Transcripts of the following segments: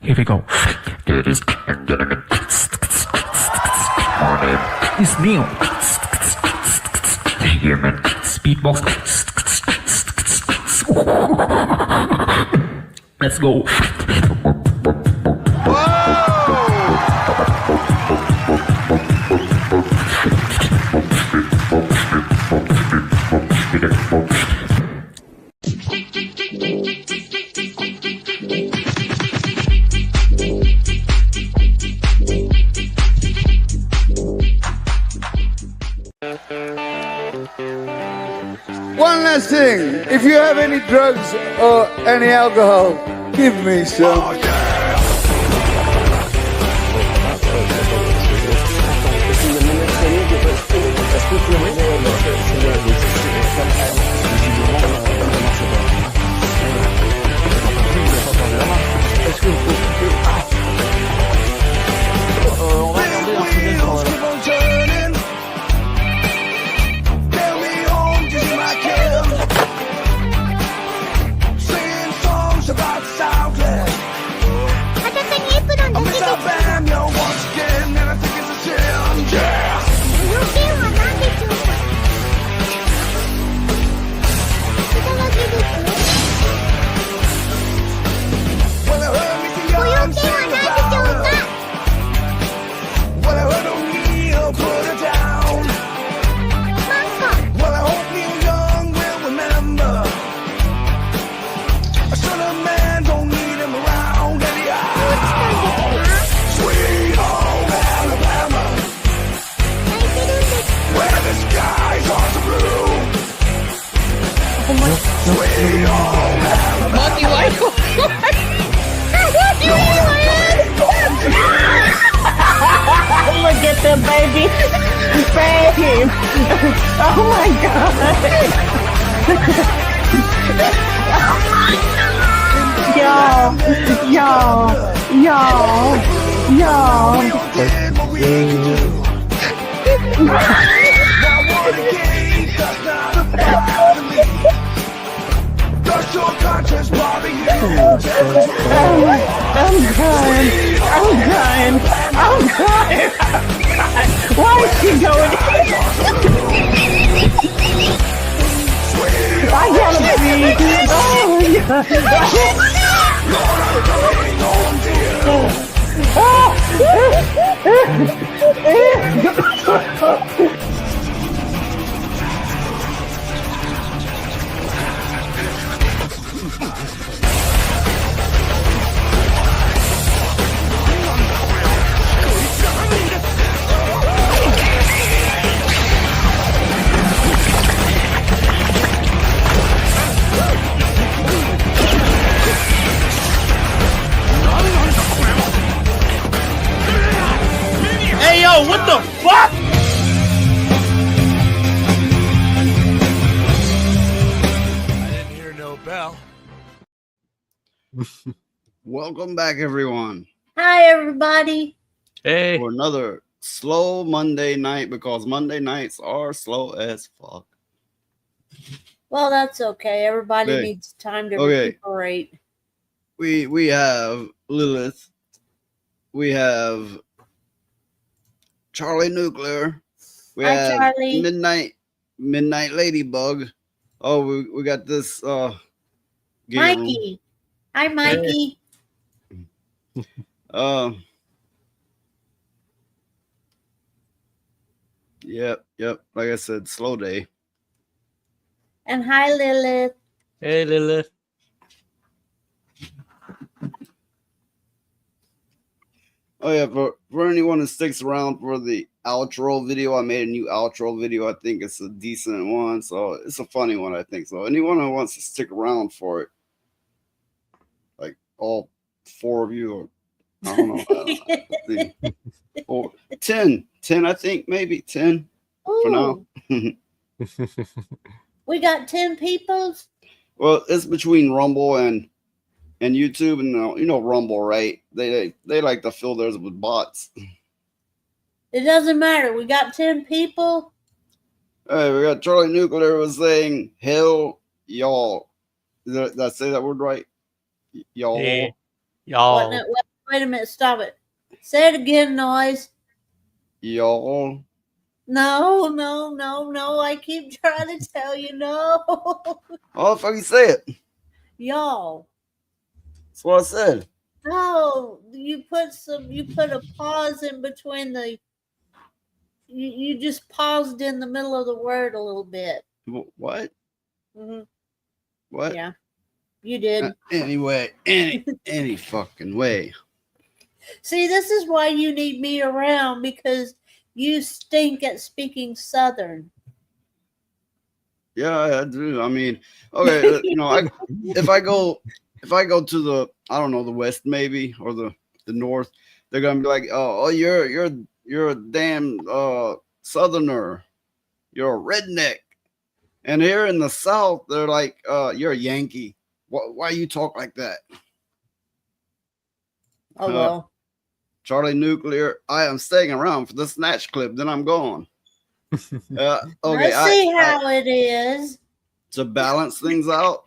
Here we go. Ladies and gentlemen, my name is Neil. Human speedbox. Let's go. One last thing, if you have any drugs or any alcohol, give me some. Oh, yeah. Look at the baby. Babe. Oh my god. I'm crying. Why is she going? I gotta pee. Hey yo, what the fuck? I didn't hear no bell. Welcome back, everyone. Hi, everybody. Hey. For another slow Monday night, because Monday nights are slow as fuck. Well, that's okay. Everybody Okay. needs time to Okay. recuperate. We have Lilith. We have Charlie Nuclear. We Hi, have Charlie. Midnight Ladybug. Oh, we got this game room. Mikey. Hi, Mikey. Yep. Like I said, slow day. And hi, Lilith. Hey, Lilith. Oh yeah, for anyone that sticks around for the outro video, I made a new outro video. I think it's a decent one, so it's a funny one, I think. So anyone who wants to stick around for it, like all four of you, or I don't know, or 10, I think, maybe 10 for now. We got 10 people. Well, it's between Rumble and YouTube, and you know Rumble, right? They like to fill theirs with bots. It doesn't matter. We got 10 people. Hey, we got Charlie Nuclear was saying, hell, y'all. Did I say that word right? Y'all. Hey, y'all. Wait a minute. Stop it. Say it again, noise. Y'all. No. I keep trying to tell you no. Oh, the fuck you say it? Y'all. That's what I said. No, you put a pause in between the. You just paused in the middle of the word a little bit. What? Mm-hmm. What? Yeah, you did. Anyway, any fucking way. See, this is why you need me around, because you stink at speaking Southern. Yeah, I do. I mean, okay, if I go to the, I don't know, the west maybe, or the north, they're gonna be like, oh, you're a damn southerner, you're a redneck. And here in the south, they're like, you're a Yankee. Why you talk like that? Oh well. Charlie Nuclear, I am staying around for the snatch clip, then I'm gone. Okay, Let's see how it is. To balance things out,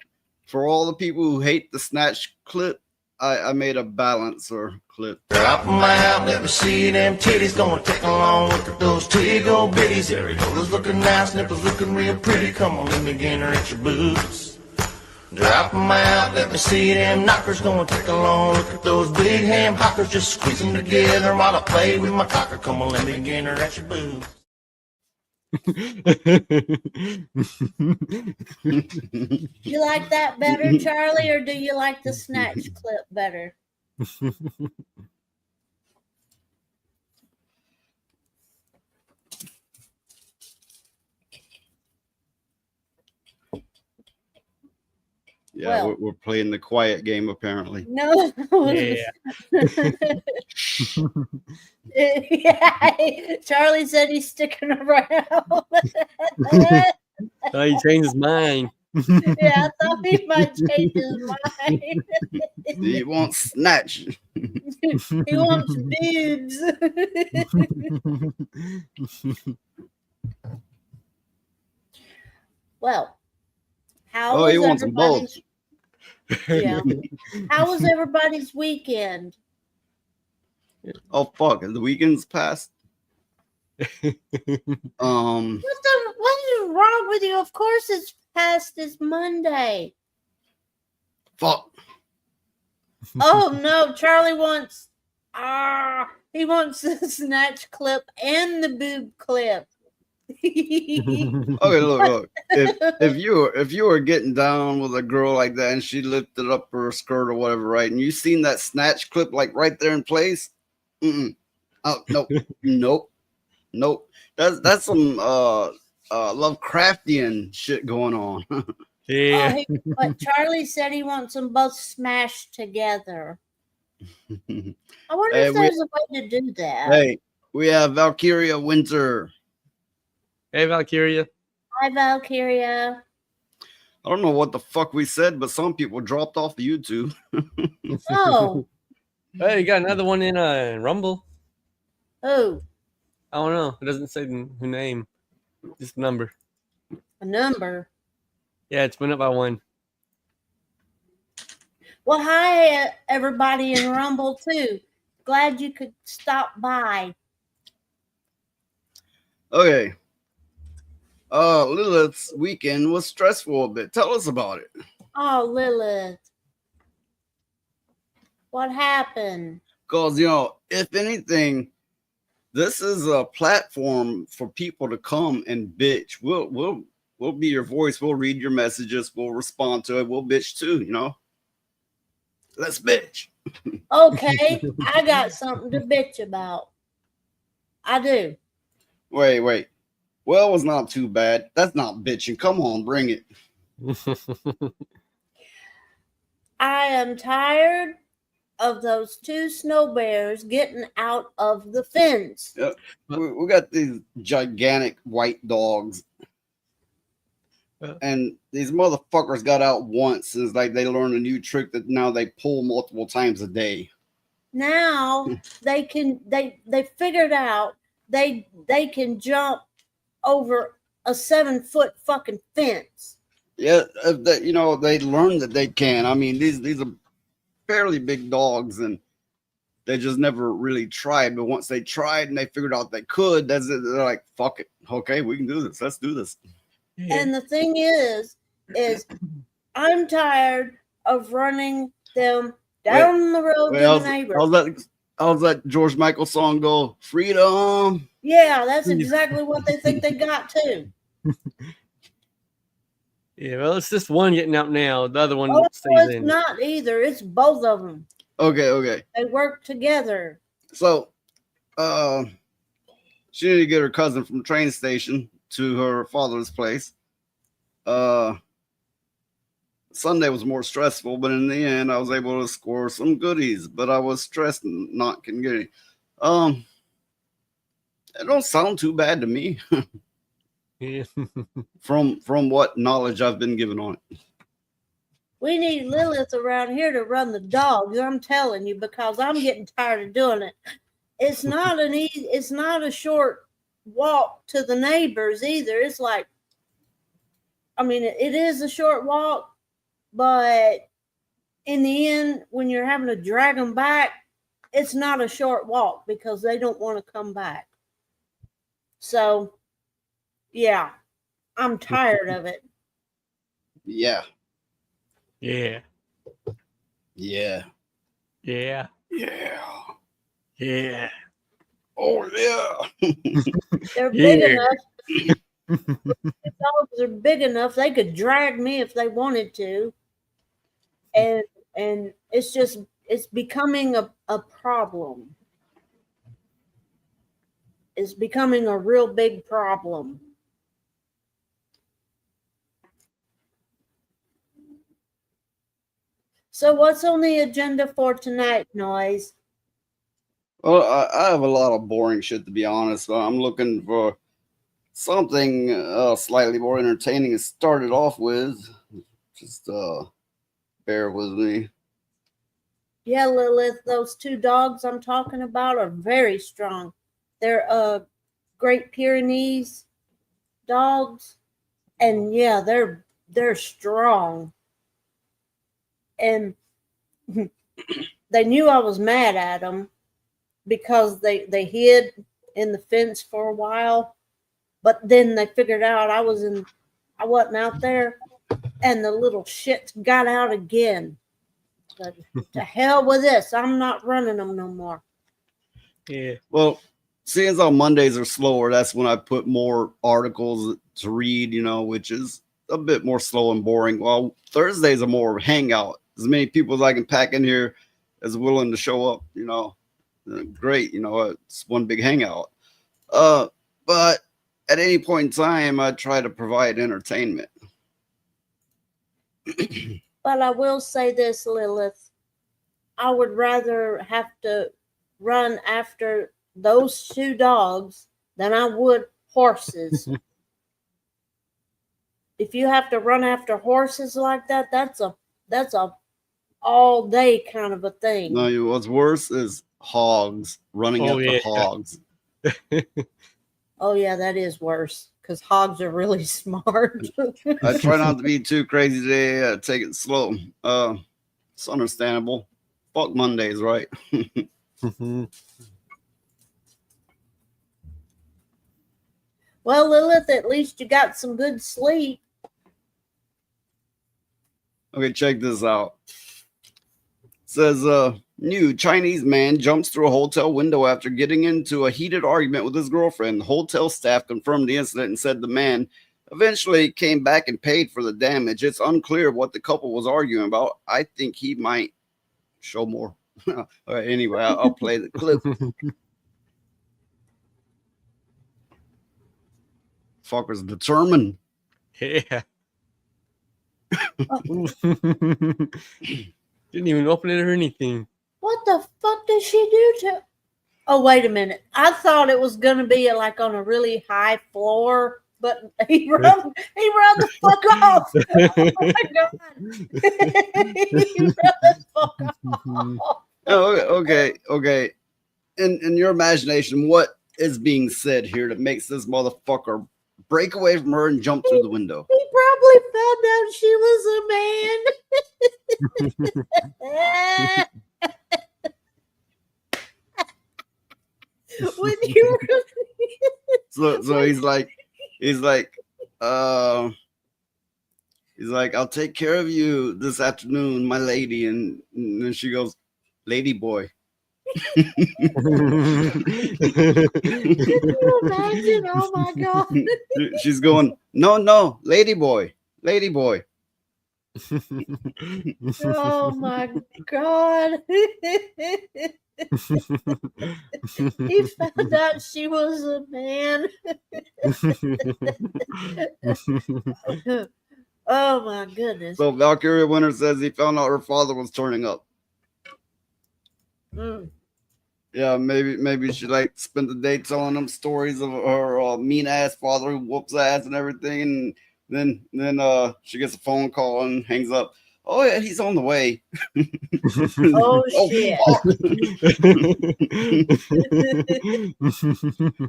for all the people who hate the snatch clip, I made a balancer clip. Drop 'em out, let me see them titties. Gonna take a long look at those titty gold bitties. Areolas looking nice, nipples looking real pretty. Come on, let me get her at your boobs. Drop 'em out, let me see them knockers. Gonna take a long look at those big ham hockers. Just squeeze them together while I play with my cocker. Come on, let me get her at your boobs. You like that better, Charlie, or do you like the snatch clip better? Yeah, Well, we're playing the quiet game apparently. no. Yeah. Yeah. Charlie said he's sticking around. Oh, he changed his mind. Yeah, I thought he might change his mind. He wants snatch. He wants boobs. Well, how was he wants them both. everybody's? Yeah. How was everybody's weekend? Oh fuck, the weekend's passed. What is wrong with you? Of course it's past this Monday. Fuck. Oh no, Charlie wants he wants the snatch clip and the boob clip. Okay, look. If you were getting down with a girl like that and she lifted up her skirt or whatever, right, and you seen that snatch clip like right there in place, oh nope. That's some Lovecraftian shit going on. Yeah. But Charlie said he wants them both smashed together. I wonder if there's a way to do that. Hey, we have Valkyria Winter. Hey, Valkyria. Hi, Valkyria. I don't know what the fuck we said, but some people dropped off the YouTube. Oh. Hey, you got another one in Rumble. Oh. I don't know. It doesn't say the name. Just the number. A number. Yeah, it's went up by 1. Well, hi, everybody in Rumble, too. Glad you could stop by. Okay. Lilith's weekend was stressful a bit. Tell us about it. Oh, Lilith. What happened? Because, if anything, this is a platform for people to come and bitch. We'll be your voice. We'll read your messages. We'll respond to it. We'll bitch too, Let's bitch. Okay, I got something to bitch about. I do. Wait. Well, it was not too bad. That's not bitching. Come on, bring it. I am tired of those 2 snow bears getting out of the fence. Yep. We got these gigantic white dogs. And these motherfuckers got out once. It's like they learned a new trick that now they pull multiple times a day. Now they figured out they can jump over a 7-foot fucking fence. Yeah, they learned that they can. I mean, these are fairly big dogs, and They just never really tried. But once they tried and they figured out they could, that's it. They're like, fuck it. Okay, we can do this. Let's do this. And the thing is I'm tired of running them down the road to the neighbors. How's that George Michael song go? Freedom. Yeah, that's exactly what they think they got too. Yeah, well, it's just one getting out now. The other one Oh, stays it's in. not either. It's both of them. Okay. They work together. So, she needed to get her cousin from the train station to her father's place. Sunday was more stressful, but in the end, I was able to score some goodies. But I was stressed and not getting any. It don't sound too bad to me. Yeah. from what knowledge I've been given on it. We need Lilith around here to run the dogs. I'm telling you, because I'm getting tired of doing it. It's not it's not a short walk to the neighbors either. It's like, I mean, it is a short walk, but in the end, when you're having to drag them back, it's not a short walk because they don't want to come back. So, yeah, I'm tired of it. Yeah. Yeah. Yeah. Yeah. Yeah. Yeah. Oh, yeah. They're big enough. The dogs are big enough. They could drag me if they wanted to. And it's becoming a problem. It's becoming a real big problem. So what's on the agenda for tonight, Noise? Well, I have a lot of boring shit, to be honest. I'm looking for something slightly more entertaining to start it off with. Just bear with me. Yeah, Lilith, those two dogs I'm talking about are very strong. They're Great Pyrenees dogs, and yeah, they're strong. And they knew I was mad at them because they hid in the fence for a while, but then they figured out I wasn't out there, and the little shits got out again. But to hell with this, I'm not running them no more. Yeah. Well, seeing as how Mondays are slower, that's when I put more articles to read, which is a bit more slow and boring. Well, Thursdays are more hangout. As many people as I can pack in here as willing to show up, great. It's one big hangout. But at any point in time, I try to provide entertainment. But I will say this, Lilith. I would rather have to run after those two dogs than I would horses. If you have to run after horses like that, that's a all day kind of a thing. No, what's worse is hogs running after hogs. Oh yeah, that is worse because hogs are really smart. I try not to be too crazy today. Take it slow. It's understandable. Fuck Mondays, right? Well, Lilith, at least you got some good sleep. Okay, check this out. It says, new Chinese man jumps through a hotel window after getting into a heated argument with his girlfriend. Hotel staff confirmed the incident and said the man eventually came back and paid for the damage. It's unclear what the couple was arguing about. I think he might show more. All right, anyway, I'll play the clip. Fucker's determined. Yeah. Didn't even open it or anything. What the fuck did she do to? Oh, wait a minute. I thought it was going to be like on a really high floor, but he run the fuck off. Oh my God. He run the fuck off. Oh, okay. In your imagination, what is being said here that makes this motherfucker break away from her and jump through the window? He probably found out she was a man. When you So he's like, he's like, I'll take care of you this afternoon, my lady. And then she goes, lady boy. Can you imagine? Oh my god. She's going, no, lady boy. Oh my god. He found out she was a man. Oh my goodness. So Valkyria Winter says he found out her father was turning up. Mm. Yeah, maybe she like spent the day telling them stories of her mean ass father who whoops ass and everything, and then she gets a phone call and hangs up. Oh yeah, he's on the way. Oh shit.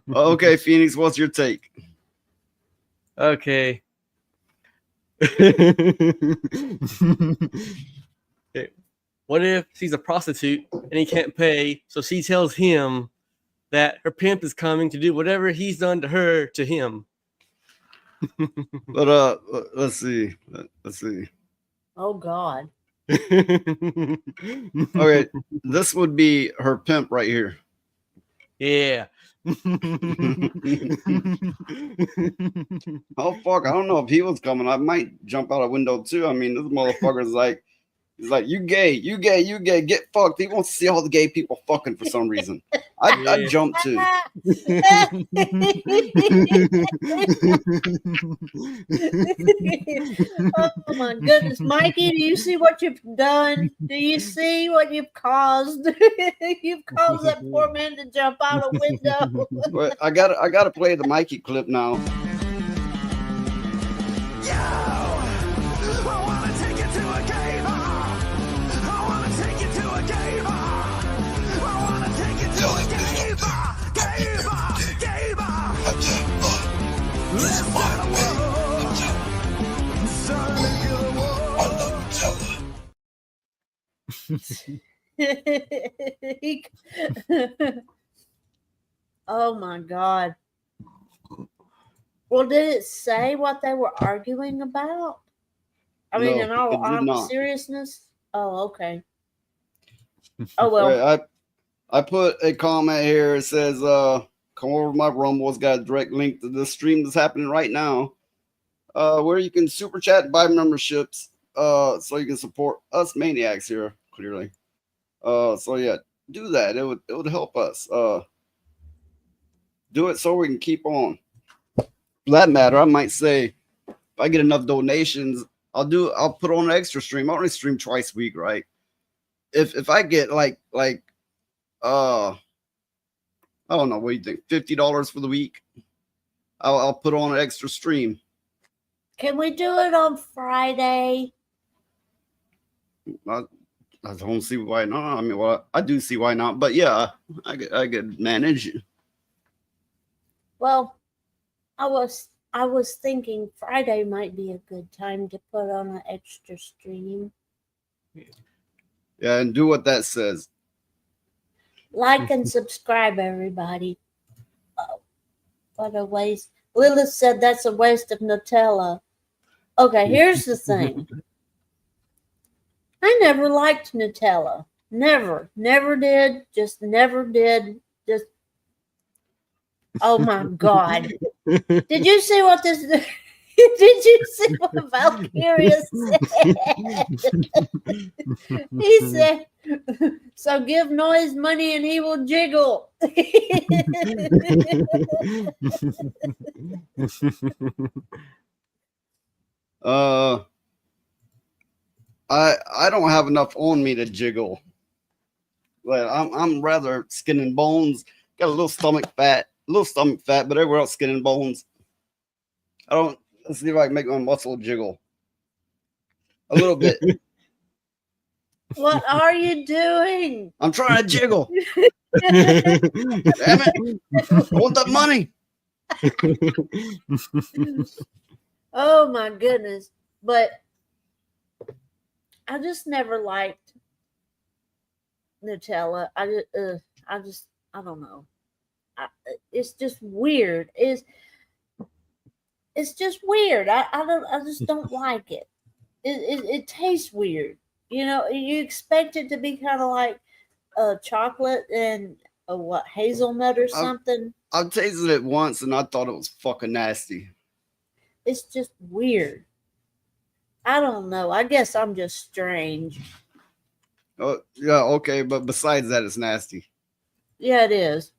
Fuck. Okay, Phoenix, what's your take? Okay. Okay. What if she's a prostitute and he can't pay, so she tells him that her pimp is coming to do whatever he's done to her to him? But let's see. Oh god. Okay, this would be her pimp right here. Yeah. Oh fuck, I don't know if he was coming. I might jump out a window too. I mean, this motherfucker's like, he's like, you gay, get fucked. He wants to see all the gay people fucking for some reason. I'd jump too. Oh my goodness, Mikey, do you see what you've done? Do you see what you've caused? You've caused that poor man to jump out a window. But I gotta play the Mikey clip now. Oh my god. Well, did it say what they were arguing about? I mean, No, in it all did not. seriousness? Oh, okay. Oh well. Wait, I put a comment here. It says, come over to my Rumble. It's got a direct link to the stream that's happening right now, where you can super chat and buy memberships, so you can support us maniacs here, clearly. So yeah, do that. It would help us. Do it so we can keep on. For that matter, I might say, if I get enough donations, I'll put on an extra stream. I only stream twice a week, right? If I get like I don't know, what do you think? $50 for the week. I'll put on an extra stream. Can we do it on Friday? I don't see why not. I mean, well, I do see why not, but yeah, I could manage. Well, I was thinking Friday might be a good time to put on an extra stream. Yeah, and do what that says. Like and subscribe, everybody. Oh, what a waste. Lilith said that's a waste of Nutella. Okay, here's the thing. I never liked Nutella. Never did. Just never did. Just, oh my God. Did you see what this, did you see what Valkyria said? He said, so give Noise money and he will jiggle. I don't have enough on me to jiggle. But I'm rather skin and bones. Got a little stomach fat, but everywhere else skin and bones. Let's see if I can make my muscle jiggle a little bit. What are you doing? I'm trying to jiggle. Damn it! I want that money. Oh my goodness! But I just never liked Nutella. I don't know. It's just weird. It's just weird. I just don't like it. It tastes weird. You know, you expect it to be kind of like chocolate and what, hazelnut or something. I've tasted it once and I thought it was fucking nasty. It's just weird. I don't know. I guess I'm just strange. Oh yeah, okay, but besides that, it's nasty. Yeah, it is.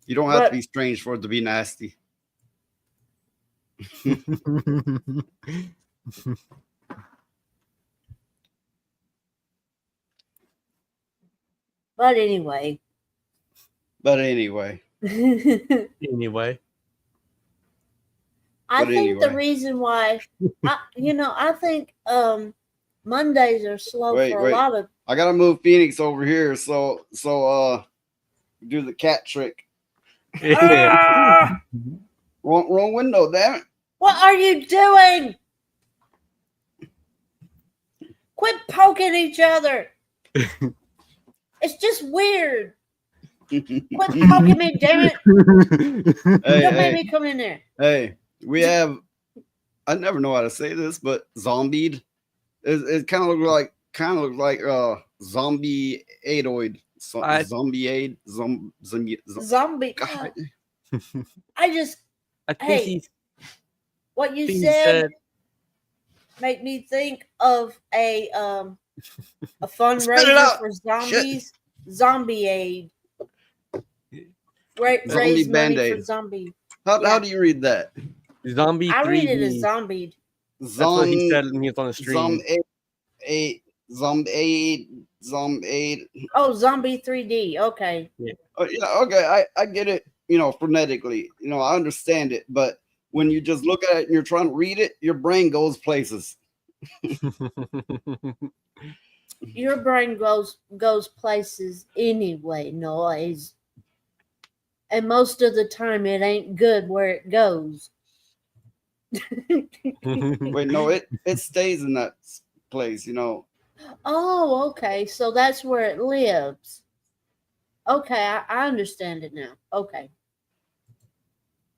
You don't have But- to be strange for it to be nasty. But anyway. Anyway, Anyway, I But think the anyway. reason why, I think Mondays are slow Wait, for wait. a lot of. I gotta move Phoenix over here, so do the cat trick. yeah. Wrong window, damn it. What are you doing? Quit poking each other. It's just weird. Quit poking me, damn it. Hey, Don't make hey, me come in there. hey, we have. I never know how to say this, but zombied. It kind of looks like zombie aidoid. Zombie aid. Zombie. Zombie. God. I just I think Hey. he what you he said make me think of a it fundraiser out. for zombies. Zombie aid. Raise money for Band-Aid. zombie. How do you read that? zombie. I read it 3D. as zombie. That's what he said when he was on the stream. Zombie. Oh, zombie 3D. Okay. Oh, yeah, okay, I get it, phonetically. I understand it, but when you just look at it and you're trying to read it, your brain goes places. Your brain goes places anyway, noise. And most of the time it ain't good where it goes. Wait, no, it stays in that place, Oh, okay. So that's where it lives. Okay, I understand it now. Okay.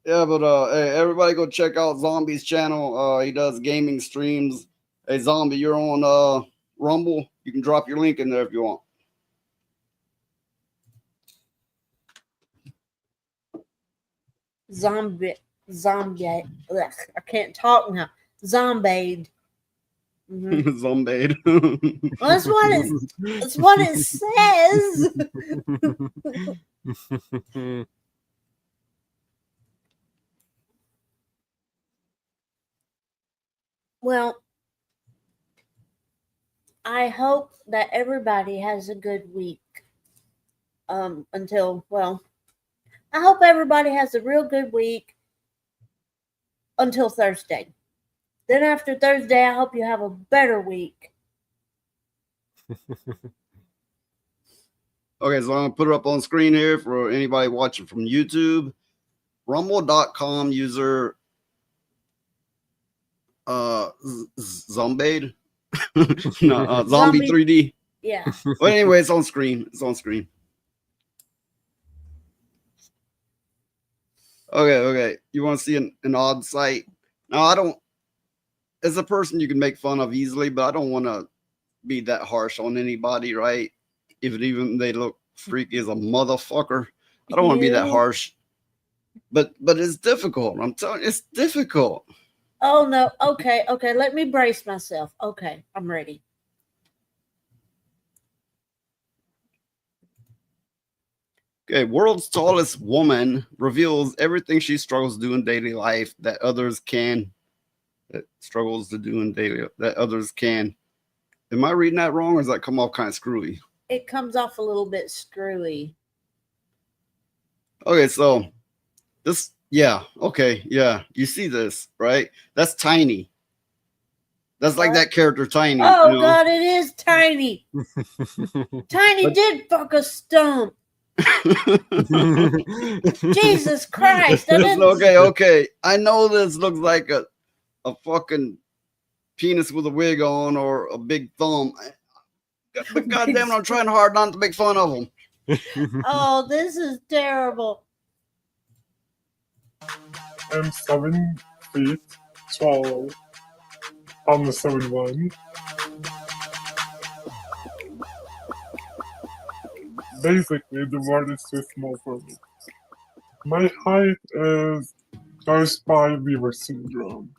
Yeah, but hey, everybody go check out Zombie's channel. He does gaming streams. Hey, Zombie, you're on Rumble. You can drop your link in there if you want. Zombie. Ugh, I can't talk now. Zombied. Mhm. Zombied. Well, that's what it says. Well, I hope that everybody has a good week. I hope everybody has a real good week until Thursday. Then after Thursday, I hope you have a better week. Okay, so I'm gonna put it up on screen here for anybody watching from YouTube. Rumble.com user Zombied. No, Zombie 3D. Yeah. Well, anyway, it's on screen. It's on screen. Okay. You want to see an odd sight? No, I don't. As a person, you can make fun of easily, but I don't want to be that harsh on anybody, right? Even they look freaky as a motherfucker. I don't want to be that Yeah. harsh. But it's difficult. I'm telling you, it's difficult. Oh no. Okay. Let me brace myself. Okay, I'm ready. Okay, world's tallest woman reveals everything she struggles to do in daily life that others can. That others can. Am I reading that wrong, or does that come off kind of screwy? It comes off a little bit screwy. Okay, so this, yeah, okay, yeah. You see this, right? That's Tiny. That's like that character Tiny. Oh God, it is Tiny. Tiny did fuck a stump. Jesus Christ. I didn't... Okay. I know this looks like a fucking penis with a wig on or a big thumb. But goddamn, I'm trying hard not to make fun of them. Oh, this is terrible. I'm 7 feet tall. I'm a 7'1". Basically, the world is too small for me. My height is caused by Weaver syndrome.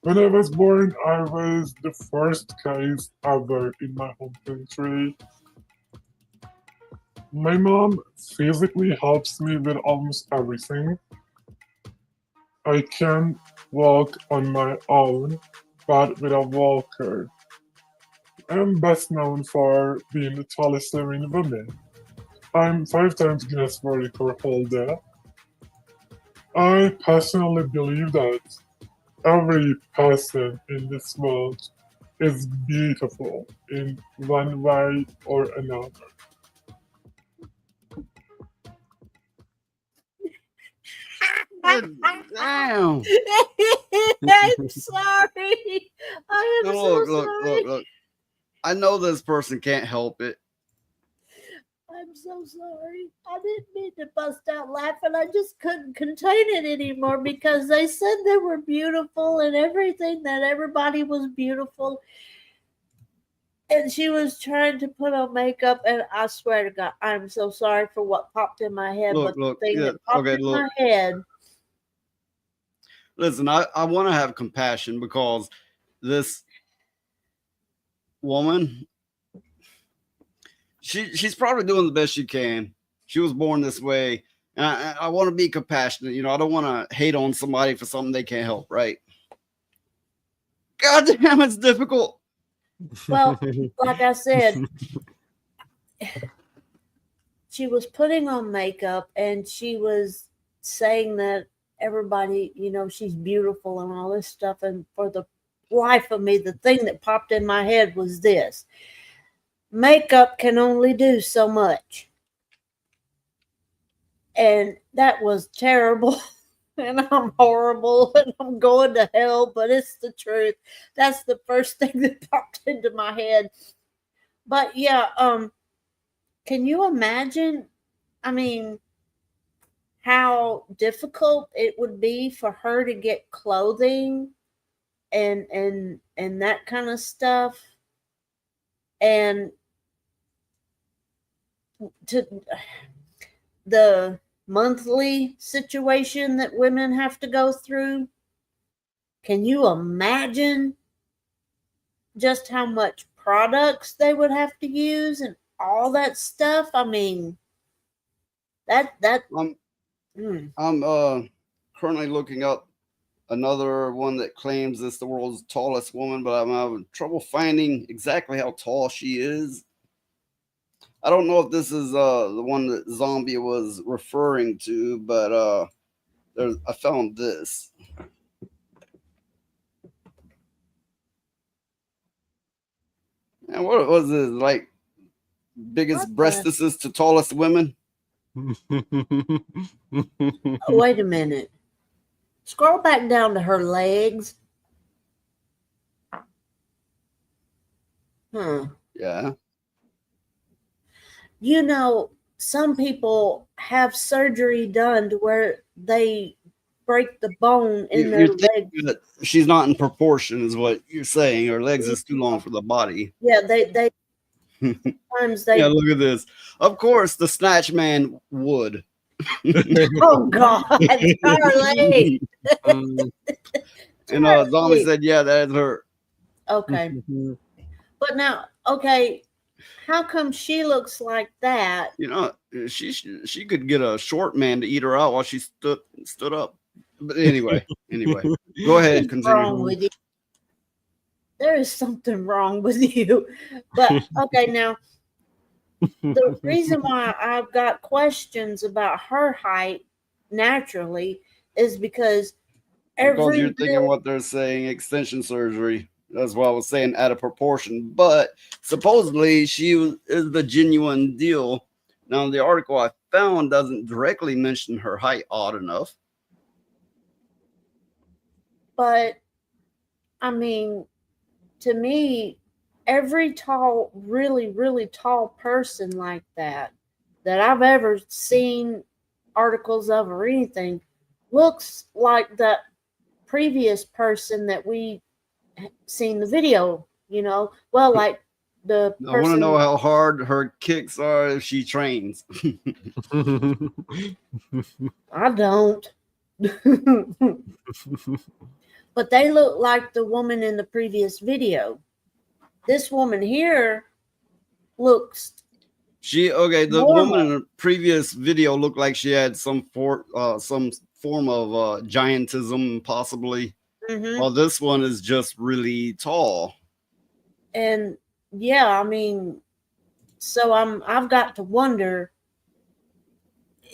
When I was born, I was the first case ever in my home country. My mom physically helps me with almost everything. I can walk on my own, but with a walker. I'm best known for being the tallest living woman. I'm 5 times Guinness World Record holder. I personally believe that every person in this world is beautiful in one way or another. Damn. I'm sorry. I am No, so look, sorry. look. I know this person can't help it. I'm so sorry. I didn't mean to bust out laughing. I just couldn't contain it anymore because they said they were beautiful and everything, that everybody was beautiful. And she was trying to put on makeup, and I swear to God, I'm so sorry for what popped in my head. Look, But the thing yeah, that popped okay, in look. my head, Listen, I want to have compassion because this woman, she's probably doing the best she can. She was born this way. And I want to be compassionate. You know, I don't want to hate on somebody for something they can't help, right? God damn, it's difficult. well, like I said, she was putting on makeup and she was saying that everybody, she's beautiful and all this stuff. And for the life of me, the thing that popped in my head was this: makeup can only do so much. And that was terrible. And I'm horrible and I'm going to hell, but it's the truth. That's the first thing that popped into my head. But yeah, can you imagine? I mean, how difficult it would be for her to get clothing and that kind of stuff, and to the monthly situation that women have to go through. Can you imagine just how much products they would have to use and all that stuff? I mean, that I'm mm, I'm currently looking up another one that claims it's the world's tallest woman, but I'm having trouble finding exactly how tall she is. I don't know if this is the one that Zombie was referring to, but I found this. And what was it like? Biggest what the, breastises to tallest women? wait a minute. Scroll back down to her legs. Huh. Yeah. Some people have surgery done to where they break the bone in You're their leg. thinking that she's not in proportion, is what you're saying. Her legs is too long for the body. Yeah, they sometimes Yeah, they. look at this. Of course, the Snatch Man would. Oh God, Charlie. Um, And Zombie said, "Yeah, that is her." Okay, but now, okay, how come she looks like that? You know, she could get a short man to eat her out while she stood up. But anyway, go ahead, What's wrong continue. with you? There is something wrong with you. But okay, now the reason why I've got questions about her height naturally is because Because every you're thinking little, what they're saying, extension surgery. That's why I was saying out of proportion. But supposedly is the genuine deal. Now, the article I found doesn't directly mention her height, odd enough. but I mean, to me, every tall, really, really tall person like that that I've ever seen articles of or anything looks like that previous person that we seen the video, you know. Well, like the I want to person, know how hard her kicks are if she trains. I don't. But they look like the woman in the previous video. This woman here looks The normal. woman in the previous video looked like she had some form of giantism, possibly. Mhm. While this one is just really tall. And yeah, I mean, so I've got to wonder,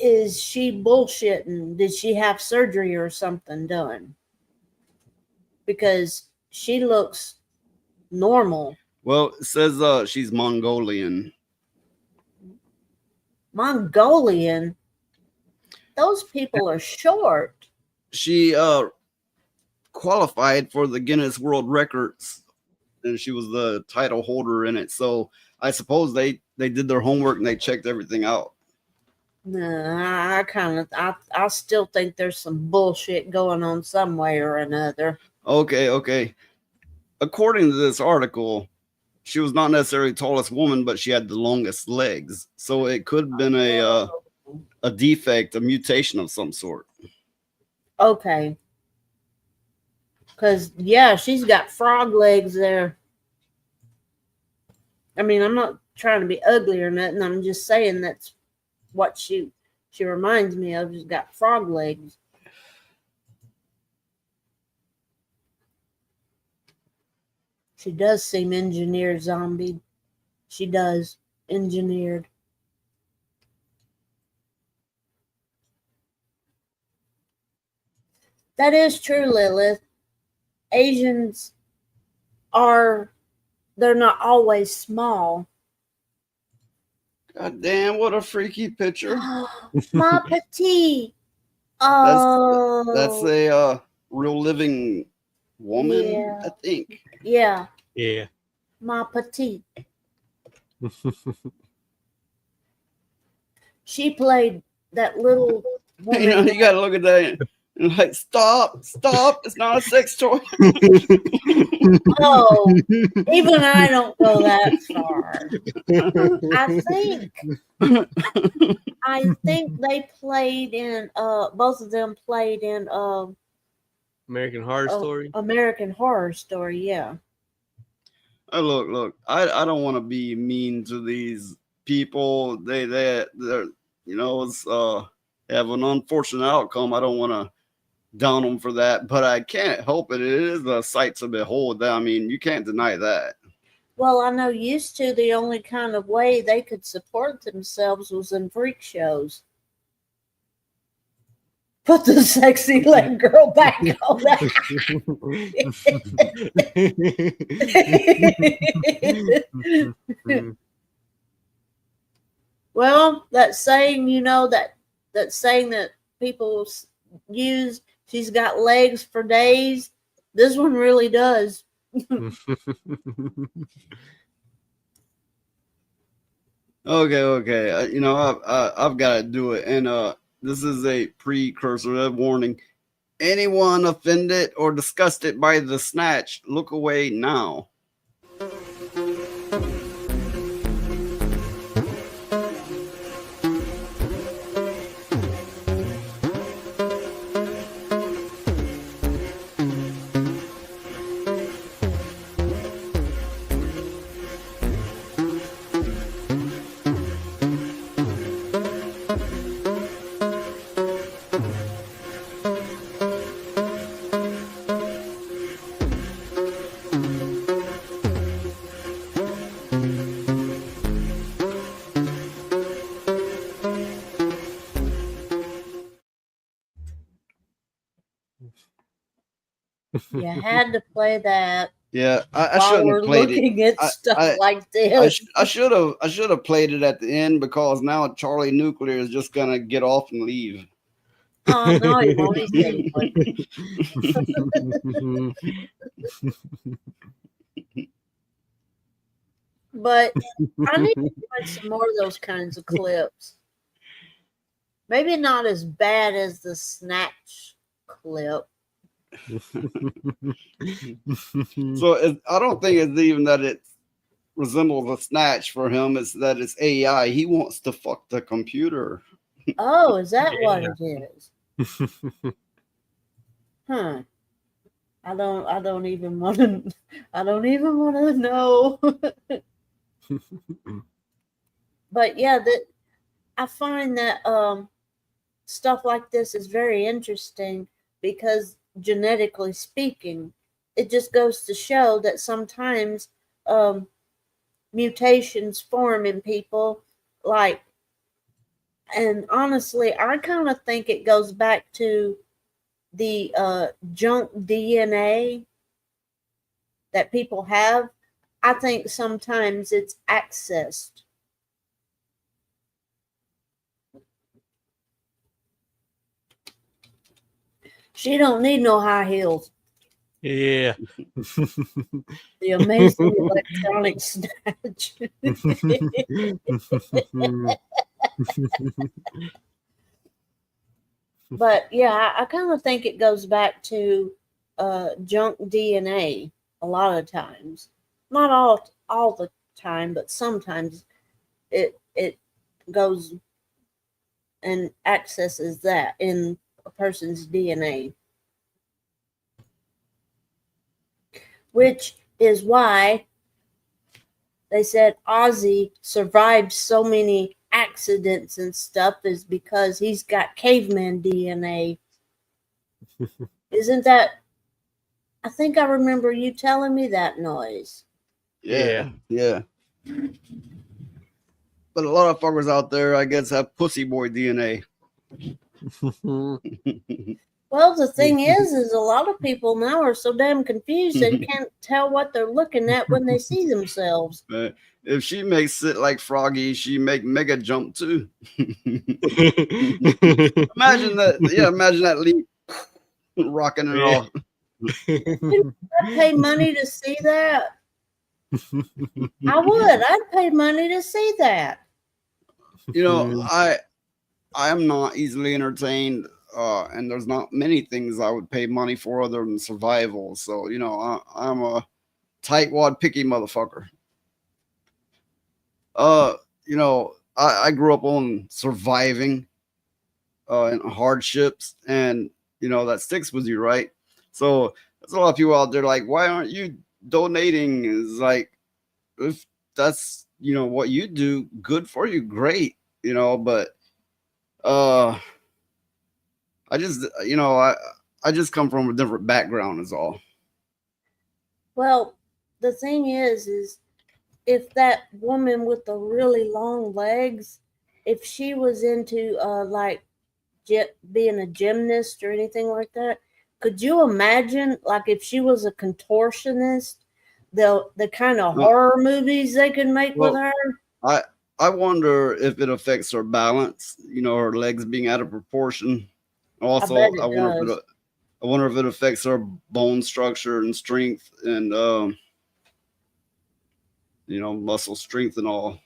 is she bullshitting? Did she have surgery or something done? Because she looks normal. Well, it says she's Mongolian. Mongolian? Those people are short. She qualified for the Guinness World Records, and she was the title holder in it. So I suppose they did their homework and they checked everything out. Nah, I still think there's some bullshit going on some way or another. Okay. According to this article, she was not necessarily the tallest woman, but she had the longest legs. So it could have been a defect, a mutation of some sort. Okay. Because, yeah, she's got frog legs there. I mean, I'm not trying to be ugly or nothing. I'm just saying that's what she reminds me of. She's got frog legs. She does seem engineered, zombie. She does. Engineered. That is true, Lilith. Asians they're not always small. God damn, what a freaky picture. My petite. Oh. That's a real living woman, Yeah. I think. Yeah. Yeah. My petite. She played that little woman. You know, you gotta look at that and like, stop, it's not a sex toy. Oh, even I don't go that far. I think they played in both of them played in American Horror Story. American Horror Story, yeah. Look, I don't want to be mean to these people. They're you know, it's they have an unfortunate outcome. I don't want to down them for that, but I can't help it. It is a sight to behold. I mean, you can't deny that. Well, I know used to the only kind of way they could support themselves was in freak shows. Put the sexy leg girl back on that. Well, that saying, you know, that saying that people use, she's got legs for days. This one really does. Okay. You know, I've got to do it, and this is a precursor, a warning. Anyone offended or disgusted by the snatch, look away now. You had to play that. Yeah, I while shouldn't we're have played looking it. at stuff like this. I should have played it at the end, because now Charlie Nuclear is just gonna get off and leave. Oh no, he won't. He's getting But I need to find some more of those kinds of clips. Maybe not as bad as the snatch clip. So I don't think it's even that it resembles a snatch for him. It's that it's AI. He wants to fuck the computer. Oh, is that what it is? Huh. I don't even want to know. But yeah, I find that stuff like this is very interesting because genetically speaking, it just goes to show that sometimes mutations form in people, like, and honestly, I kind of think it goes back to the junk DNA that people have. I think sometimes it's accessed. She don't need no high heels. Yeah. The amazing electronic snatch. But yeah, I kind of think it goes back to junk DNA a lot of times. Not all the time, but sometimes it goes and accesses that in a person's DNA. Which is why they said Ozzy survived so many accidents and stuff, is because he's got caveman DNA. Isn't that? I think I remember you telling me that noise. Yeah. But a lot of fuckers out there, I guess, have pussy boy DNA. Well, the thing is a lot of people now are so damn confused they can't tell what they're looking at when they see themselves. If she makes it like Froggy, she make Mega Jump too. Imagine that. Yeah, imagine that leap rocking it all. I'd pay money to see that. I would. I'd pay money to see that. You know, I am not easily entertained, and there's not many things I would pay money for other than survival. So, you know, I'm a tightwad picky motherfucker. You know, I grew up on surviving and hardships, and you know that sticks with you, right? So there's a lot of people out there like, why aren't you donating? Is like, if that's, you know, what you do, good for you, great, you know. But I just, you know, I just come from a different background, is all. Well, the thing is if that woman with the really long legs, if she was into like being a gymnast or anything like that, could you imagine, like, if she was a contortionist, the kind of horror movies they could make with her? I wonder if it affects her balance, you know, her legs being out of proportion. Also, I wonder if it affects her bone structure and strength and you know, muscle strength and all.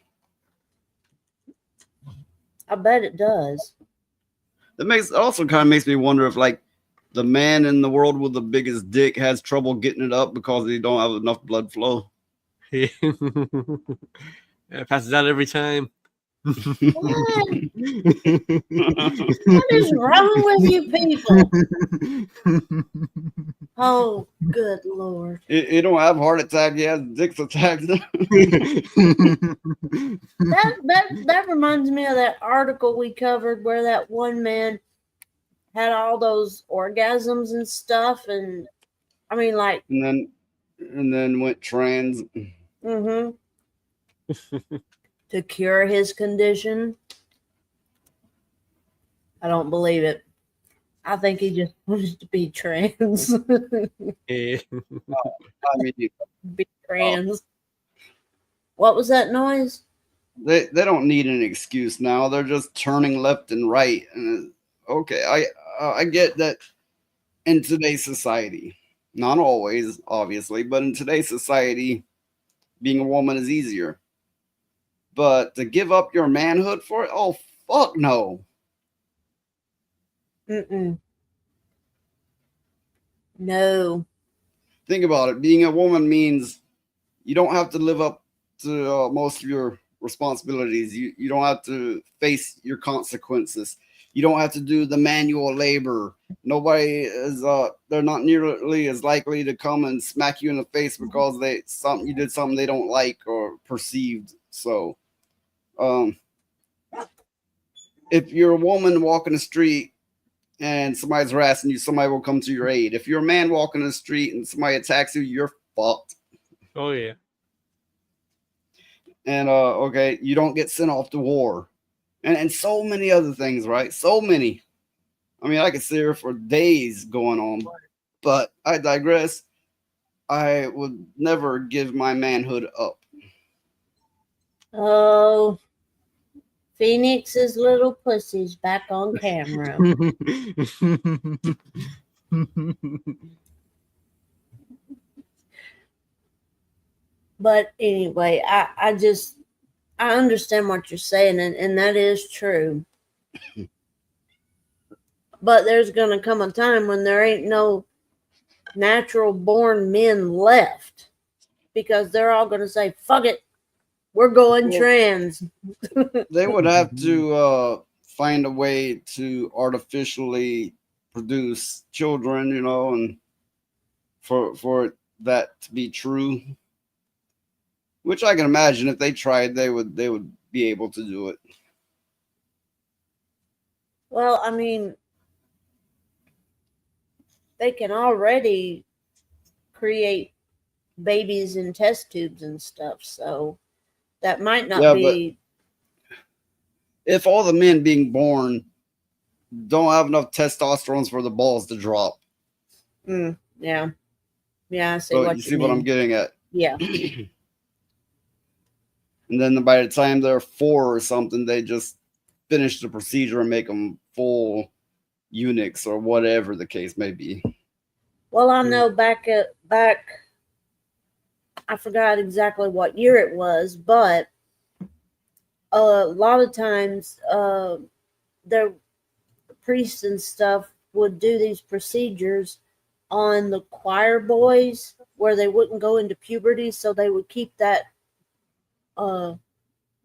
I bet it does. It also kind of makes me wonder if, like, the man in the world with the biggest dick has trouble getting it up because he don't have enough blood flow. Yeah, passes out every time. What? What is wrong with you people? Oh, good Lord. He don't have heart attack, he has dick attacks. That reminds me of that article we covered where that one man had all those orgasms and stuff, and I mean, like, and then went trans. to cure his condition. I don't believe it. I think he just wanted to be trans. Yeah. I mean, be trans. What was that noise? They don't need an excuse now. They're just turning left and right. And okay, I get that in today's society, not always, obviously, but in today's society, being a woman is easier. But to give up your manhood for it, oh fuck no. Mm-mm. No. Think about it. Being a woman means you don't have to live up to most of your responsibilities. You don't have to face your consequences. You don't have to do the manual labor. Nobody is they're not nearly as likely to come and smack you in the face because you did something they don't like or perceived. So if you're a woman walking the street and somebody's harassing you, somebody will come to your aid. If you're a man walking the street and somebody attacks you, you're fucked. Oh yeah. And okay, you don't get sent off to war. And so many other things, right? So many. I mean, I could sit here for days going on, but I digress. I would never give my manhood up. Oh, Phoenix's little pussy's back on camera. But anyway, I understand what you're saying, and that is true. But there's going to come a time when there ain't no natural born men left, because they're all going to say, fuck it, we're going trans. They would have to find a way to artificially produce children, and for that to be true. Which I can imagine if they tried, they would be able to do it. Well, I mean, they can already create babies in test tubes and stuff, so that might not be. If all the men being born don't have enough testosterone for the balls to drop. Yeah. I see so what you see what I'm getting at. Yeah. And then by the time they're 4 or something, they just finish the procedure and make them full eunuchs or whatever the case may be. Well, I know back, I forgot exactly what year it was, but a lot of times their priests and stuff would do these procedures on the choir boys where they wouldn't go into puberty, so they would keep that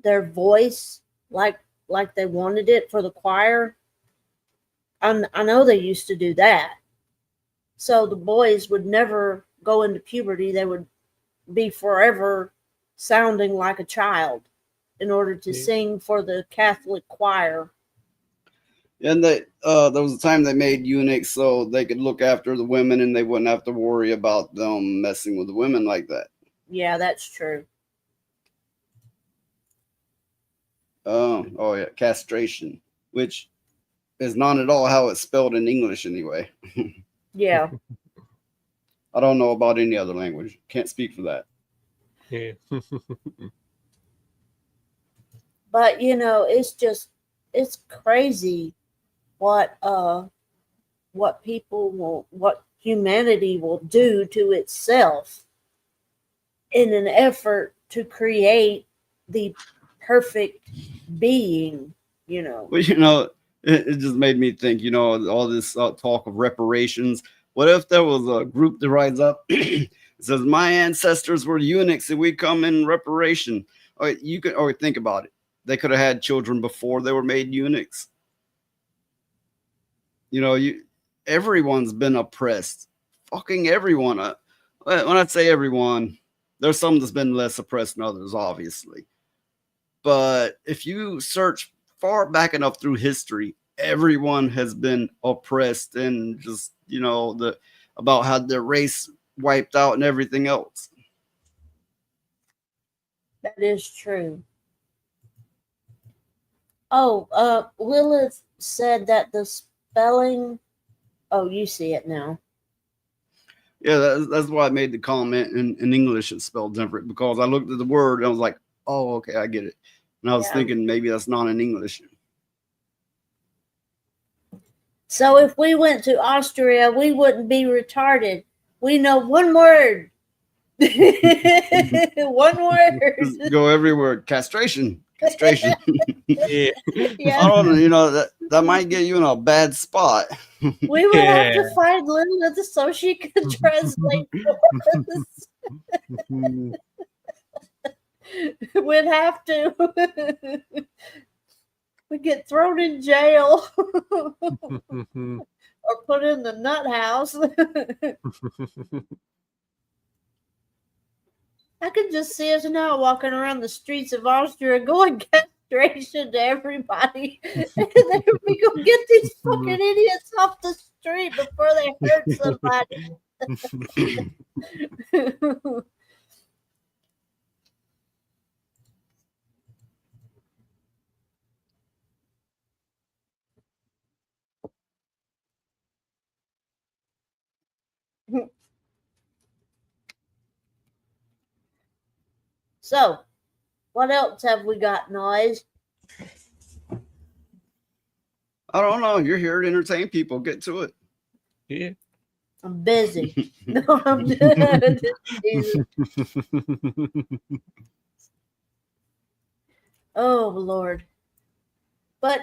their voice like they wanted it for the choir. I know they used to do that. So the boys would never go into puberty. They would be forever sounding like a child in order to sing for the Catholic choir. And there was a time they made eunuchs so they could look after the women and they wouldn't have to worry about them messing with the women like that. Yeah, that's true. Oh yeah, castration, which is not at all how it's spelled in English anyway. Yeah. I don't know about any other language. Can't speak for that. Yeah. But it's crazy what humanity will do to itself in an effort to create the perfect being, Well, it just made me think, all this talk of reparations. What if there was a group that rises up and says, my ancestors were eunuchs and we come in reparation? Or think about it. They could have had children before they were made eunuchs. Everyone's been oppressed. Fucking everyone. When I say everyone, there's some that's been less oppressed than others, obviously. But if you search far back enough through history, everyone has been oppressed and just, about how their race wiped out and everything else. That is true. Oh, Lilith said that the spelling. Oh, you see it now. Yeah, that's why I made the comment in English. It's spelled different because I looked at the word and I was like, oh, okay, I get it. And I was thinking maybe that's not in English. So if we went to Austria, we wouldn't be retarded. We know one word. One word. Just go everywhere. Castration. Yeah. Yeah. I don't know, that might get you in a bad spot. We would have to Yeah. find Lilith so she could translate for us. We'd have to. We'd get thrown in jail or put in the nut house. I can just see us now walking around the streets of Austria going castration to everybody. And then we go get these fucking idiots off the street before they hurt somebody. So, what else have we got, Noise? I don't know. You're here to entertain people. Get to it. Yeah. I'm busy. No, I'm good. Oh, Lord. But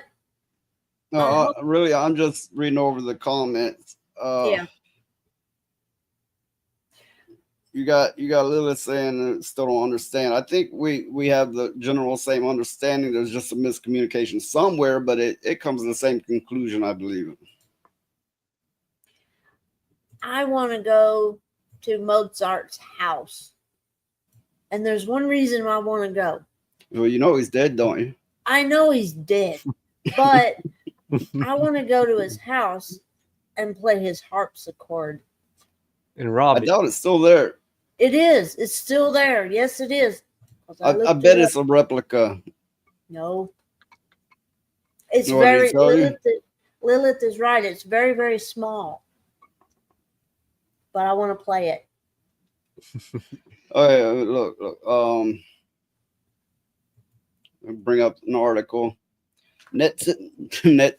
No, really, I'm just reading over the comments. yeah. You got Lilith saying that still don't understand. I think we have the general same understanding. There's just a miscommunication somewhere, but it comes to the same conclusion, I believe. I want to go to Mozart's house. And there's one reason why I want to go. Well, you know he's dead, don't you? I know he's dead, but I want to go to his house and play his harpsichord. And rob I it. doubt it's still there. It is. It's still there. Yes, it is. 'Cause I looked bet it it's up. a replica. No. It's You want me to very tell you? Lilith is right. It's very, very small. But I want to play it. Oh yeah, look. I'll bring up an article. Net God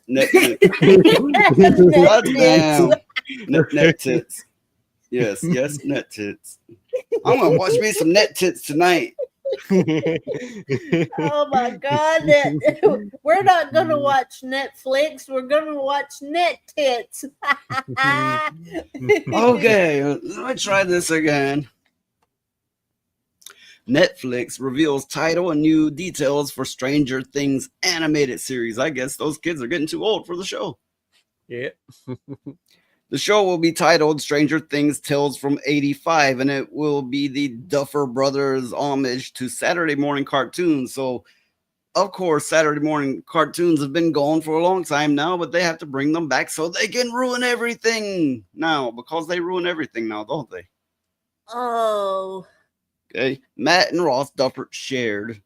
damn. Net tits. Yes, net tits. I'm gonna watch me some net tits tonight. Oh my God. We're not going to watch Netflix. We're going to watch Net Tits. Okay, let me try this again. Netflix reveals title and new details for Stranger Things animated series. I guess those kids are getting too old for the show. Yeah. The show will be titled Stranger Things Tales from 85, and it will be the Duffer Brothers homage to Saturday morning cartoons. So, of course, Saturday morning cartoons have been gone for a long time now, but they have to bring them back so they can ruin everything now, because they ruin everything now, don't they? Oh. Okay. Matt and Ross Duffer shared.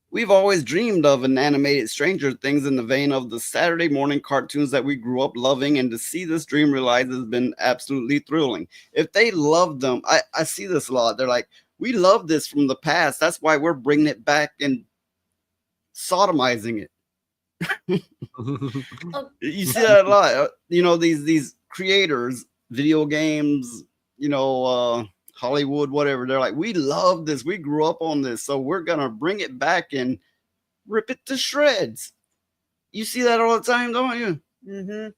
We've always dreamed of an animated Stranger Things in the vein of the Saturday morning cartoons that we grew up loving, and to see this dream realized has been absolutely thrilling. If they loved them, I see this a lot. They're like, we love this from the past. That's why we're bringing it back and sodomizing it. You see that a lot. You know, these creators, video games, Hollywood, whatever. They're like, we love this. We grew up on this. So we're going to bring it back and rip it to shreds. You see that all the time, don't you? Mm-hmm.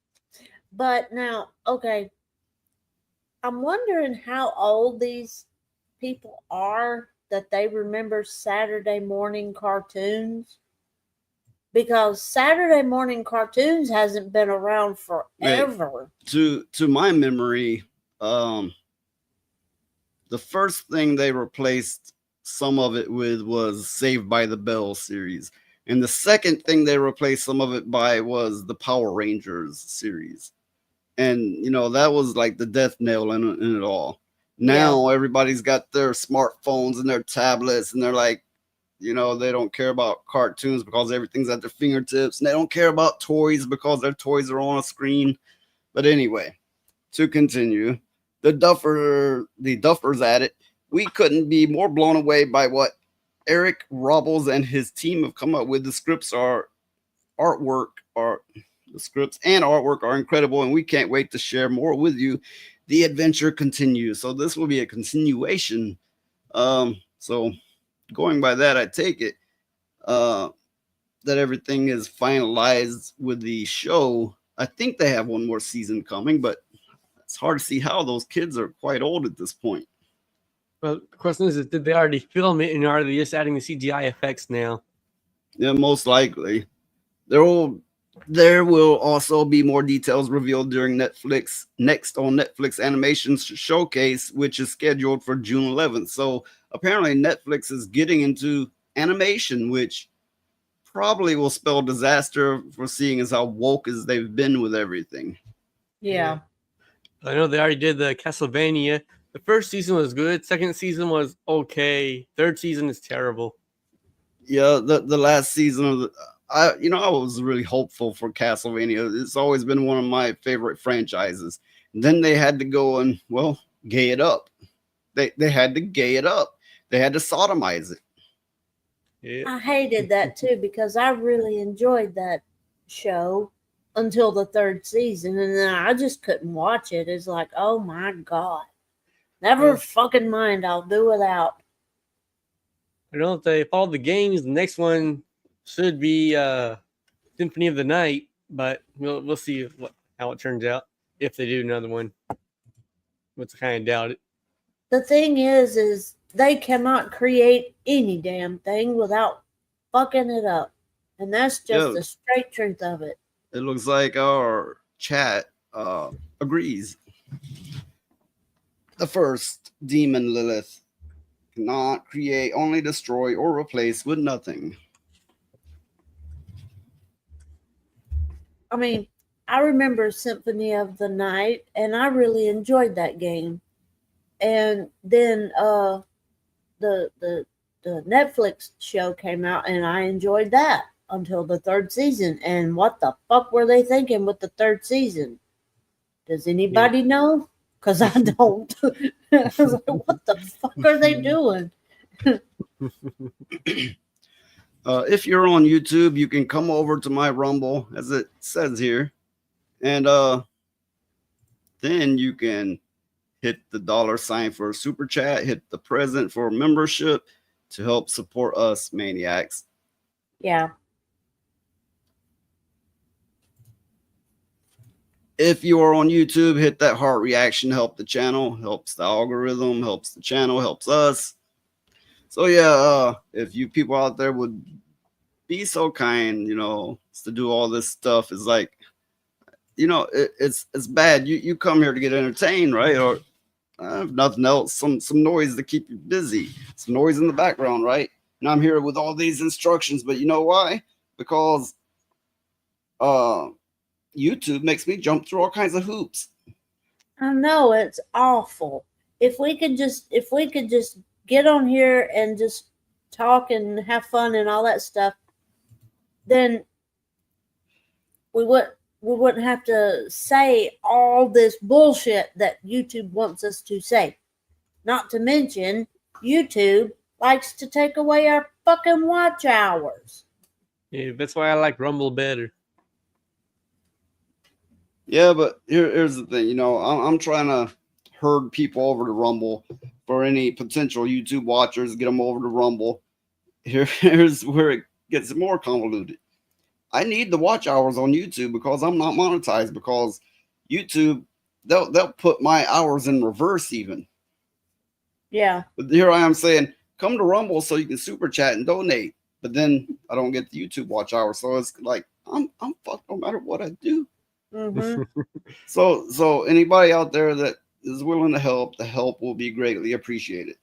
But now, okay. I'm wondering how old these people are that they remember Saturday morning cartoons. Because Saturday morning cartoons hasn't been around forever. To my memory, the first thing they replaced some of it with was Saved by the Bell series. And the second thing they replaced some of it by was the Power Rangers series. And, that was like the death nail in it all. Now everybody's got their smartphones and their tablets, and they're like, they don't care about cartoons because everything's at their fingertips. And they don't care about toys because their toys are on a screen. But anyway, to continue. The Duffers at it. We couldn't be more blown away by what Eric Robles and his team have come up with. The scripts and artwork are incredible, and we can't wait to share more with you. The adventure continues. So this will be a continuation. So going by that, I take it. that everything is finalized with the show, I think they have one more season coming, but it's hard to see how. Those kids are quite old at this point. Well, the question is, did they already film it, and are they just adding the CGI effects now? Yeah, most likely. There will also be more details revealed during Netflix next on Netflix Animation Showcase, which is scheduled for June 11th. So apparently Netflix is getting into animation, which probably will spell disaster for seeing as how woke as they've been with everything. Yeah. I know they already did the Castlevania. The first season was good. Second season was okay. Third season is terrible. Yeah, the last season of I was really hopeful for Castlevania. It's always been one of my favorite franchises. And then they had to go and gay it up. They had to gay it up. They had to sodomize it. Yeah. I hated that too because I really enjoyed that show until the third season, and then I just couldn't watch it. It's like, oh my god, never fucking mind. I'll do without. I don't know if they follow the games. The next one should be Symphony of the Night, but we'll see how it turns out if they do another one. Which I kind of doubt it. The thing is they cannot create any damn thing without fucking it up, and that's just the straight truth of it. It looks like our chat agrees. The first demon Lilith cannot create, only destroy or replace with nothing. I mean, I remember Symphony of the Night, and I really enjoyed that game. And then the Netflix show came out, and I enjoyed that until the third season. And what the fuck were they thinking with the third season? Does anybody know? Because I don't. I was like, what the fuck are they doing? If you're on YouTube, you can come over to my Rumble, as it says here, and then you can hit the $ for a super chat, hit the present for membership to help support us maniacs. Yeah. If you are on YouTube, hit that heart reaction, help the channel, helps the algorithm, helps the channel, helps us. So yeah, if you people out there would be so kind, to do all this stuff, is like, it's bad. You come here to get entertained, right? Or if nothing else, some noise to keep you busy, some noise in the background, right? And I'm here with all these instructions, but you know why? Because YouTube makes me jump through all kinds of hoops. I know, it's awful. If we could just get on here and just talk and have fun and all that stuff, then we wouldn't have to say all this bullshit that YouTube wants us to say. Not to mention, YouTube likes to take away our fucking watch hours. Yeah, that's why I like Rumble better. Yeah, but here's the thing. I'm trying to herd people over to Rumble for any potential YouTube watchers, get them over to Rumble. Here's where it gets more convoluted. I need the watch hours on YouTube because I'm not monetized, because YouTube, they'll put my hours in reverse even. Yeah. But here I am saying, come to Rumble so you can super chat and donate. But then I don't get the YouTube watch hours. So it's like, I'm fucked no matter what I do. Mm-hmm. So anybody out there that is willing to help, the help will be greatly appreciated.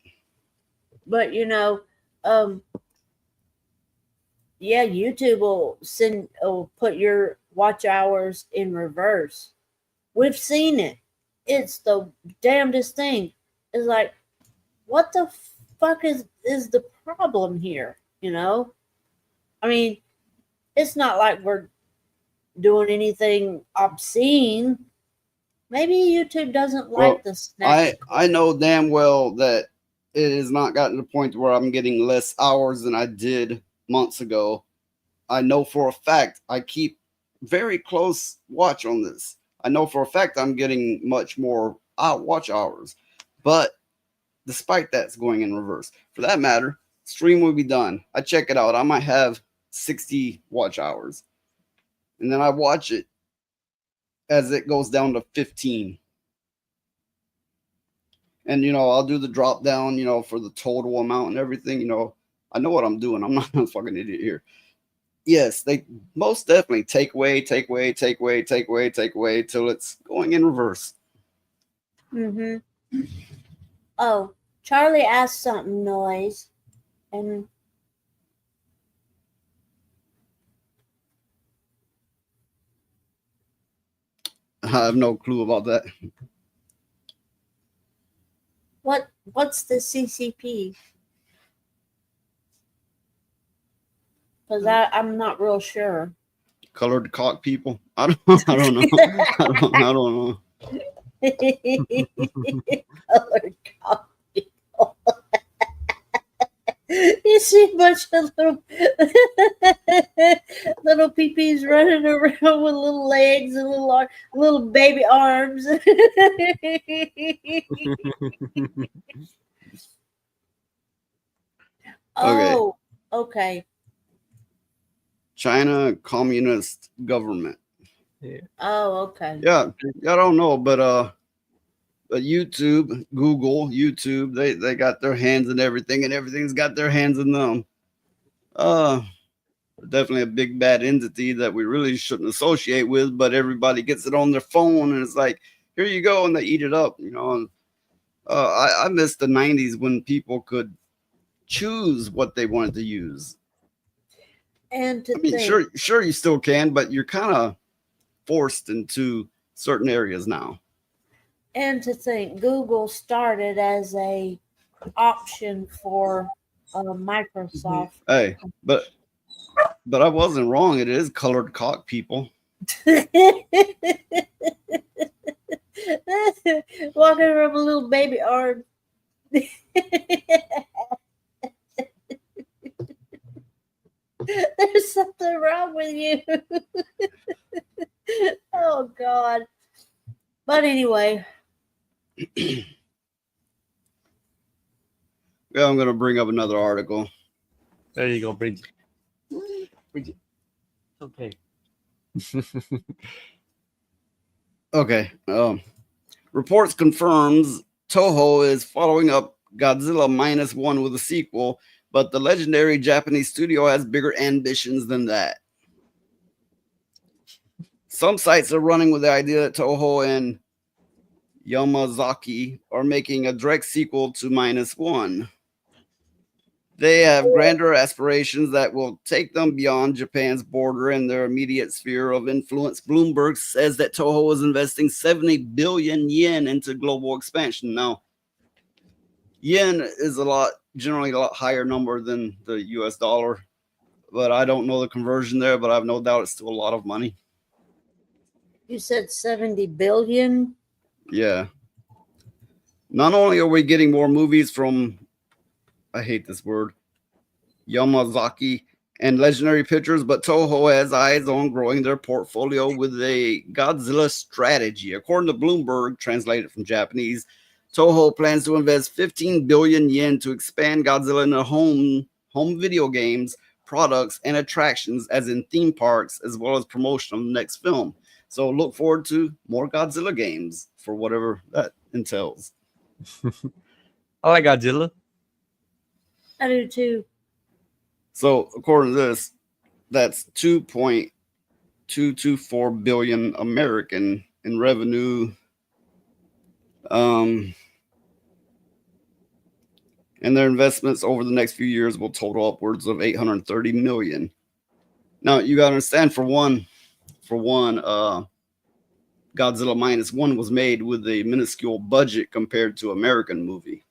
But YouTube will put your watch hours in reverse. We've seen it. It's the damnedest thing. It's like, what the fuck is the problem here? I mean, it's not like we're doing anything obscene. Maybe YouTube doesn't like the snacks. I know damn well that it has not gotten to the point where I'm getting less hours than I did months ago. I know for a fact I keep very close watch on this. I know for a fact I'm getting much more watch hours. But despite that's going in reverse. For that matter, stream will be done. I check it out. I might have 60 watch hours. And then I watch it as it goes down to 15. And, I'll do the drop down, for the total amount and everything. I know what I'm doing. I'm not a fucking idiot here. Yes, they most definitely take away till it's going in reverse. Mm-hmm. Oh, Charlie asked something, Noise. And I have no clue about that. what's the CCP? Because I'm not real sure. Colored cock people. I don't know. I don't know. Colored cock people. You see a bunch of little peepees running around with little legs and little baby arms. Oh, okay. China communist government. Oh, okay. Yeah, I don't know, but YouTube, Google, YouTube, they got their hands in everything, and everything's got their hands in them. Definitely a big bad entity that we really shouldn't associate with, but everybody gets it on their phone, and it's like, here you go, and they eat it up, And I miss the 90s when people could choose what they wanted to use. And to think, sure, you still can, but you're kind of forced into certain areas now. And to think, Google started as a option for Microsoft. Hey, but I wasn't wrong. It is colored cock people. Walking around with a little baby arm. There's something wrong with you. Oh, God. But anyway. Yeah, I'm going to bring up another article. There you go, Bridget. Okay. Okay. Reports confirms Toho is following up Godzilla -1 with a sequel, but the legendary Japanese studio has bigger ambitions than that. Some sites are running with the idea that Toho and Yamazaki are making a direct sequel to -1. They have grander aspirations that will take them beyond Japan's border and their immediate sphere of influence. Bloomberg says that Toho is investing 70 billion yen into global expansion. Now, yen is generally a lot higher number than the US dollar, but I don't know the conversion there, but I have no doubt it's still a lot of money. You said 70 billion? Yeah. Not only are we getting more movies from, I hate this word, Yamazaki and Legendary Pictures, but Toho has eyes on growing their portfolio with a Godzilla strategy. According to Bloomberg, translated from Japanese, Toho plans to invest 15 billion yen to expand Godzilla into home video games, products, and attractions, as in theme parks, as well as promotion of the next film. So look forward to more Godzilla games for whatever that entails. I like Godzilla. I do too. So according to this, that's 2.224 billion American in revenue. And their investments over the next few years will total upwards of 830 million. Now you got to understand, for one, Godzilla -1 was made with a minuscule budget compared to American movie.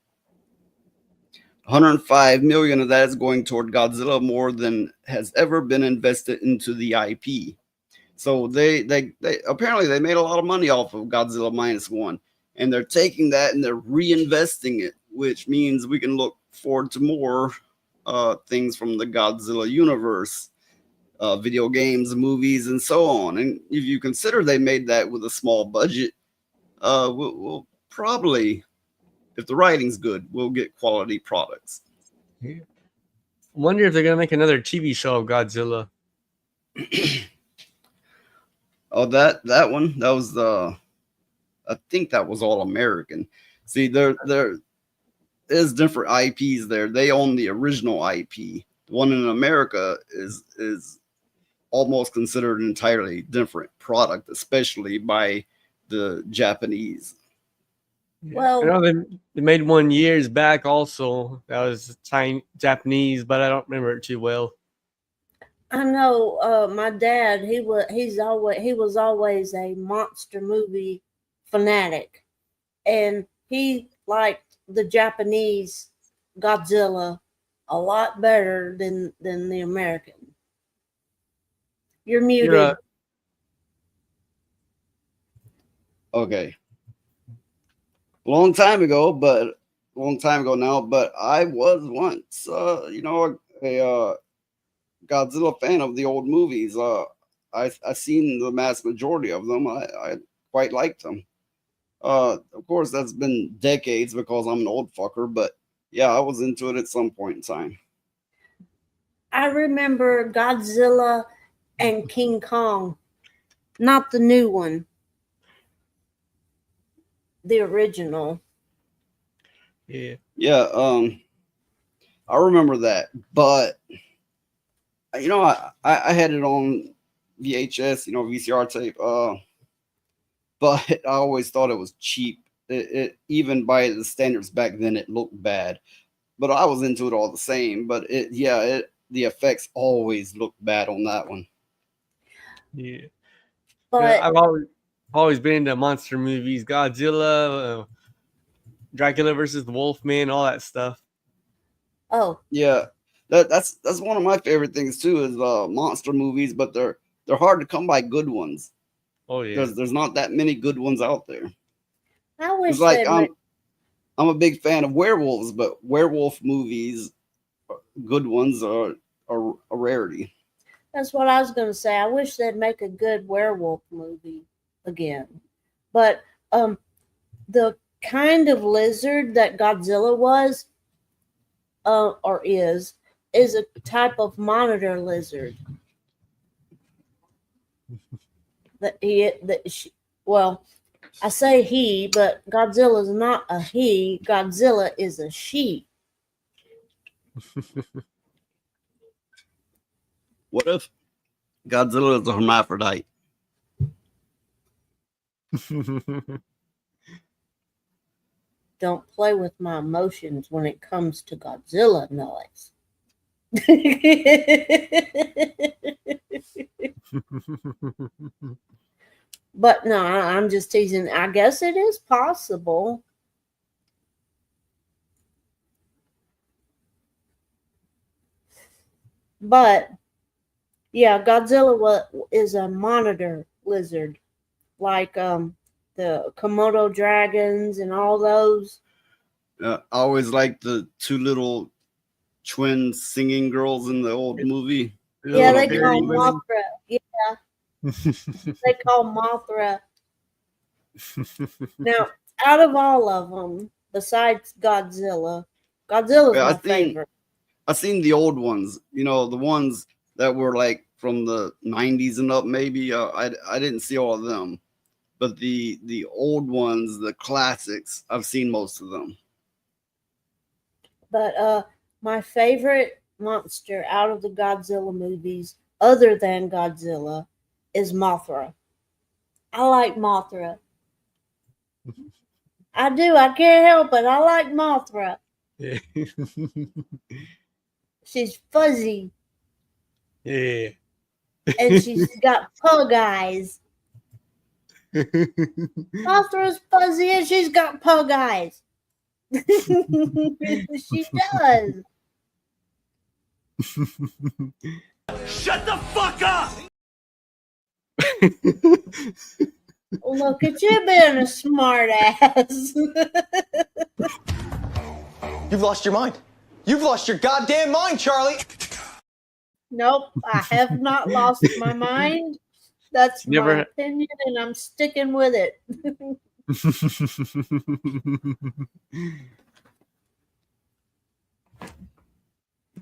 105 million of that is going toward Godzilla, more than has ever been invested into the IP. So they apparently they made a lot of money off of Godzilla -1, and they're taking that and they're reinvesting it, which means we can look forward to more things from the Godzilla universe, video games, movies, and so on. And if you consider they made that with a small budget, we'll probably, if the writing's good, we'll get quality products. Yeah. wonder if they're gonna make another TV show of Godzilla. Oh, that one, that was the, I think that was all American. See, there is different IPs there. They own the original IP. The one in America is almost considered an entirely different product, especially by the Japanese. Well, I know they made one years back also. That was Japanese, but I don't remember it too well. I know my dad, he was always a monster movie fanatic, and he liked the Japanese Godzilla a lot better than the American. You're muted. Okay. Long time ago now, but I was once, a Godzilla fan of the old movies. I seen the vast majority of them. I quite liked them. Of course, that's been decades because I'm an old fucker, but yeah, I was into it at some point in time. I remember Godzilla and King Kong, not the new one, the original. Yeah. Yeah, I remember that, but I had it on VHS, VCR tape. But I always thought it was cheap. It even by the standards back then, it looked bad. But I was into it all the same. But the effects always looked bad on that one. Yeah. But I've always been into monster movies, Godzilla, Dracula versus the Wolfman, all that stuff. oh, Yeah, that's one of my favorite things too is monster movies, but they're hard to come by good ones. Oh yeah. There's not that many good ones out there. I wish It's like they'd I'm a big fan of werewolves, but werewolf movies, good ones are a rarity. That's what I was going to say. I wish they'd make a good werewolf movie again. But the kind of lizard that Godzilla was, or is a type of monitor lizard. Well, I say he, but Godzilla's not a he. Godzilla is a she. What if Godzilla is a hermaphrodite? Don't play with my emotions when it comes to Godzilla noise. But no, I'm just teasing. I guess it is possible. But yeah, Godzilla is a monitor lizard, like the Komodo dragons and all those. I always liked the two little twin singing girls in the old movie. Yeah, they Little call fairy women. Mothra. Yeah, they call Mothra. Now, out of all of them, besides Godzilla's Yeah, my favorite. I've seen the old ones, the ones that were like from the 90s and up, maybe. I didn't see all of them, but the old ones, the classics, I've seen most of them. But my favorite monster out of the Godzilla movies, other than Godzilla, is Mothra. I like Mothra. I do. I can't help it. I like Mothra. Yeah. She's fuzzy. Yeah. And she's got pug eyes. Mothra's fuzzy and she's got pug eyes. She does. Shut the fuck up! Look at you being a smart ass. You've lost your mind. You've lost your goddamn mind, Charlie. Nope, I have not lost my mind. That's my opinion, and I'm sticking with it.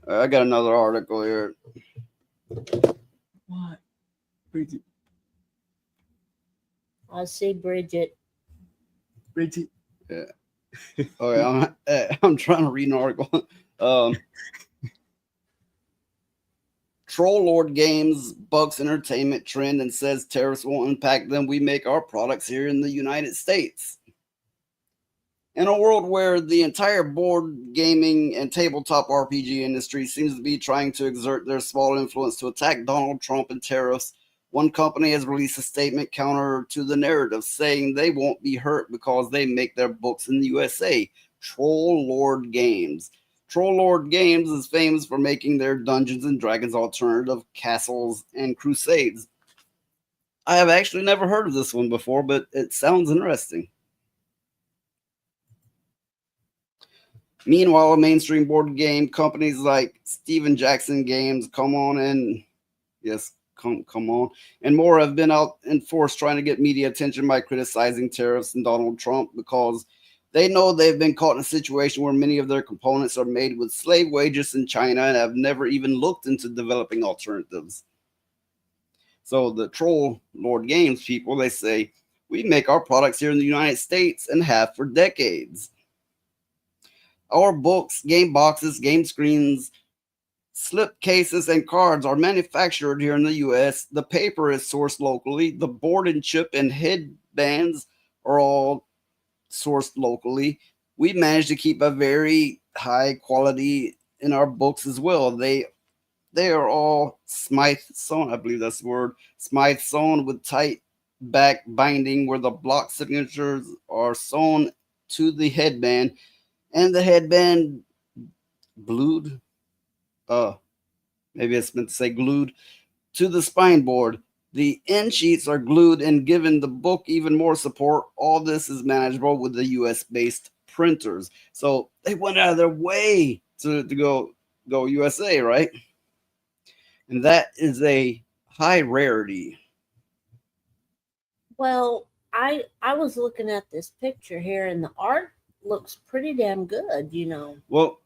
I got another article here. What? Bridget. I see Bridget. Bridget. Oh yeah, I'm trying to read an article. Troll Lord Games bucks entertainment trend and says tariffs won't impact them. We make our products here in the United States. In a world where the entire board gaming and tabletop RPG industry seems to be trying to exert their small influence to attack Donald Trump and tariffs, one company has released a statement counter to the narrative, saying they won't be hurt because they make their books in the USA. Troll Lord Games. Troll Lord Games is famous for making their Dungeons and Dragons alternative Castles and Crusades. I have actually never heard of this one before, but it sounds interesting. Meanwhile, mainstream board game companies like Steven Jackson Games, Come On, and more have been out in force trying to get media attention by criticizing tariffs and Donald Trump because they know they've been caught in a situation where many of their components are made with slave wages in China and have never even looked into developing alternatives. So the Troll Lord Games people, they say, we make our products here in the United States and have for decades. Our books, game boxes, game screens, slip cases, and cards are manufactured here in the U.S. The paper is sourced locally. The board and chip and headbands are all sourced locally. We managed to keep a very high quality in our books as well. They are all Smythe sewn, I believe that's the word, Smythe sewn with tight back binding where the block signatures are sewn to the headband. And the headband glued, maybe it's meant to say glued, to the spine board. The end sheets are glued and given the book even more support. All this is manageable with the US-based printers. So they went out of their way to go USA, right? And that is a high rarity. Well, I was looking at this picture here, and the art looks pretty damn good, you know. Well,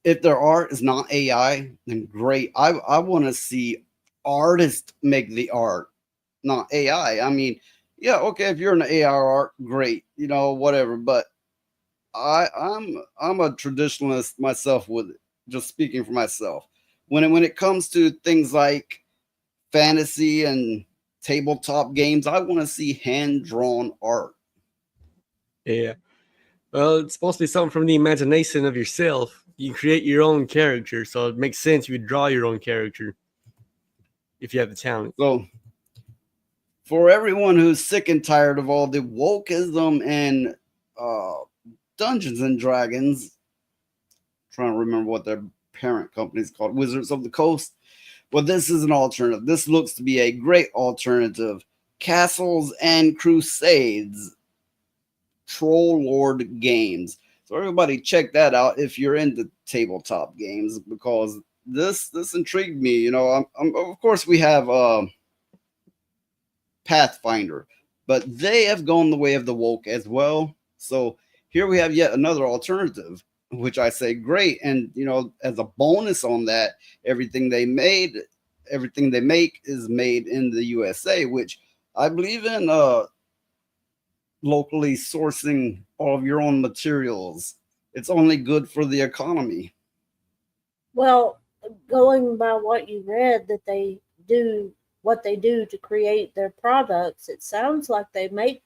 if their art is not AI, then great. I want to see artists make the art, not AI. I mean, yeah, okay, if you're an AI art, great, you know, whatever. But I'm a traditionalist myself with it, just speaking for myself. When it comes to things like fantasy and tabletop games, I want to see hand-drawn art. Yeah. Well, it's supposed to be something from the imagination of yourself. You create your own character, so it makes sense you would draw your own character if you have the talent. So, for everyone who's sick and tired of all the wokeism and Dungeons and Dragons, trying to remember what their parent company is called, Wizards of the Coast. Well, this is an alternative. This looks to be a great alternative. Castles and Crusades. Troll Lord Games. So everybody check that out if you're into tabletop games, because this intrigued me. You know, I'm of course we have Pathfinder, but they have gone the way of the woke as well. So here we have yet another alternative, which I say great. And you know, as a bonus on that, everything they make is made in the USA, which I believe in locally sourcing all of your own materials. It's only good for the economy. Well, going by what you read, that they do what they do to create their products, it sounds like they make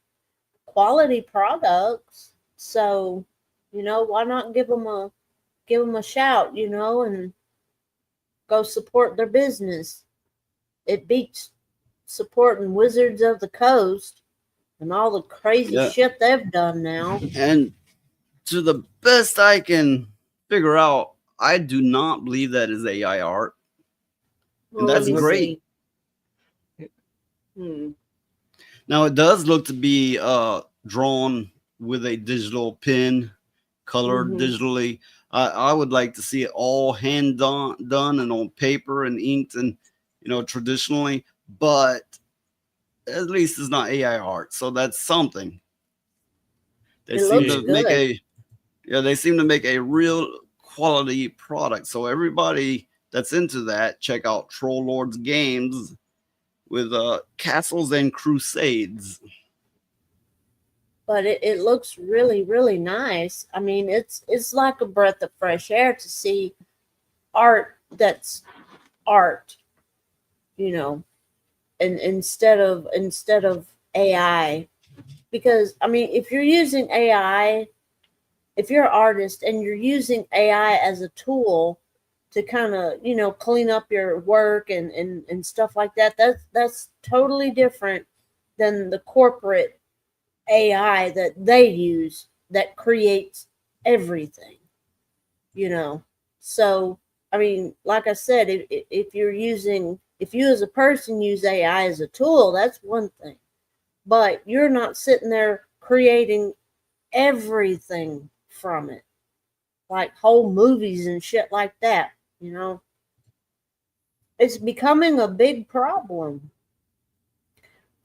quality products. So, you know, why not give them a shout, you know, and go support their business. It beats supporting Wizards of the Coast and all the crazy shit they've done now. And to the best I can figure out, I do not believe that is AI art. And that's great. Now it does look to be drawn with a digital pen, colored digitally. I would like to see it all hand done and on paper and inked and, you know, traditionally, but at least it's not AI art. So that's something. They seem to make a real quality product. So everybody that's into that, check out Troll Lords Games with Castles and Crusades. But it looks really, really nice. I mean, it's like a breath of fresh air to see art that's art, you know, and instead of AI. Because I mean, if you're using AI, if you're an artist and you're using AI as a tool to kind of, you know, clean up your work and stuff like that, that's totally different than the corporate AI that they use that creates everything, you know. So, I mean, like I said, if you as a person use AI as a tool, that's one thing. But you're not sitting there creating everything from it, like whole movies and shit like that, you know. It's becoming a big problem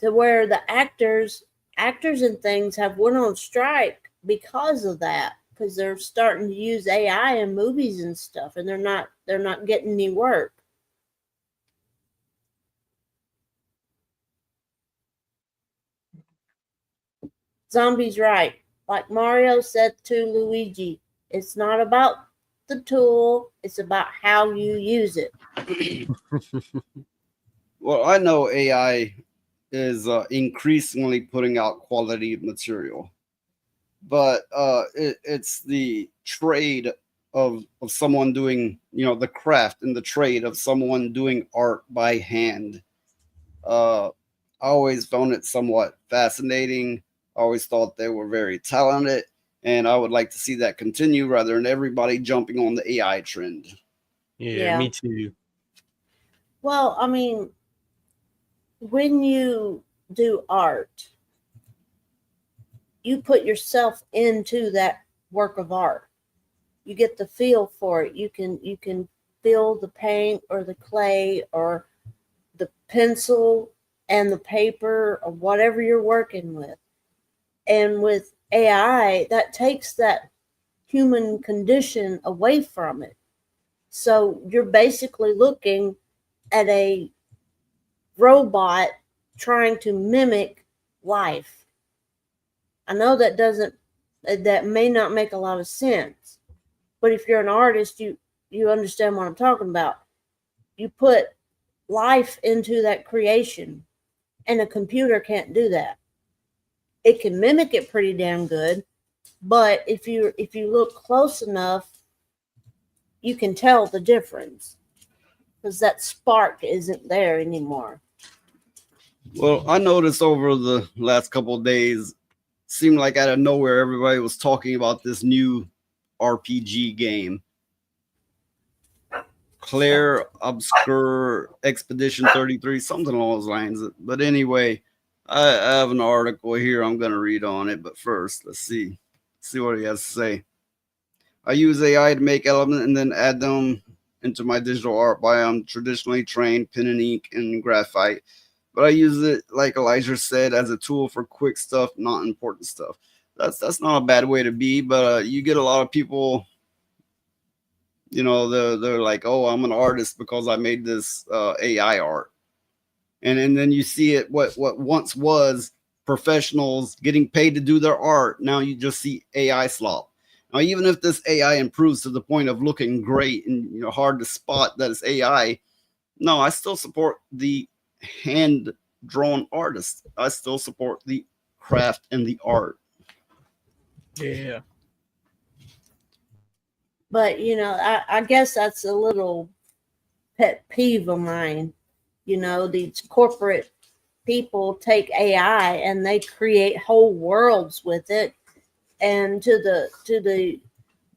to where the actors and things have went on strike because of that, because they're starting to use AI in movies and stuff, and they're not getting any work. Zombie's right. Like Mario said to Luigi, it's not about the tool, it's about how you use it. Well, I know AI is increasingly putting out quality material, but it's the trade of someone doing, you know, the craft and the trade of someone doing art by hand. I always found it somewhat fascinating. I always thought they were very talented, and I would like to see that continue rather than everybody jumping on the AI trend. Yeah, me too. Well, I mean, when you do art, you put yourself into that work of art. You get the feel for it. You can feel the paint or the clay or the pencil and the paper or whatever you're working with. And with AI, that takes that human condition away from it. So you're basically looking at a robot trying to mimic life. I know that may not make a lot of sense, but if you're an artist, you understand what I'm talking about. You put life into that creation, and a computer can't do that. It can mimic it pretty damn good, but if you look close enough, you can tell the difference because that spark isn't there anymore. Well, I noticed over the last couple of days, seemed like out of nowhere, everybody was talking about this new RPG game, Claire Obscure Expedition 33, something along those lines. But anyway, I have an article here I'm going to read on it. But first, let's see what he has to say. I use AI to make elements and then add them into my digital art by traditionally trained pen and ink and graphite. But I use it, like Elijah said, as a tool for quick stuff, not important stuff. That's not a bad way to be, but you get a lot of people, you know, they're like, oh, I'm an artist because I made this AI art. And then you see it, what once was professionals getting paid to do their art. Now you just see AI slop. Now, even if this AI improves to the point of looking great and, you know, hard to spot that it's AI, no, I still support the hand drawn artist. I still support the craft and the art. Yeah. But you know, I guess that's a little pet peeve of mine. You know, these corporate people take AI and they create whole worlds with it, and to the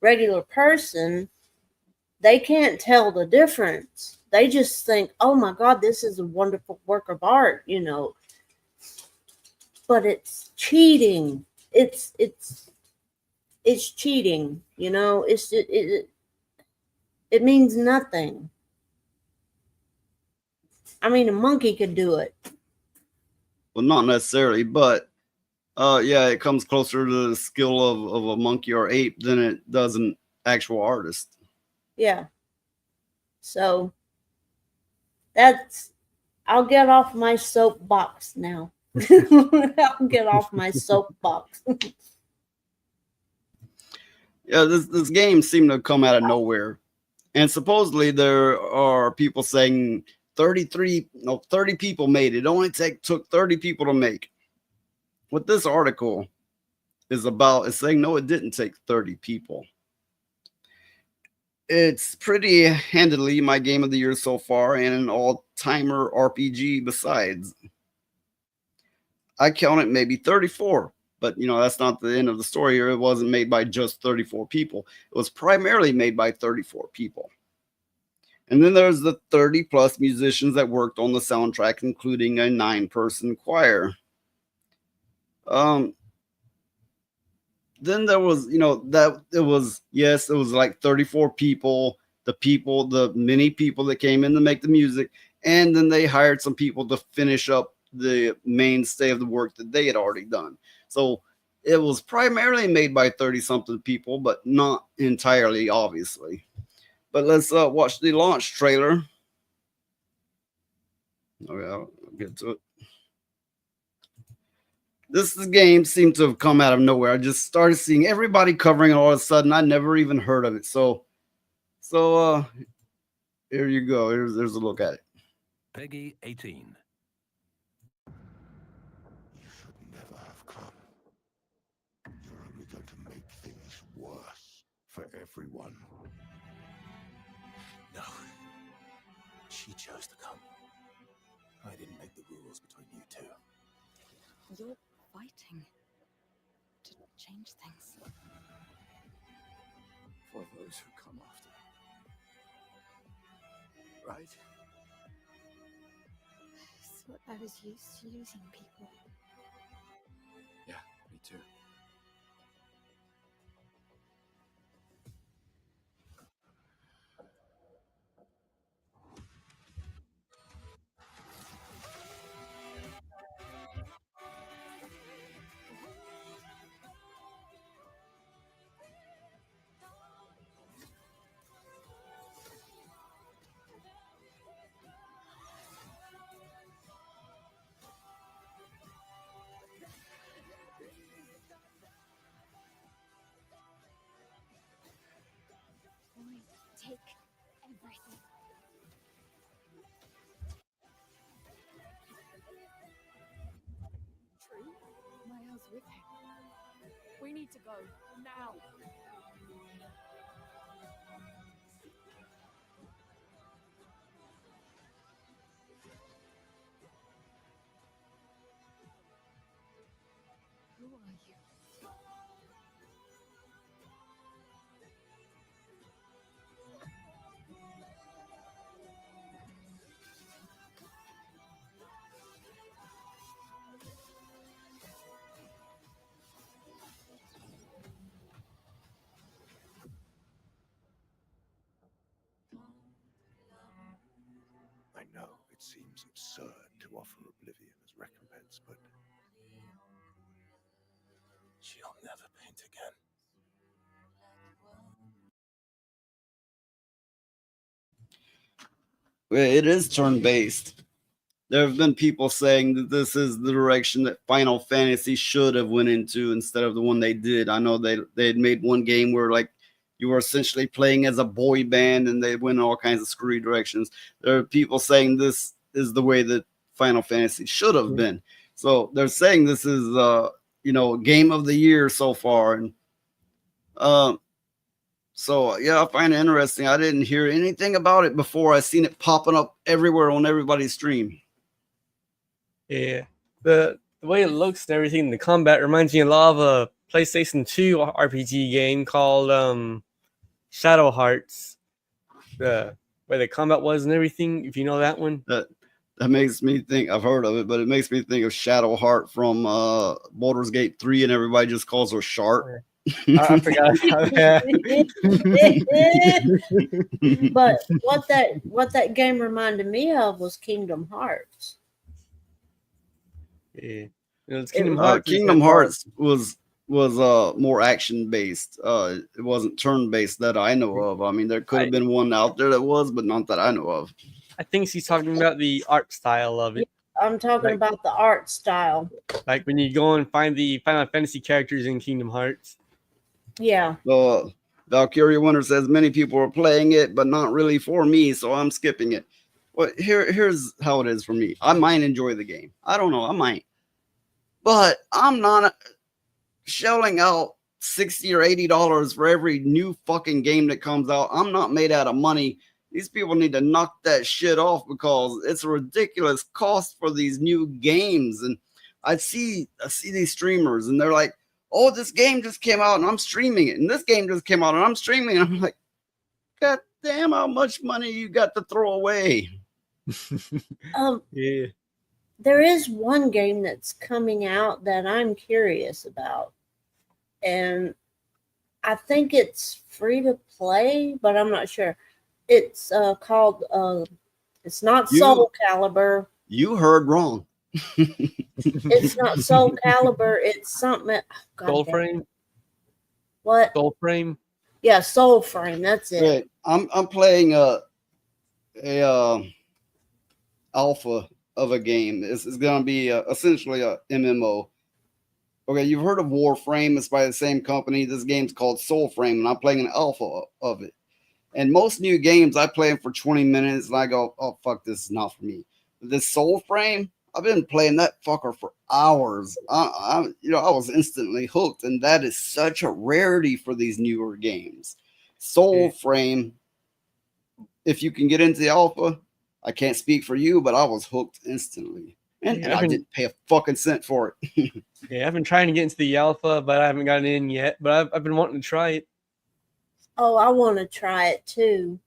regular person, they can't tell the difference. They just think, oh my God, this is a wonderful work of art, you know. But it's cheating. It's cheating, you know. It means nothing. I mean, a monkey could do it. Well, not necessarily, but yeah, it comes closer to the skill of a monkey or ape than it does an actual artist. Yeah. So I'll get off my soapbox now. I'll get off my soapbox. Yeah, this game seemed to come out of nowhere. And supposedly there are people saying 30 people made it. It only took 30 people to make. What this article is about is saying no, it didn't take 30 people. It's pretty handily my game of the year so far and an all-timer RPG besides. I counted maybe 34, but that's not the end of the story here. It wasn't made by just 34 people. It was primarily made by 34 people. And then there's the 30 plus musicians that worked on the soundtrack, including a 9-person choir. Then there was, that it was like 34 people, the many people that came in to make the music. And then they hired some people to finish up the mainstay of the work that they had already done. So it was primarily made by 30 something people, but not entirely, obviously. But let's watch the launch trailer. Okay, I'll get to it. This game seemed to have come out of nowhere. I just started seeing everybody covering it all of a sudden. I never even heard of it. So here you go. There's a look at it. Peggy 18. You should never have come. You're only going to make things worse for everyone. No. She chose to come. I didn't make the rules between you two. You're fighting to change things. For those who come after. Right? I thought I was used to losing people. Yeah, me too. Take everything. True. Miles with him. We need to go now. Who are you? I know it seems absurd to offer oblivion as recompense, but She'll never paint again. It is turn-based. There have been people saying that this is the direction that Final Fantasy should have went into instead of the one they did. I know they had made one game where like you were essentially playing as a boy band and they went in all kinds of screwy directions. There are people saying this is the way that Final Fantasy should have been. So they're saying this is game of the year so far. And so yeah, I find it interesting. I didn't hear anything about it before. I seen it popping up everywhere on everybody's stream. Yeah, the way it looks and everything, the combat reminds me a lot of a PlayStation 2 RPG game called Shadow Hearts. The way the combat was and everything, if you know that one. That makes me think, I've heard of it, but it makes me think of Shadow Heart from Baldur's Gate 3, and everybody just calls her Shark. I forgot about that. But what that game reminded me of was Kingdom Hearts. Yeah. It's Kingdom Hearts was was more action based. It wasn't turn based that I know of. I mean, there could have been one out there that was, but not that I know of. I think she's talking about the art style of it. I'm talking about the art style. Like when you go and find the Final Fantasy characters in Kingdom Hearts. Yeah. Valkyria Winter says many people are playing it, but not really for me, so I'm skipping it. Well, here's how it is for me. I might enjoy the game. I don't know. I might. But I'm not shelling out $60 or $80 for every new fucking game that comes out. I'm not made out of money. These people need to knock that shit off because it's a ridiculous cost for these new games. And I see these streamers and they're like, oh, this game just came out and I'm streaming it. And this game just came out and I'm streaming it. I'm like, God damn, how much money you got to throw away? Yeah. There is one game that's coming out that I'm curious about. And I think it's free to play, but I'm not sure. It's called it's not Soul Calibur. You heard wrong. It's not Soul Calibur, it's something. Oh, Soul Frame? What? Soul Frame? Yeah, Soul Frame, that's it. Right. I'm playing a alpha of a game. It's gonna be essentially a MMO. Okay, you've heard of Warframe. It's by the same company. This game's called Soul Frame, and I'm playing an alpha of it. And most new games, I play them for 20 minutes, and I go, oh, fuck, this is not for me. But this Soul Frame, I've been playing that fucker for hours. I was instantly hooked, and that is such a rarity for these newer games. Soul Frame, if you can get into the alpha, I can't speak for you, but I was hooked instantly. And I didn't pay a fucking cent for it. Yeah, I've been trying to get into the alpha, but I haven't gotten in yet. But I've been wanting to try it. Oh, I want to try it too.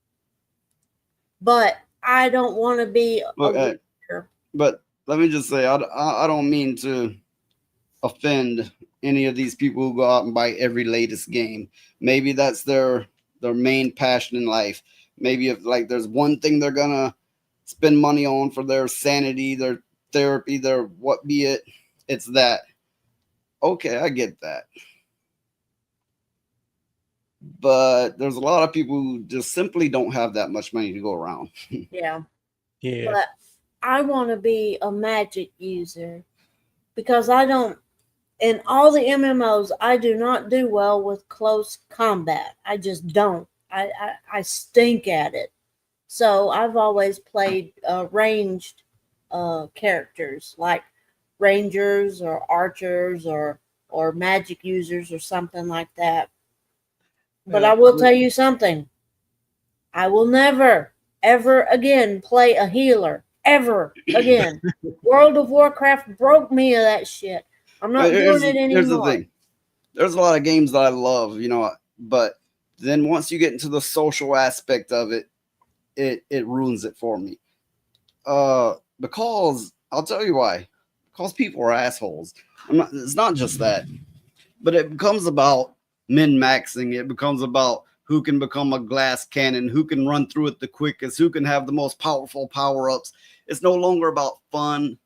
But I don't want to be a leader. But let me just say, I don't mean to offend any of these people who go out and buy every latest game. Maybe that's their main passion in life. Maybe if like there's one thing they're gonna spend money on for their sanity, their therapy, their what be it, it's that. Okay, I get that. But there's a lot of people who just simply don't have that much money to go around. Yeah. Yeah. But I want to be a magic user because I don't, in all the MMOs, I do not do well with close combat. I just don't. I stink at it. So I've always played ranged characters like rangers or archers or magic users or something like that. But I will tell you something. I will never, ever again play a healer. Ever again. World of Warcraft broke me of that shit. I'm not doing it anymore. Here's the thing. There's a lot of games that I love, but then once you get into the social aspect of it, it ruins it for me. Because I'll tell you why. Because people are assholes. It's not just that, but it becomes about min-maxing. It becomes about who can become a glass cannon, who can run through it the quickest, who can have the most powerful power-ups. It's no longer about fun.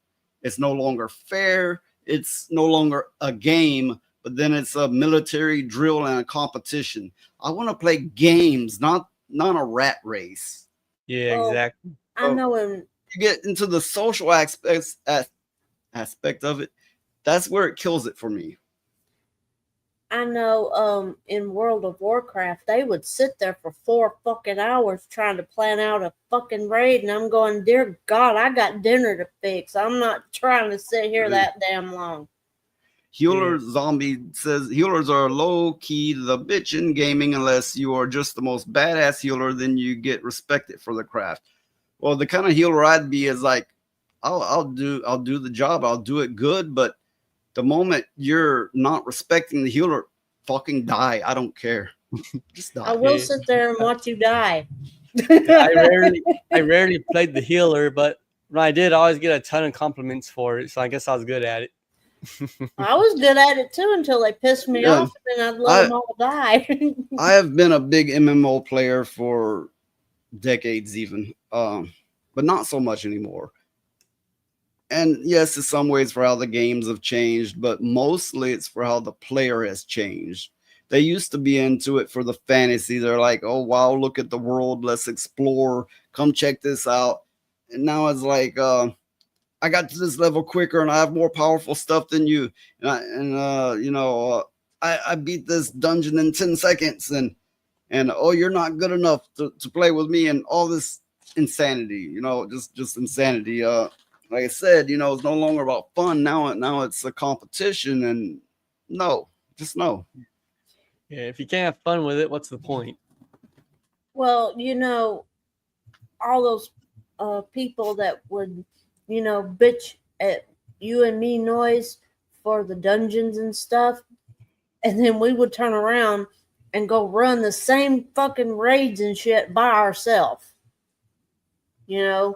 It's no longer fair. It's no longer a game, but then it's a military drill and a competition. I want to play games, not a rat race. Yeah, exactly. I know when you get into the social aspect of it, that's where it kills it for me. I know in World of Warcraft, they would sit there for 4 fucking hours trying to plan out a fucking raid. And I'm going, dear God, I got dinner to fix. I'm not trying to sit here that damn long. Healer Zombie says healers are low key the bitch in gaming unless you are just the most badass healer, then you get respected for the craft. Well, the kind of healer I'd be is like, I'll do the job, I'll do it good, but the moment you're not respecting the healer, fucking die. I don't care. Just die. I will sit there and watch you die. I rarely played the healer, but when I did, I always get a ton of compliments for it. So I guess I was good at it. I was good at it too until they pissed me off, and then I'd let them all die. I have been a big MMO player for decades, even, but not so much anymore. And yes, in some ways for how the games have changed, but mostly it's for how the player has changed. They used to be into it for the fantasy. They're like, oh wow, look at the world, let's explore, come check this out. And now it's like, I got to this level quicker and I have more powerful stuff than you. I beat this dungeon in 10 seconds and oh, you're not good enough to play with me and all this insanity, just insanity. Like I said, it's no longer about fun. Now it's a competition and no, just no. Yeah, if you can't have fun with it, what's the point? Well, all those people that would, bitch at you and me noise for the dungeons and stuff, and then we would turn around and go run the same fucking raids and shit by ourselves. Yeah.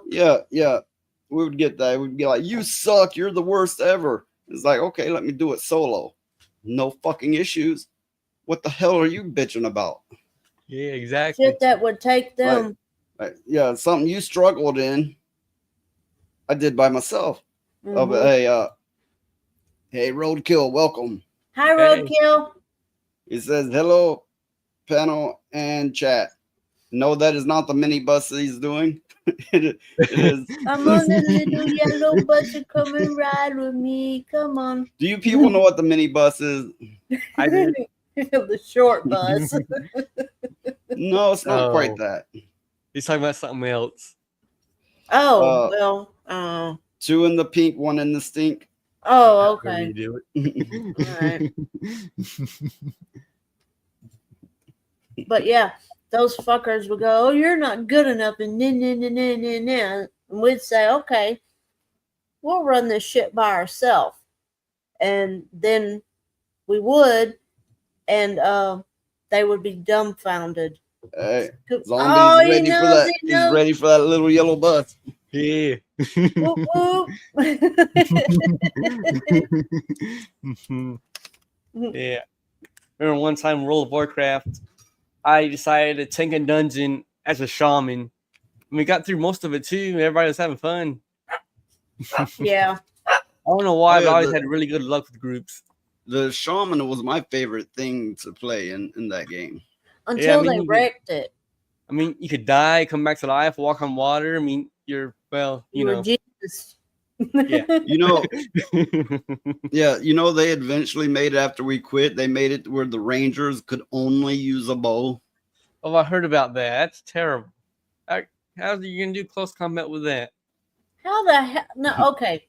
We would get that. We'd be like, you suck, you're the worst ever. It's like, okay, let me do it solo. No fucking issues. What the hell are you bitching about? Yeah, exactly. Shit that would take them. Something you struggled in, I did by myself. Mhm. Hey, Roadkill, welcome. Hi, Roadkill. It says, hello, panel and chat. No, that is not the minibus that he's doing. it is. I'm on the little yellow bus. Come and ride with me. Come on. Do you people know what the minibus is? I do. The short bus. No, it's not quite that. He's talking about something else. Oh, two in the pink, one in the stink. Oh, okay. You do it. All right. But yeah, those fuckers would go, oh, you're not good enough, and and we'd say, okay, we'll run this shit by ourselves. And then we would, and they would be dumbfounded. Hey, Zombie's ready for that. He's ready for that little yellow bus. Yeah. Whoop, whoop. Yeah. Remember one time in World of Warcraft, I decided to tank a dungeon as a shaman. And we got through most of it too. Everybody was having fun. Yeah. I don't know why, but I always had really good luck with groups. The shaman was my favorite thing to play in that game. Until they wrecked it. I mean, you could die, come back to life, walk on water. I mean, you know. Jesus. Yeah. They eventually made it after we quit. They made it where the Rangers could only use a bow. Oh, I heard about that. That's terrible. How are you going to do close combat with that? How the hell? No, okay.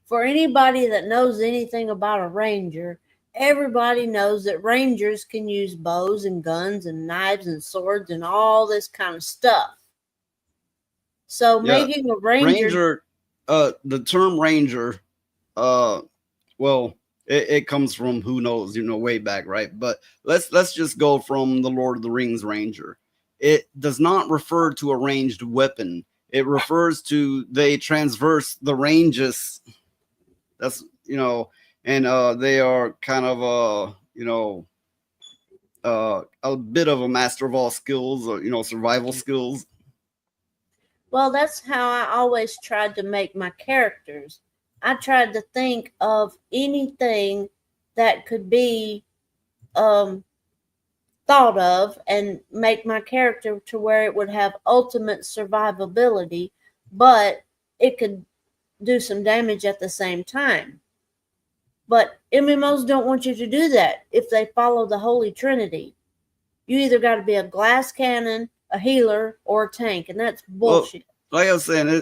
For anybody that knows anything about a ranger, everybody knows that rangers can use bows and guns and knives and swords and all this kind of stuff. So making a ranger, the term ranger, it comes from who knows, way back, right? But let's just go from the Lord of the Rings ranger. It does not refer to a ranged weapon. It refers to they transverse the ranges. That's and they are kind of a bit of a master of all skills, or survival skills. Well, that's how I always tried to make my characters. I tried to think of anything that could be thought of and make my character to where it would have ultimate survivability, but it could do some damage at the same time. But MMOs don't want you to do that if they follow the Holy Trinity. You either got to be a glass cannon, a healer, or a tank, and that's bullshit. Well, like I was saying,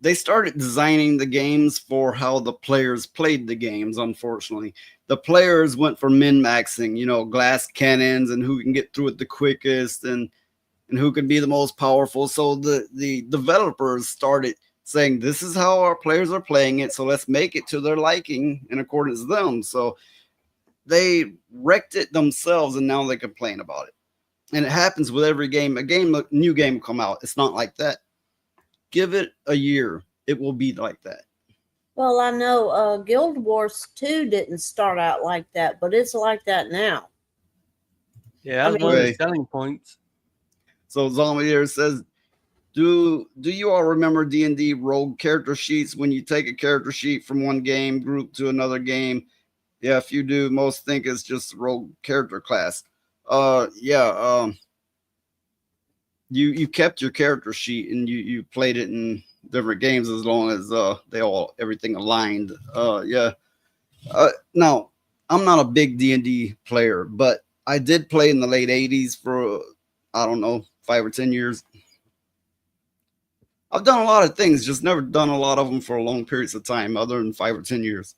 they started designing the games for how the players played the games. Unfortunately, the players went for min-maxing, glass cannons and who can get through it the quickest and who can be the most powerful. So the developers started saying, this is how our players are playing it, so let's make it to their liking in accordance with them. So they wrecked it themselves, and now they complain about it. And it happens with every game. A new game will come out. It's not like that. Give it a year. It will be like that. Well, I know Guild Wars 2 didn't start out like that, but it's like that now. Yeah, that's one of the selling points. So Zombie here says, Do you all remember D&D rogue character sheets when you take a character sheet from one game group to another game? Yeah, if you do, most think it's just rogue character class. You kept your character sheet and you played it in different games as long as everything aligned. Now I'm not a big D&D player, but I did play in the late 80s for I don't know 5 or 10 years. I've done a lot of things, just never done a lot of them for long periods of time, other than 5 or 10 years.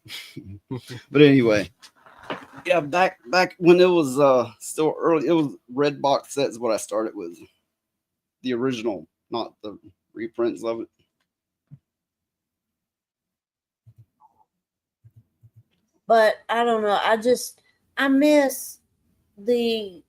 But anyway, yeah, back when it was still early, it was red box sets. What I started with, the original, not the reprints of it. But I don't know. I miss the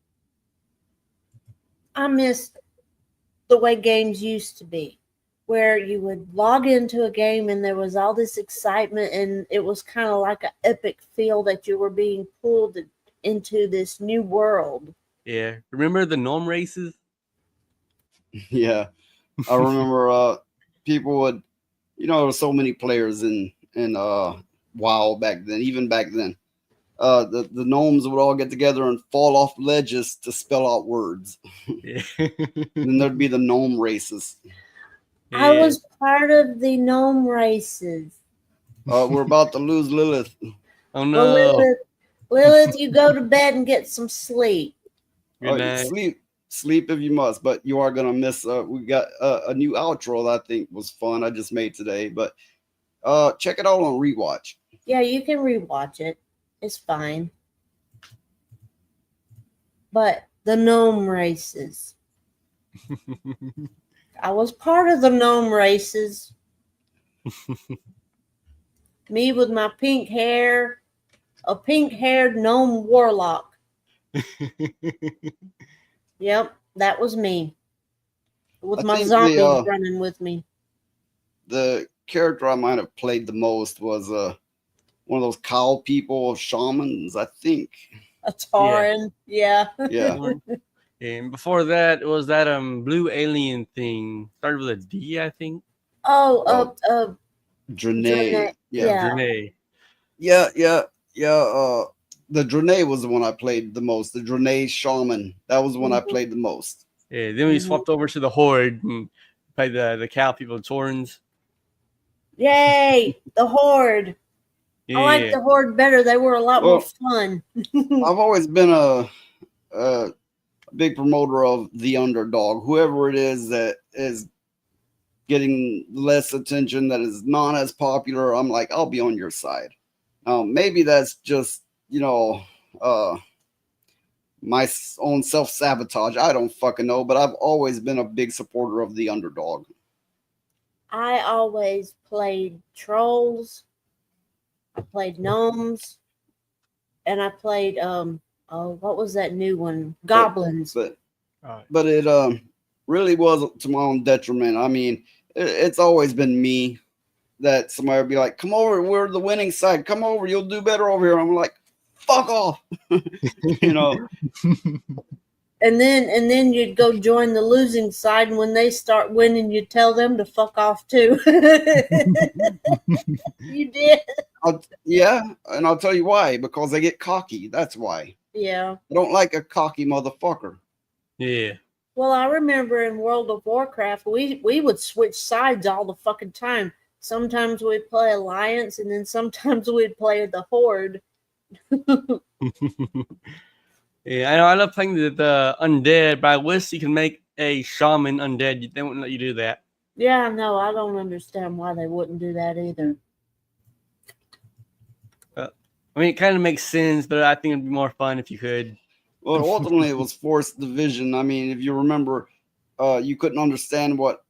way games used to be, where you would log into a game and there was all this excitement and it was kind of like an epic feel that you were being pulled into this new world. Yeah. Remember the gnome races? Yeah. I remember people would, there were so many players in WoW back then, even back then. The gnomes would all get together and fall off ledges to spell out words. Yeah. Then there'd be the gnome races. I was part of the gnome races. We're about to lose Lilith. Oh no. Well, Lilith, you go to bed and get some sleep. Good night. Sleep if you must, but you are gonna miss. We got a new outro that I think was fun. I just made today, but check it out on rewatch. Yeah, you can rewatch it. It's fine. But the gnome races. I was part of the gnome races. Me with my pink hair, a pink-haired gnome warlock. Yep, that was me. With my zombies running with me. The character I might have played the most was one of those cow people, shamans, I think. A Tauren, yeah. Yeah. And before that, it was that blue alien thing. Started with a D, I think. Draenei. Yeah. Draenei. Yeah. The Draenei was the one I played the most. The Draenei shaman. That was the one I played the most. Yeah. Then we swapped over to the Horde and played the cow people, Taurens. Yay! The Horde. Yeah. I like the Horde better. They were a lot more fun. I've always been a big promoter of the underdog. Whoever it is that is getting less attention, that is not as popular, I'm like, I'll be on your side. Maybe that's just, my own self-sabotage. I don't fucking know, but I've always been a big supporter of the underdog. I always played trolls. I played gnomes. And I played what was that new one? Goblins. But it really was to my own detriment. I mean, it's always been me that somebody would be like, come over, we're the winning side. Come over, you'll do better over here. I'm like, fuck off. And then you'd go join the losing side, and when they start winning, you tell them to fuck off too. You did. Yeah, and I'll tell you why. Because they get cocky. That's why. Yeah. I don't like a cocky motherfucker. Yeah. Well, I remember in World of Warcraft, we would switch sides all the fucking time. Sometimes we'd play Alliance, and then sometimes we'd play the Horde. Yeah, I know. I love playing the undead, but I wish you could make a shaman undead. They wouldn't let you do that. Yeah, no, I don't understand why they wouldn't do that either. I mean, it kind of makes sense, but I think it'd be more fun if you could. Well, ultimately, it was forced division. I mean, if you remember, you couldn't understand what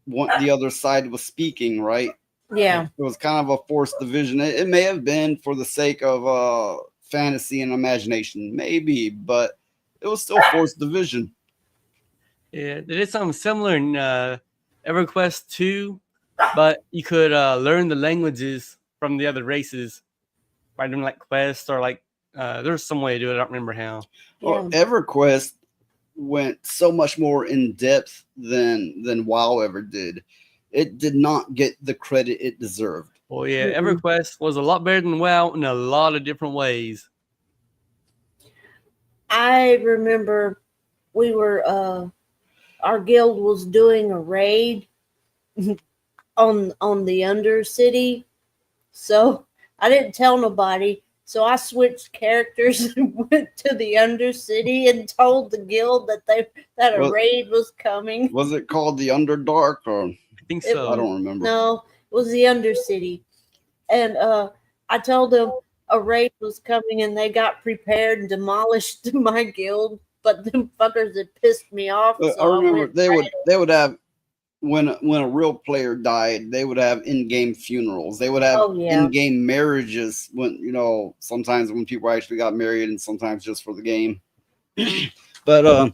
the other side was speaking, right? Yeah. It was kind of a forced division. It may have been for the sake of fantasy and imagination, maybe, but it was still forced division. Yeah, they did something similar in EverQuest 2, but you could learn the languages from the other races by doing like quests or like there's some way to do it. I don't remember how. Well, EverQuest went so much more in depth than WoW ever did. It did not get the credit it deserved. Well, yeah, EverQuest was a lot better than WoW in a lot of different ways. I remember we were our guild was doing a raid on the Undercity, so I didn't tell nobody. So I switched characters and went to the Undercity and told the guild that a raid was coming. Was it called the Underdark or? I think so. I don't remember. No, it was the Undercity, and I told them a raid was coming, and they got prepared and demolished my guild. But them fuckers had pissed me off. So I remember they would have when a real player died, they would have in-game funerals. They would have in-game marriages when sometimes when people actually got married and sometimes just for the game. But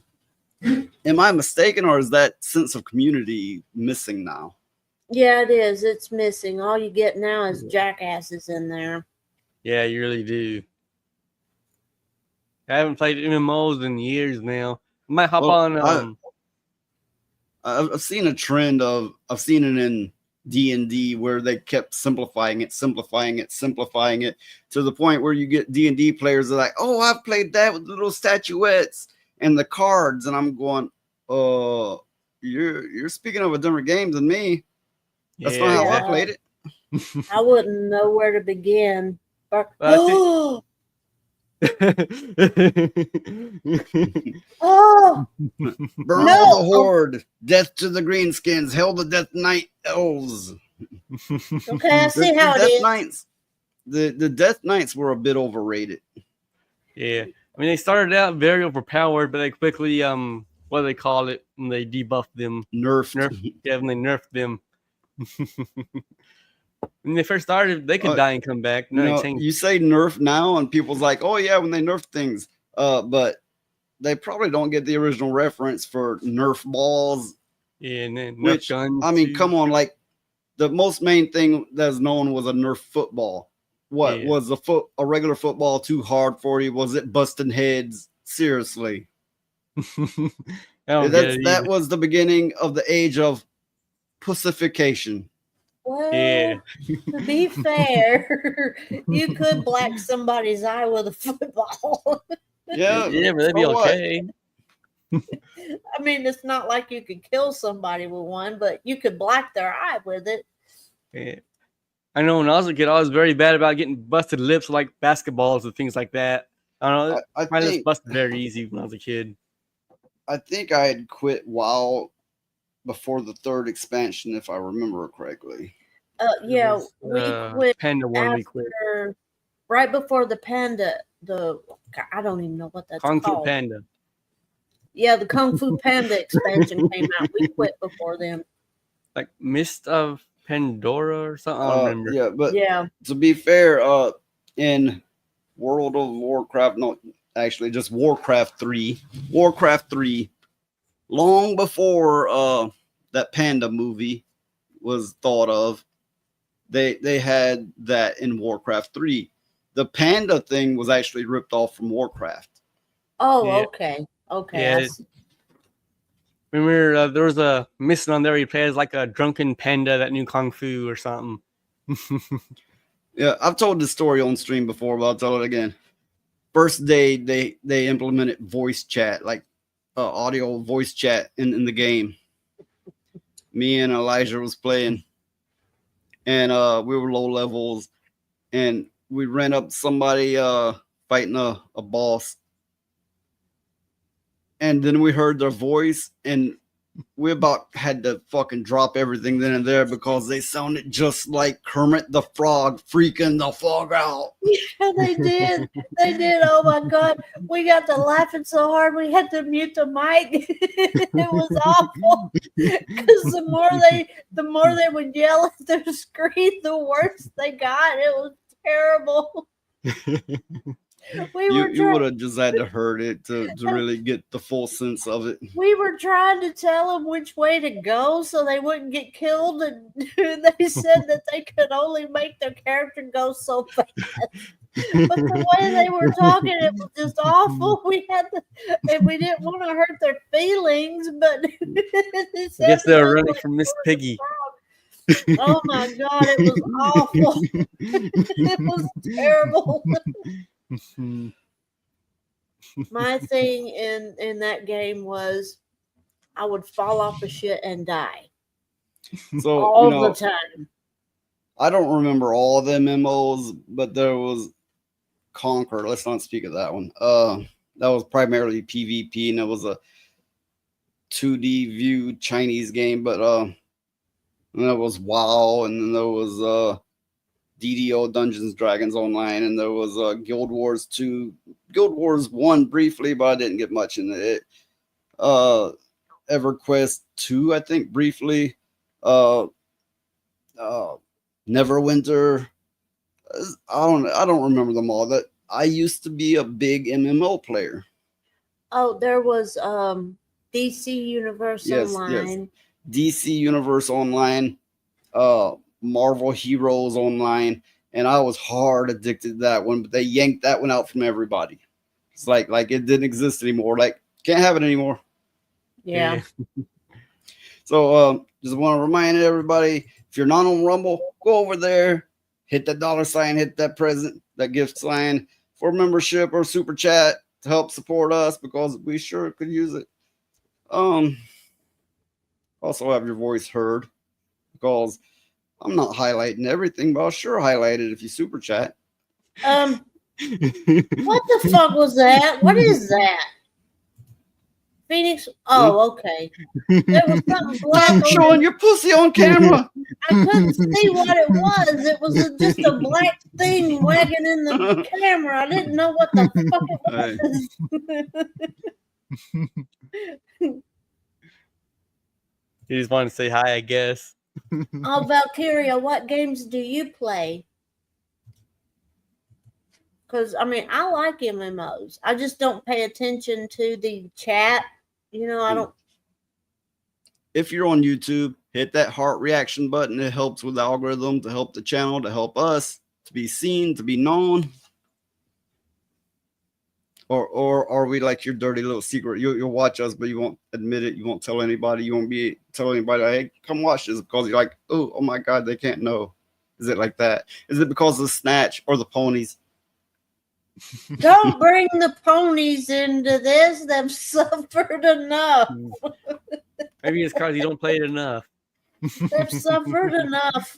am I mistaken, or is that sense of community missing now? Yeah, it is. It's missing. All you get now is jackasses in there. Yeah, you really do. I haven't played MMOs in years now. I might hop on. I've seen a trend I've seen it in D&D where they kept simplifying it to the point where you get D&D players that are like, oh, I've played that with little statuettes and the cards, and I'm going, you're speaking of a different game than me. That's not how I played it. I wouldn't know where to begin. Oh, burn all the horde, death to the greenskins, hell the death knight elves. Okay, I see how it is. Knights, the death knights were a bit overrated. Yeah, I mean they started out very overpowered, but they quickly what do they call it when they debuffed them? Definitely nerfed them. When they first started, they could die and come back. You say nerf now, and people's like, "Oh yeah," when they nerf things, but they probably don't get the original reference for nerf balls. Yeah, and then nerf guns. I mean, come on, like the most main thing that's known was a nerf football. What was a regular football too hard for you? Was it busting heads? Seriously, that was the beginning of the age of pussification. Well, to be fair, you could black somebody's eye with a football. Yeah, but that'd be okay. I mean, it's not like you could kill somebody with one, but you could black their eye with it. Yeah. I know when I was a kid, I was very bad about getting busted lips like basketballs and things like that. I don't know. I just busted very easy when I was a kid. I think I had quit WoW before the third expansion, if I remember correctly. Yeah, we quit Panda one. We quit right before the Panda. I don't even know what that's Kung called. Fu Panda. Yeah, the Kung Fu Panda expansion came out. We quit before them. Like Mist of Pandora or something. I don't remember. Yeah, but to be fair, in World of Warcraft, no, actually just Warcraft 3, long before that Panda movie was thought of, they had that in Warcraft 3. The Panda thing was actually ripped off from Warcraft. Oh, okay. Yeah. Remember, there was a mission on there. He plays like a drunken panda that knew kung fu or something. Yeah, I've told this story on stream before, but I'll tell it again. First day, they implemented voice chat, like audio voice chat in the game. Me and Elijah was playing, and we were low levels, and we ran up somebody fighting a boss. And then we heard their voice, and we about had to fucking drop everything then and there because they sounded just like Kermit the Frog freaking the fog out. Yeah, they did. They did. Oh my God. We got to laughing so hard we had to mute the mic. It was awful. Because the more they would yell at their screen, the worse they got. It was terrible. You would have just had to heard it to really get the full sense of it. We were trying to tell them which way to go so they wouldn't get killed, and they said that they could only make their character go so fast. But the way they were talking, it was just awful. And we didn't want to hurt their feelings, but it I guess they were sounded running like from Miss Piggy. oh my God, it was awful. It was terrible. My thing in that game was I would fall off a shit and die So all the time. I don't remember all the MMOs, but there was Conquer. Let's not speak of that one. That was primarily PvP, and it was a 2D view Chinese game. But and there was WoW, and then there was DDO Dungeons Dragons Online, and there was Guild Wars 2, Guild Wars 1 briefly, but I didn't get much in it. EverQuest 2, I think briefly. Neverwinter. I don't remember them all. That I used to be a big MMO player. Oh, there was DC Universe Online. Yes. DC Universe Online, Marvel Heroes Online, and I was hard addicted to that one, but they yanked that one out from everybody. It's like it didn't exist anymore. Like, can't have it anymore. Yeah. So just want to remind everybody, if you're not on Rumble, go over there, hit that $sign, hit that that gift sign for membership or super chat to help support us, because we sure could use it. Also have your voice heard, because I'm not highlighting everything, but I'll sure highlight it if you super chat. What the fuck was that? What is that? Phoenix? Oh, okay. There was something black showing your pussy on camera. I couldn't see what it was. It was just a black thing wagging in the camera. I didn't know what the fuck it was. You just want to say hi, I guess. Oh, Valkyria, what games do you play? Because, I mean, I like MMOs. I just don't pay attention to the chat. You know, I don't. If you're on YouTube, hit that heart reaction button. It helps with the algorithm, to help the channel, to help us, to be seen, to be known. Or are we like your dirty little secret? You'll watch us, but you won't admit it. You won't tell anybody. You won't tell anybody, hey, come watch this, because you're like, oh my God, they can't know. Is it like that? Is it because of the Snatch or the ponies? Don't bring the ponies into this. They've suffered enough. Maybe it's because you don't play it enough. They've suffered enough.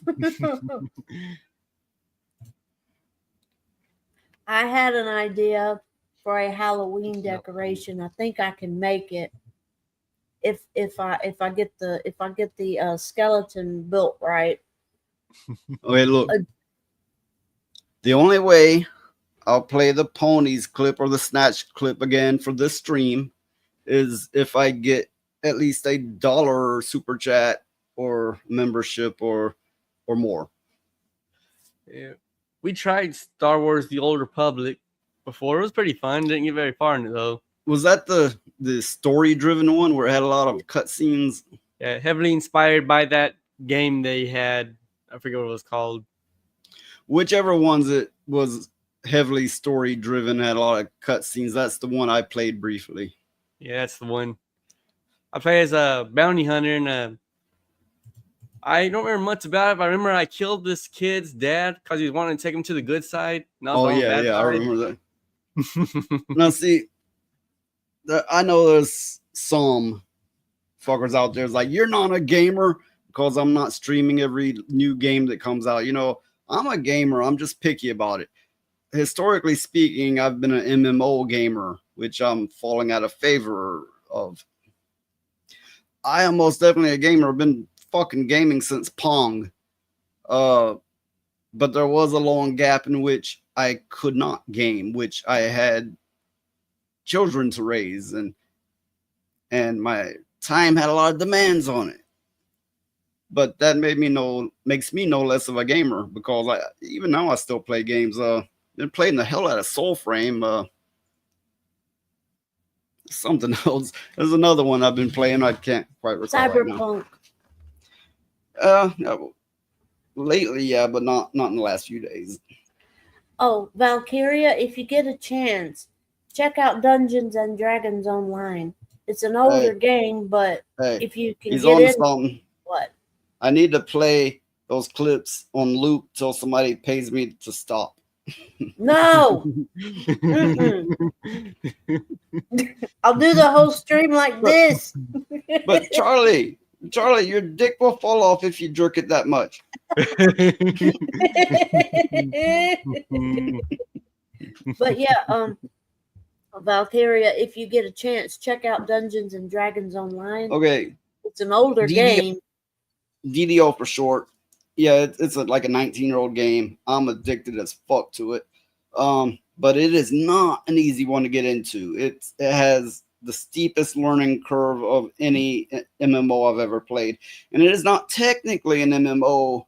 I had an idea for a Halloween decoration. I think I can make it if I get the skeleton built right. Okay, look. The only way I'll play the ponies clip or the Snatch clip again for this stream is if I get at least $1 super chat or membership or more. Yeah. We tried Star Wars The Old Republic before. It was pretty fun. Didn't get very far in it, though. Was that the story-driven one where it had a lot of cutscenes? Yeah, heavily inspired by that game they had. I forget what it was called. Whichever ones it was heavily story-driven, had a lot of cutscenes. That's the one I played briefly. Yeah, that's the one. I play as a bounty hunter, and I don't remember much about it, but I remember I killed this kid's dad because he was wanting to take him to the good side. Oh, yeah, I remember that. Now, see, I know there's some fuckers out there like, you're not a gamer because I'm not streaming every new game that comes out. You know, I'm a gamer. I'm just picky about it. Historically speaking, I've been an MMO gamer, which I'm falling out of favor of. I am most definitely a gamer. I've been fucking gaming since Pong. But there was a long gap in which I could not game, which I had children to raise, and my time had a lot of demands on it. But that makes me no less of a gamer, because even now I still play games. Been playing the hell out of Soulframe. Something else. There's another one I've been playing. I can't quite recall Cyberpunk. Right now. Lately, yeah, but not in the last few days. Oh, Valkyria, if you get a chance, check out Dungeons and Dragons Online. It's an older game, but Hey, if you can he's get on in, something. what? I need to play those clips on loop till somebody pays me to stop. No. I'll do the whole stream like this. But Charlie, your dick will fall off if you jerk it that much. But yeah, Valkyria, if you get a chance, check out Dungeons and Dragons Online. Okay. It's an older game. DDO for short. Yeah, it's like a 19-year-old game. I'm addicted as fuck to it. But it is not an easy one to get into. It has the steepest learning curve of any MMO I've ever played. And it is not technically an MMO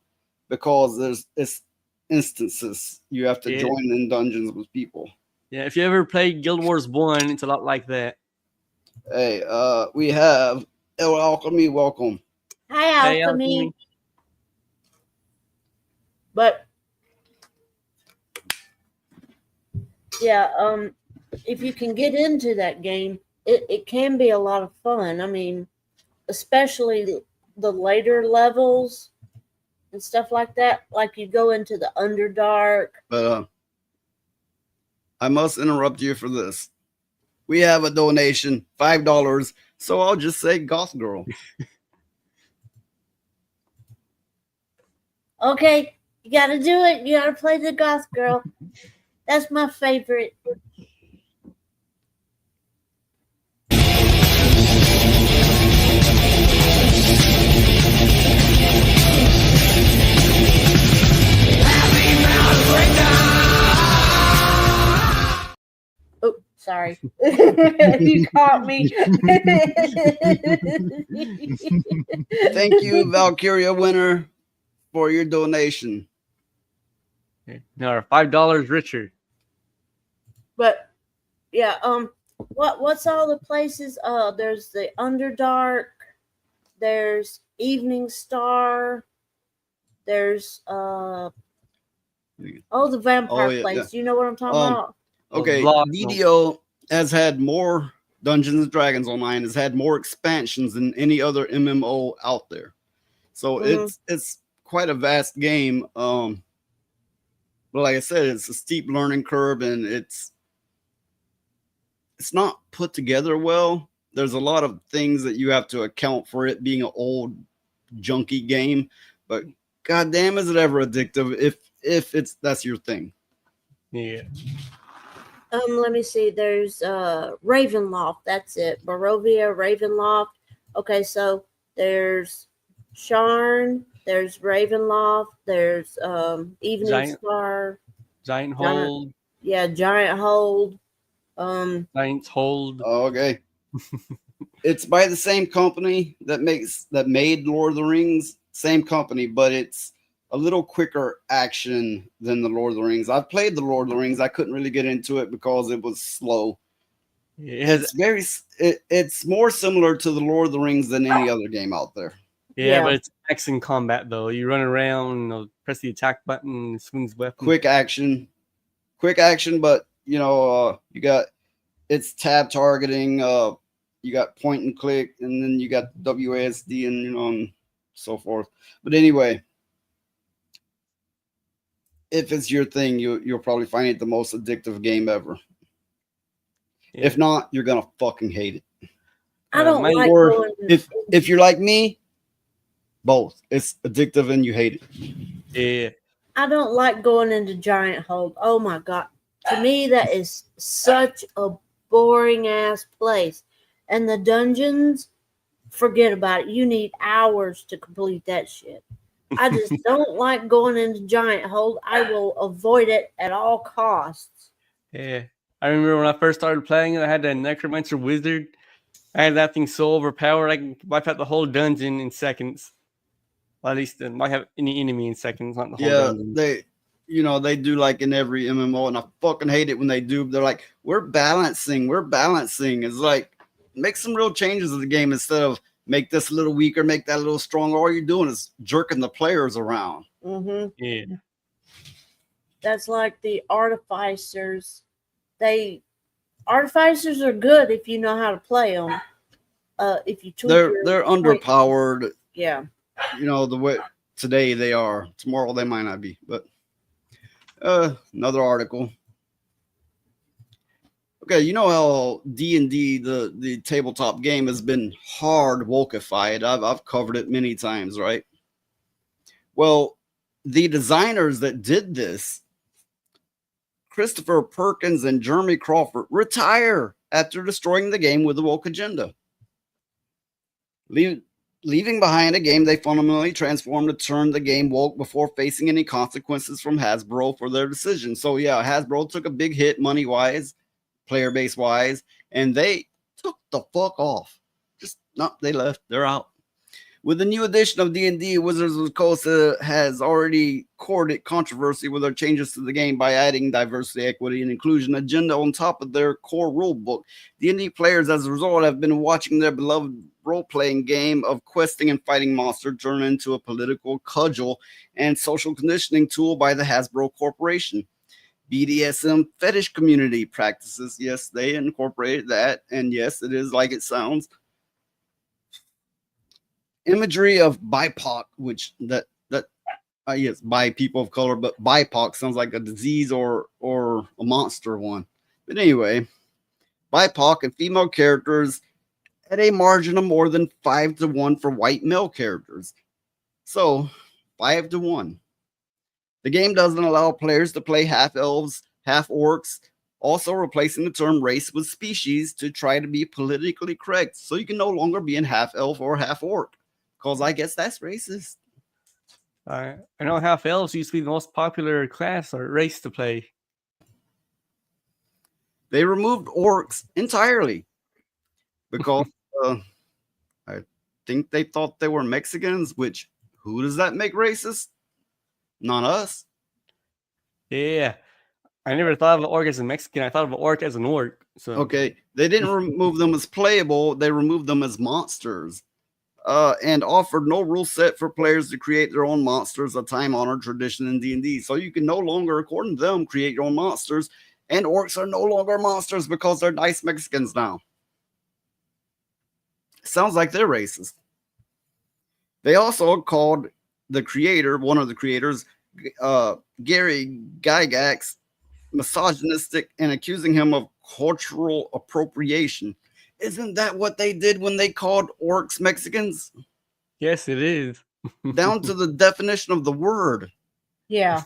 because it's instances. You have to join in dungeons with people. Yeah, if you ever played Guild Wars 1, it's a lot like that. Hey, we have El Alchemy, welcome. Hi, Alchemy. But yeah, if you can get into that game, it can be a lot of fun. I mean, especially the later levels and stuff like that. Like you go into the Underdark. But I must interrupt you for this. We have a donation, $5, so I'll just say Goth Girl. Okay, you gotta do it. You gotta play the Goth Girl. That's my favorite. Oh, sorry. You caught me. Thank you, Valkyria winner, for your donation. Now $5 richer. But yeah, what's all the places? There's the Underdark, there's Evening Star, there's the vampire place. You know what I'm talking about? Okay, DDO has had more Dungeons and Dragons Online, has had more expansions than any other MMO out there. So it's quite a vast game. But like I said, it's a steep learning curve, and it's not put together well. There's a lot of things that you have to account for it being an old junky game, but goddamn, is it ever addictive if that's your thing. Yeah. Let me see. There's Ravenloft. That's it. Barovia, Ravenloft. Okay, so there's Sharn. There's Ravenloft. There's Evening Star. Giant Hold. Yeah, Giant Hold. Giant's Hold. Oh, okay. It's by the same company that made Lord of the Rings. Same company, but it's a little quicker action than the Lord of the Rings. I've played the Lord of the Rings. I couldn't really get into it because it was slow. It's more similar to the Lord of the Rings than any other game out there. Yeah, but it's action combat though. You run around, press the attack button, swings weapon. Quick action, but you got it's tab targeting. You got point and click, and then you got WASD and so forth. But anyway, if it's your thing, you'll probably find it the most addictive game ever. Yeah. If not, you're gonna fucking hate it. I don't like going. If you're like me, both. It's addictive and you hate it. Yeah. I don't like going into Giant Hold. Oh my god. To me, that is such a boring ass place. And the dungeons, forget about it. You need hours to complete that shit. I just don't like going into Giant Hold. I will avoid it at all costs. Yeah. I remember when I first started playing it, I had that Necromancer Wizard. I had that thing so overpowered, I can wipe out the whole dungeon in seconds. Well, at least might have any enemy in seconds, not the whole dungeon. They do like in every MMO, and I fucking hate it when they do. They're like, we're balancing. It's like, make some real changes to the game instead of make this a little weaker, make that a little stronger. All you're doing is jerking the players around. Mm-hmm. Yeah. That's like the artificers. Artificers are good if you know how to play them. If you tweak They're your point. underpowered. Yeah. You know, the way today they are. Tomorrow they might not be. But another article. Okay, you know how D&D, the tabletop game, has been hard wokeified. I've covered it many times, right? Well, the designers that did this, Christopher Perkins and Jeremy Crawford, retire after destroying the game with a woke agenda. Leaving behind a game they fundamentally transformed to turn the game woke before facing any consequences from Hasbro for their decision. So yeah, Hasbro took a big hit money-wise, player base wise, and they took the fuck off. Just no, they left. They're out. With the new edition of D&D, Wizards of the Coast has already courted controversy with their changes to the game by adding diversity, equity, and inclusion agenda on top of their core rule book. D&D players, as a result, have been watching their beloved role-playing game of questing and fighting monsters turn into a political cudgel and social conditioning tool by the Hasbro Corporation. BDSM fetish community practices. Yes, they incorporated that. And yes, it is like it sounds. Imagery of BIPOC, which yes, by people of color, but BIPOC sounds like a disease or a monster one. But anyway, BIPOC and female characters at a margin of more than 5-1 for white male characters. So 5-1. The game doesn't allow players to play half elves, half orcs, also replacing the term race with species to try to be politically correct. So you can no longer be in half elf or half orc, because I guess that's racist. I know half elves used to be the most popular class or race to play. They removed orcs entirely because I think they thought they were Mexicans, which who does that make racist? Not us. Yeah. I never thought of an orc as a Mexican. I thought of an orc as an orc. So Okay. They didn't remove them as playable. They removed them as monsters. And offered no rule set for players to create their own monsters, a time-honored tradition in D&D. So you can no longer, according to them, create your own monsters. And orcs are no longer monsters because they're nice Mexicans now. Sounds like they're racist. They also called the creator, one of the creators, Gary Gygax, misogynistic and accusing him of cultural appropriation. Isn't that what they did when they called orcs Mexicans? yes, it is. Down to the definition of the word. Yeah.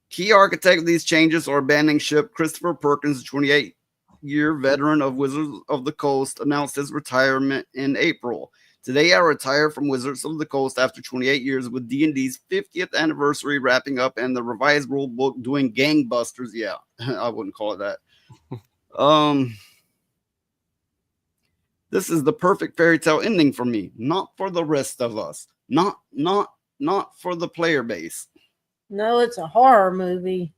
Key architect of these changes are abandoning ship. Christopher Perkins, 28-year veteran of Wizards of the Coast, announced his retirement in April. Today, I retire from Wizards of the Coast after 28 years with D&D's 50th anniversary wrapping up and the revised rule book doing gangbusters. Yeah, I wouldn't call it that. This is the perfect fairy tale ending for me, not for the rest of us, not for the player base. No, it's a horror movie.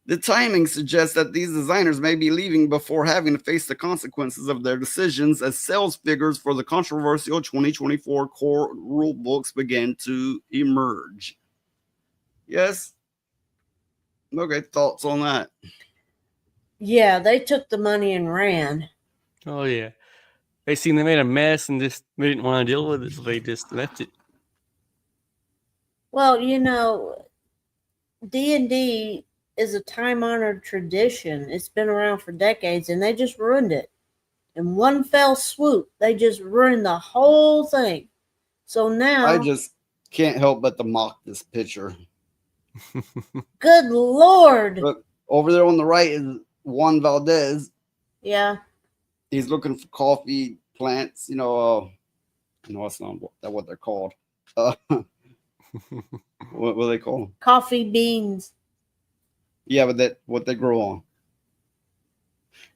The timing suggests that these designers may be leaving before having to face the consequences of their decisions as sales figures for the controversial 2024 core rule books begin to emerge. Yes? Okay, thoughts on that? Yeah, they took the money and ran. Oh yeah. They seen they made a mess and just they didn't want to deal with it, so they just left it. Well, you know, D&D is a time-honored tradition. It's been around for decades, and they just ruined it. In one fell swoop, they just ruined the whole thing. So now... I just can't help but to mock this picture. Good Lord! Look, over there on the right is Juan Valdez. Yeah. He's looking for coffee plants. You know, that's not what they're called. What do they call them? Coffee beans. Yeah, but that what they grow on.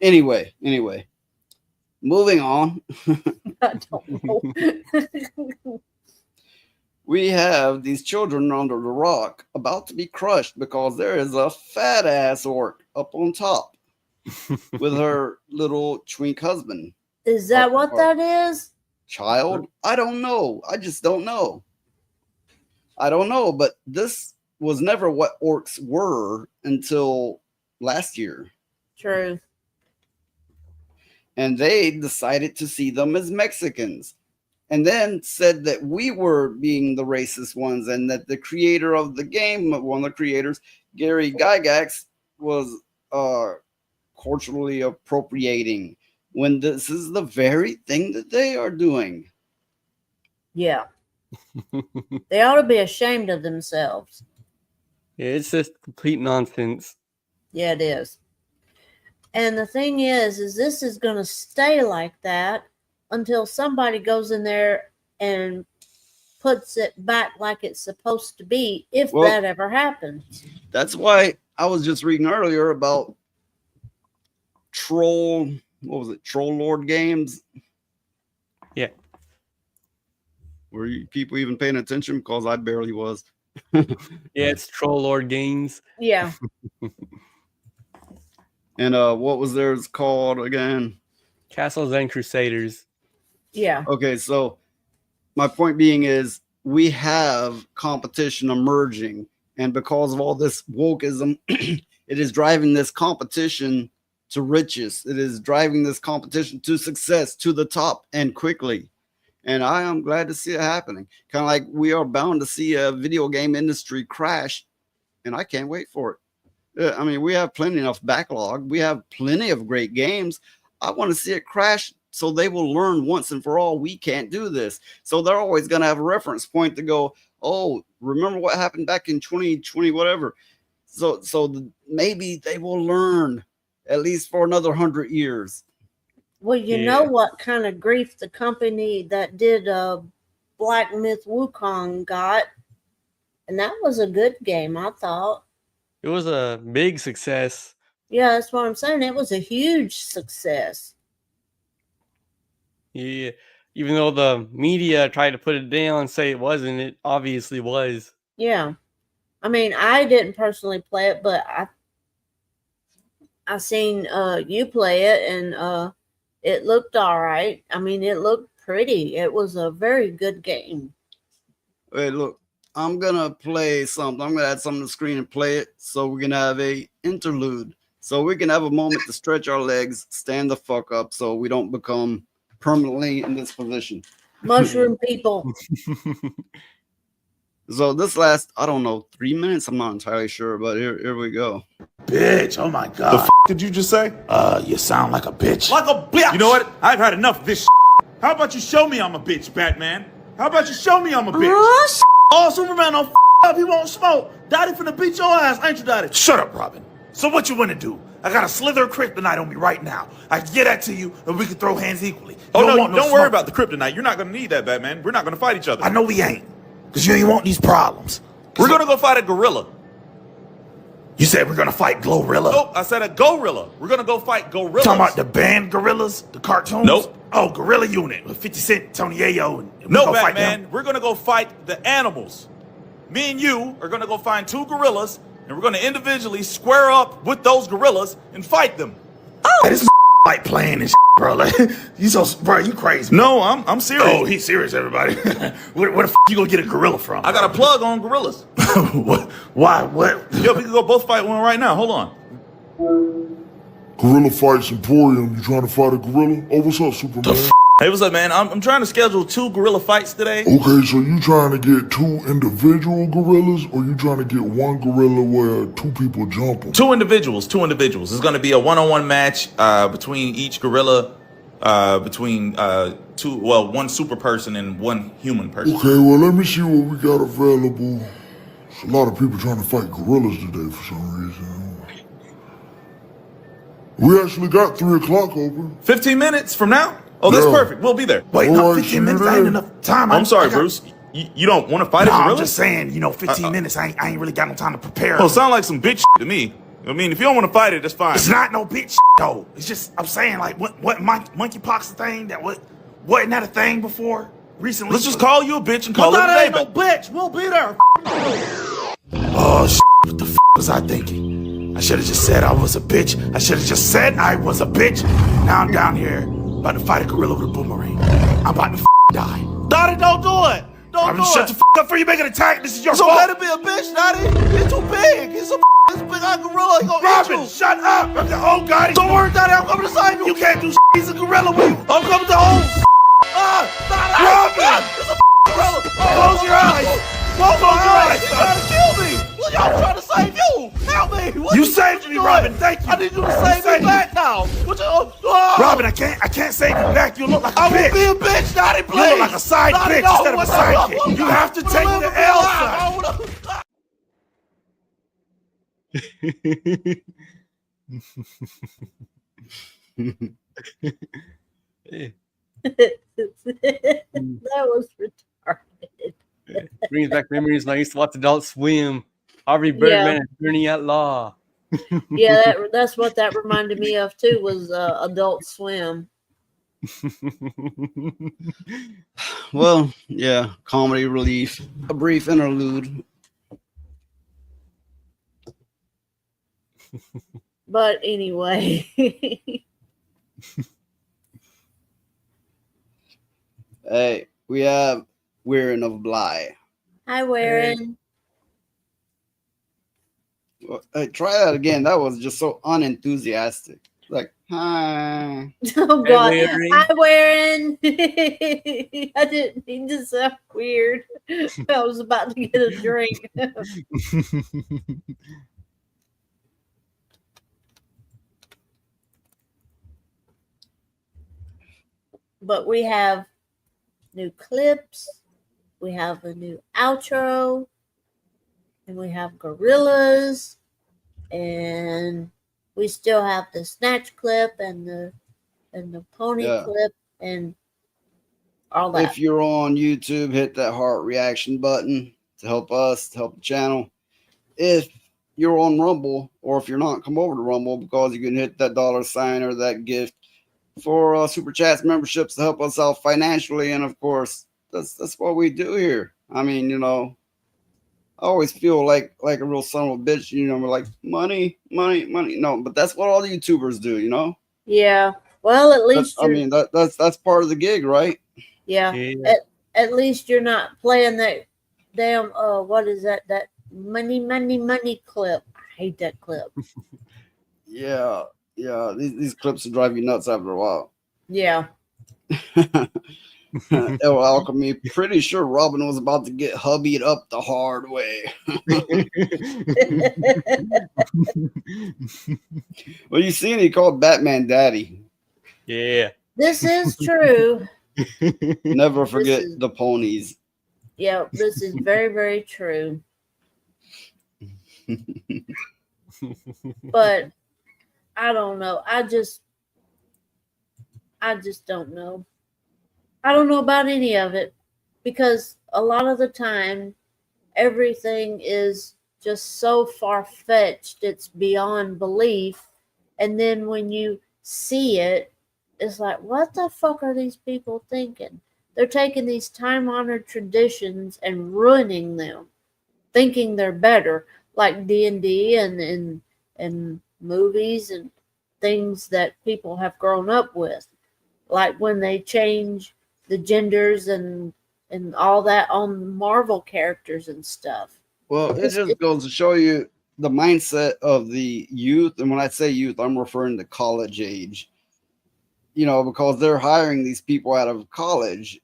Anyway, moving on. I don't know. We have these children under the rock about to be crushed because there is a fat ass orc up on top with her little twink husband. Is that what that is? Child? I don't know. I just don't know. I don't know, but this was never what orcs were until last year. True. And they decided to see them as Mexicans. And then said that we were being the racist ones, and that the creator of the game, one of the creators, Gary Gygax, was culturally appropriating, when this is the very thing that they are doing. Yeah. They ought to be ashamed of themselves. Yeah, it's just complete nonsense. Yeah, it is. And the thing is this is going to stay like that until somebody goes in there and puts it back like it's supposed to be, if that ever happens. That's why I was just reading earlier about Troll Lord Games? Yeah. Were you people even paying attention? Because I barely was. Yeah, it's Troll Lord Games. Yeah. And what was theirs called again? Castles and Crusaders. Yeah. Okay, so my point being is we have competition emerging, and because of all this wokeism, it is driving this competition to riches. It is driving this competition to success, to the top, and quickly. And I am glad to see it happening. Kind of like we are bound to see a video game industry crash, and I can't wait for it. I mean, we have plenty enough backlog. We have plenty of great games. I want to see it crash so they will learn once and for all we can't do this. So they're always going to have a reference point to go, oh, remember what happened back in 2020, whatever. So maybe they will learn at least for another 100 years. Well, you know what kind of grief the company that did Black Myth Wukong got, and that was a good game, I thought. It was a big success. Yeah, that's what I'm saying. It was a huge success. Yeah, even though the media tried to put it down and say it wasn't, it obviously was. Yeah. I mean, I didn't personally play it, but I seen you play it, and it looked all right. I mean, it looked pretty. It was a very good game. Hey, look, I'm going to play something. I'm going to add something to the screen and play it, so we can have a interlude. So we can have a moment to stretch our legs, stand the fuck up, so we don't become permanently in this position. Mushroom people. So this last, I don't know, 3 minutes? I'm not entirely sure, but here we go. Bitch, oh my God. The f did you just say? You sound like a bitch. Like a bitch. You know what? I've had enough of this. How about you show me I'm a bitch, Batman? How about you show me I'm a bitch? Oh, Superman don't up. He won't smoke. Daddy finna beat your ass, ain't you, Daddy? Shut up, Robin. So what you wanna do? I got a slither of kryptonite on me right now. I can get that to you, and we can throw hands equally. Oh, no, don't worry about the kryptonite. You're not gonna need that, Batman. We're not gonna fight each other. I know we ain't, because you ain't want these problems. We're gonna go fight a gorilla. You said we're gonna fight Glorilla? Nope, I said a gorilla. We're gonna go fight gorillas. Talking about the band Gorillas? The cartoons? Nope. Oh, Gorilla Unit with 50 Cent, Tony Ayo. And no, Batman. We're gonna go fight the animals. Me and you are gonna go find two gorillas, and we're gonna individually square up with those gorillas and fight them. Oh, this like playing and bro. Like, you crazy. No, I'm serious. Oh, he's serious, everybody. Where the f you gonna get a gorilla from? I got a plug on gorillas. What? Why? What? Yo, we can go both fight one right now. Hold on. Gorilla Fights Emporium. You trying to fight a gorilla? Oh, what's up, Superman? Hey, what's up, man? I'm trying to schedule 2 gorilla fights today. Okay, so you trying to get 2 individual gorillas, or you trying to get 1 gorilla where 2 people jump them? 2 individuals. It's going to be a one-on-one match between each gorilla, between 1 super person and 1 human person. Okay, well, let me see what we got available. There's a lot of people trying to fight gorillas today for some reason. We actually got 3 o'clock open. 15 minutes from now? Oh, that's perfect. We'll be there. Wait, no, 15 minutes ain't enough time. I'm sorry, Bruce. You don't want to fight a gorilla? I'm just saying, 15 minutes, I ain't really got no time to prepare. Well, sound like some bitch to me. I mean, if you don't want to fight it, that's fine. It's not no bitch though. It's just, I'm saying, like, what monkeypox thing that wasn't that a thing before? Recently? Let's just call you a bitch and call it a day. That ain't no bitch. We'll be there. Oh, what the was I thinking? I should have just said I was a bitch. I should have just said I was a bitch. Now I'm down here about to fight a gorilla with a boomerang. I'm about to die. Daddy, don't do it. Don't Robin, shut the up before you make an attack. This is your fault. Let it be a bitch, Daddy. He's too big. He's a big gorilla. He gonna Robin, eat you. shut up. Oh, God. Don't worry, Daddy. I'm coming to save you. You can't do He's a gorilla with you. I'm coming to home. Robin. It's a gorilla. Close your eyes. Close your eyes. He's trying to kill me. Look, I'm trying to save you. Help me. You saved me, Robin. Thank you. I need you to save me back now. Robin, I can't save you back. You look like a bitch. I will be a bitch, Daddy, please. You look like a side bitch instead of a sidekick. You have to take the L side. That was retarded. Brings back memories when I used to watch Adult Swim. Harvey Birdman and Journey Outlaw. Yeah, that's what that reminded me of too. Was Adult Swim. Well, yeah, comedy relief, a brief interlude. But anyway. Hey, we have Wearing of Bly. Hi, Warren. Hey, try that again. That was just so unenthusiastic. Like, hi. Oh God! Warren. Hi, Warren. I didn't mean to sound weird. I was about to get a drink. But we have new clips. We have a new outro. And we have gorillas. And we still have the snatch clip and the pony clip and all that. If you're on YouTube, hit that heart reaction button to help us, to help the channel. If you're on Rumble, or if you're not, come over to Rumble, because you can hit that $sign or that gift for Super Chats memberships to help us out financially. And of course, that's what we do here. I mean, you know, I always feel like a real son of a bitch, you know, we're like money. No, but that's what all the YouTubers do, you know? Yeah. Well, at least that's part of the gig, right? Yeah. At least you're not playing that damn what is that money clip. I hate that clip. Yeah. These clips will drive you nuts after a while. Yeah. El Alchemy, pretty sure Robin was about to get hubbied up the hard way. Well, you seen he called Batman Daddy. Yeah. This is true. Never forget the ponies. Yeah, this is very, very true. But I don't know. I just don't know. I don't know about any of it, because a lot of the time everything is just so far-fetched, it's beyond belief. And then when you see it, it's like, what the fuck are these people thinking? They're taking these time-honored traditions and ruining them, thinking they're better, like D&D and movies and things that people have grown up with. Like when they change the genders and all that on Marvel characters and stuff. Well, it just goes to show you the mindset of the youth. And when I say youth, I'm referring to college age. You know, because they're hiring these people out of college,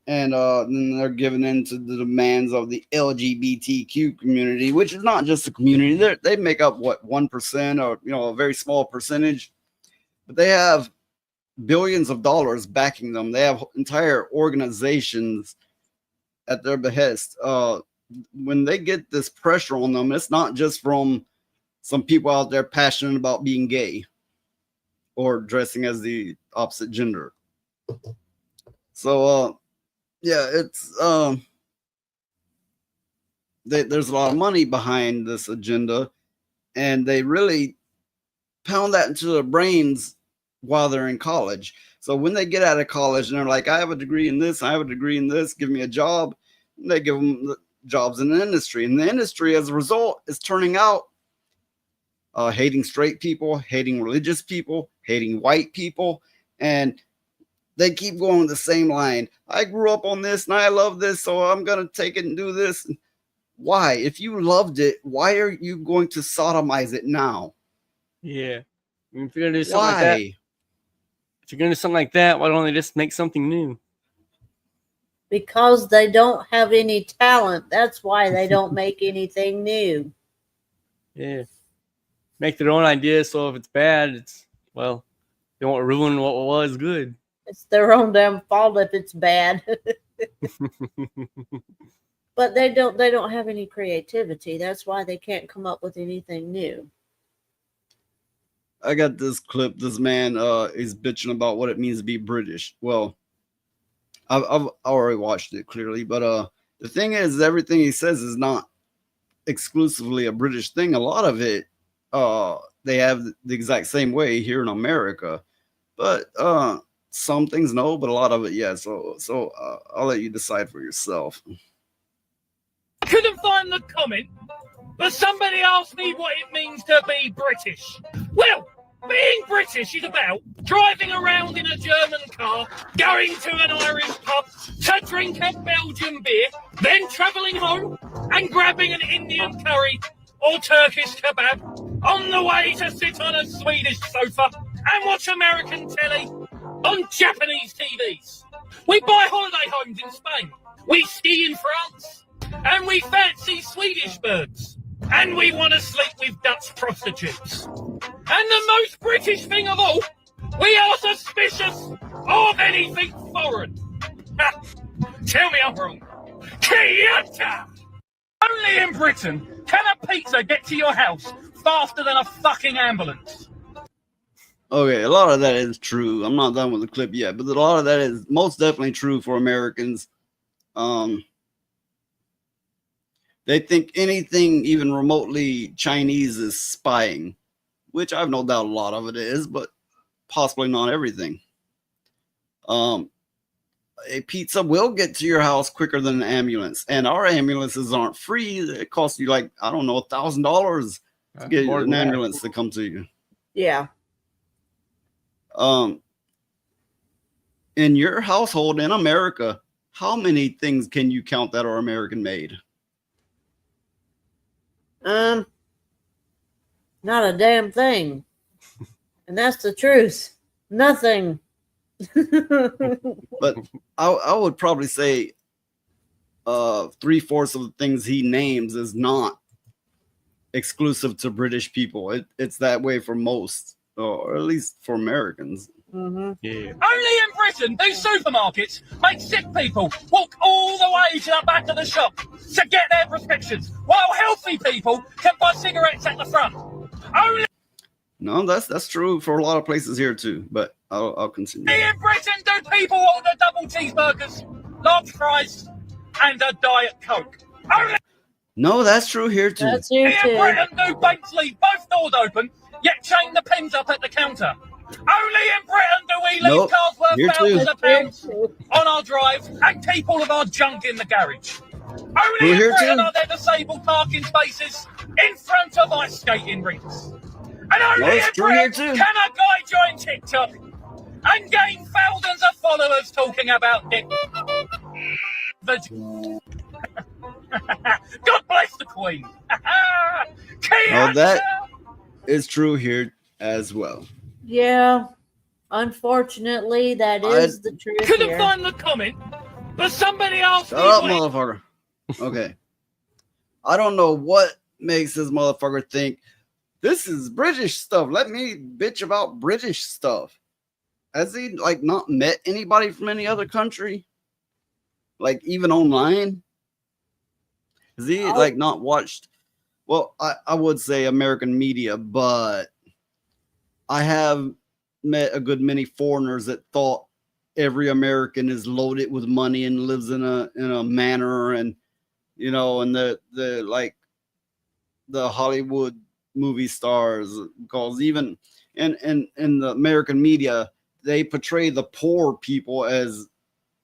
and then they're giving in to the demands of the LGBTQ community, which is not just a community. They make up, what, 1%, or, you know, a very small percentage. But they have billions of dollars backing them. They have entire organizations at their behest. When they get this pressure on them, it's not just from some people out there passionate about being gay or dressing as the opposite gender. So, yeah, it's there's a lot of money behind this agenda, and they really pound that into their brains while they're in college. So when they get out of college and they're like, I have a degree in this, I have a degree in this, give me a job, and they give them the jobs in the industry. And the industry, as a result, is turning out hating straight people, hating religious people, hating white people. And they keep going the same line. I grew up on this and I love this, so I'm gonna take it and do this. Why? If you loved it, why are you going to sodomize it now? Yeah. I mean, if you're gonna do something like that, Why? if you're gonna do something like that, why don't they just make something new? Because they don't have any talent. That's why they don't make anything new. Yeah. Make their own ideas, so if it's bad, it's, well, they won't ruin what was good. It's their own damn fault if it's bad. But they don't have any creativity. That's why they can't come up with anything new. I got this clip. This man is bitching about what it means to be British. Well, I've already watched it clearly, but the thing is, everything he says is not exclusively a British thing. A lot of it, they have the exact same way here in America, but some things no, but a lot of it, yeah. So I'll let you decide for yourself. Couldn't find the comment, but somebody asked me what it means to be British. Well, being British is about driving around in a German car, going to an Irish pub to drink a Belgian beer, then travelling home and grabbing an Indian curry or Turkish kebab, on the way to sit on a Swedish sofa and watch American telly on Japanese TVs. We buy holiday homes in Spain, we ski in France, and we fancy Swedish birds. And we want to sleep with Dutch prostitutes. And the most British thing of all, we are suspicious of anything foreign. Ha, tell me I'm wrong. Kyoto! Only in Britain can a pizza get to your house faster than a fucking ambulance. Okay, a lot of that is true. I'm not done with the clip yet, but a lot of that is most definitely true for Americans. They think anything even remotely Chinese is spying, which I have no doubt a lot of it is, but possibly not everything. A pizza will get to your house quicker than an ambulance, and our ambulances aren't free. It costs you like, I don't know, $1,000 to get an ambulance to come to you. Yeah. In your household in America, how many things can you count that are American made? Not a damn thing. And that's the truth. Nothing. But I would probably say 3/4 of the things he names is not exclusive to British people. It's that way for most, or at least for Americans. Mm-hmm. Yeah. Only in Britain do supermarkets make sick people walk all the way to the back of the shop to get their prescriptions, while healthy people can buy cigarettes at the front. Only No, that's true for a lot of places here too. But I'll continue. in Britain do people order double cheeseburgers, large fries, and a Diet Coke. Only No, that's true here too. That's here in too. Britain do banks leave both doors open, yet chain the pens up at the counter. Only in Britain do we leave Nope, cars worth here too. thousands of pounds on our drive and keep all of our junk in the garage. Only We're in here Britain too. are there disabled parking spaces in front of ice skating rinks. And only No, it's in true here Britain too. can a guy join TikTok and gain thousands of followers talking about dick. God bless the Queen. Oh, that is true here as well. Yeah. Unfortunately, that is the truth. Couldn't here. find the comment, but somebody asked Shut me up, what it- motherfucker. Okay. I don't know what makes this motherfucker think this is British stuff. Let me bitch about British stuff. Has he like not met anybody from any other country? Like even online? Has he like not watched? Well, I would say American media, but I have met a good many foreigners that thought every American is loaded with money and lives in a manor, and you know, and the like the Hollywood movie stars, because even in the American media, they portray the poor people as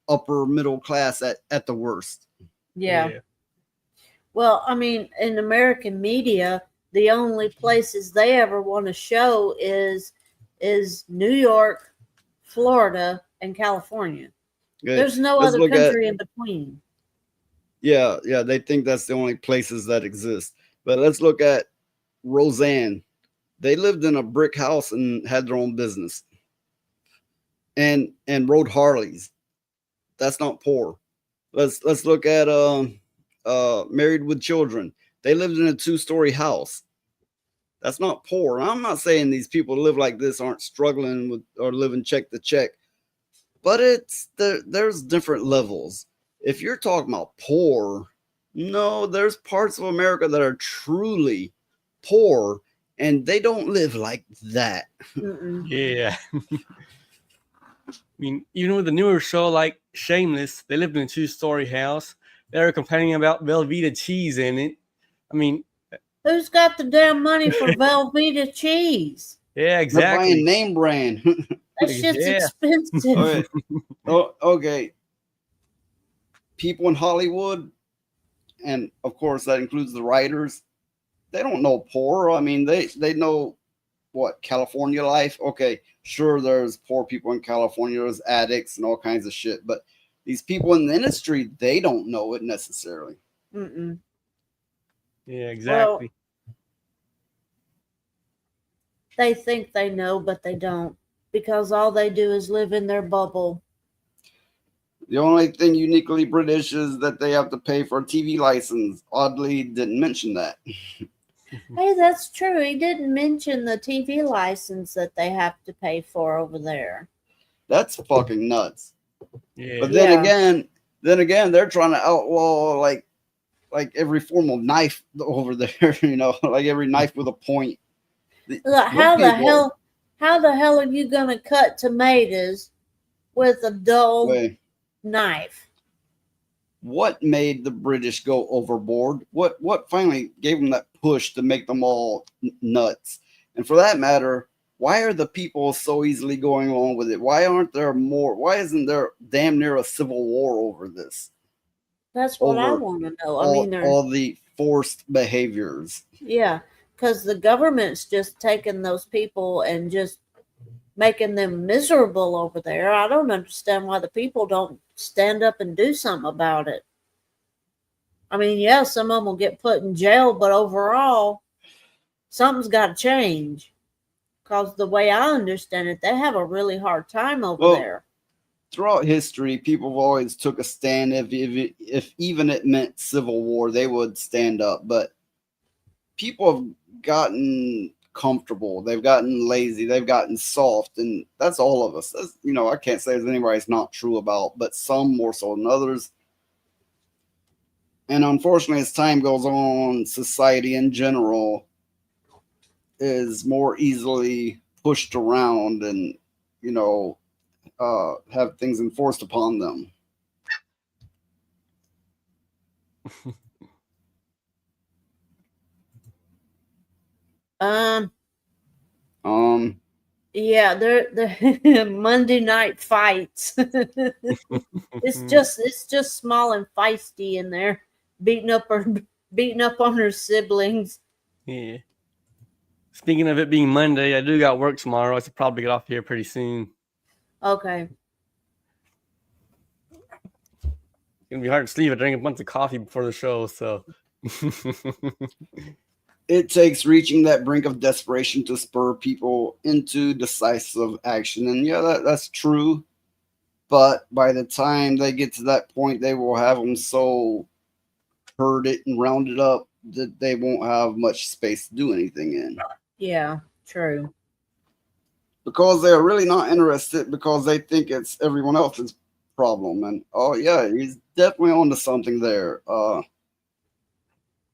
upper middle class at the worst. Yeah. Well, I mean, in American media, the only places they ever want to show is New York, Florida, and California. Okay, There's no let's other look country at, in between. yeah, they think that's the only places that exist. But let's look at Roseanne. They lived in a brick house and had their own business, and rode Harleys. That's not poor. Let's look at Married with Children. They lived in a 2-story house. That's not poor. I'm not saying these people who live like this aren't struggling with or living check to check, but there's different levels. If you're talking about poor, no, there's parts of America that are truly poor, and they don't live like that. Yeah. I mean, even with the newer show like Shameless, they lived in a 2-story house. They were complaining about Velveeta cheese in it. I mean, who's got the damn money for Velveeta cheese? Yeah, They're exactly. buying name brand. That shit's expensive. Okay. Oh, okay. People in Hollywood, and of course that includes the writers, they don't know poor. I mean, they know what California life. Okay, sure, there's poor people in California, there's addicts and all kinds of shit, but these people in the industry, they don't know it necessarily. Mm-mm. Yeah, exactly. Well, they think they know, but they don't, because all they do is live in their bubble. The only thing uniquely British is that they have to pay for a TV license. Oddly, didn't mention that. Hey, that's true. He didn't mention the TV license that they have to pay for over there. That's fucking nuts. Yeah. But then again, they're trying to outlaw like every form of knife over there. You know, like every knife with a point. Look, how the hell are you gonna cut tomatoes with a dull knife? What made the British go overboard? What finally gave them that push to make them all nuts? And for that matter, why are the people so easily going along with it? Why isn't there damn near a civil war over this? That's what I want to know. I mean, all the forced behaviors. Yeah, because the government's just taking those people and just making them miserable over there. I don't understand why the people don't stand up and do something about it. I mean, yeah, some of them will get put in jail, but overall, something's got to change. Because the way I understand it, they have a really hard time over there. Throughout history, people have always took a stand. If even it meant civil war, they would stand up. But people have gotten comfortable. They've gotten lazy. They've gotten soft. And that's all of us. That's, you know, I can't say there's anybody it's not true about, but some more so than others. And unfortunately, as time goes on, society in general is more easily pushed around and, you know, have things enforced upon them. Yeah, they're Monday night fights. It's just small and feisty in there, beating up on her siblings. Yeah. Speaking of it being Monday, I do got work tomorrow. I should probably get off here pretty soon. Okay. It's gonna be hard to sleep. I drank a bunch of coffee before the show, so It takes reaching that brink of desperation to spur people into decisive action. And yeah, that's true. But by the time they get to that point, they will have them so herded and rounded up that they won't have much space to do anything in. Yeah, true. Because they're really not interested, because they think it's everyone else's problem. And oh yeah, he's definitely onto something there.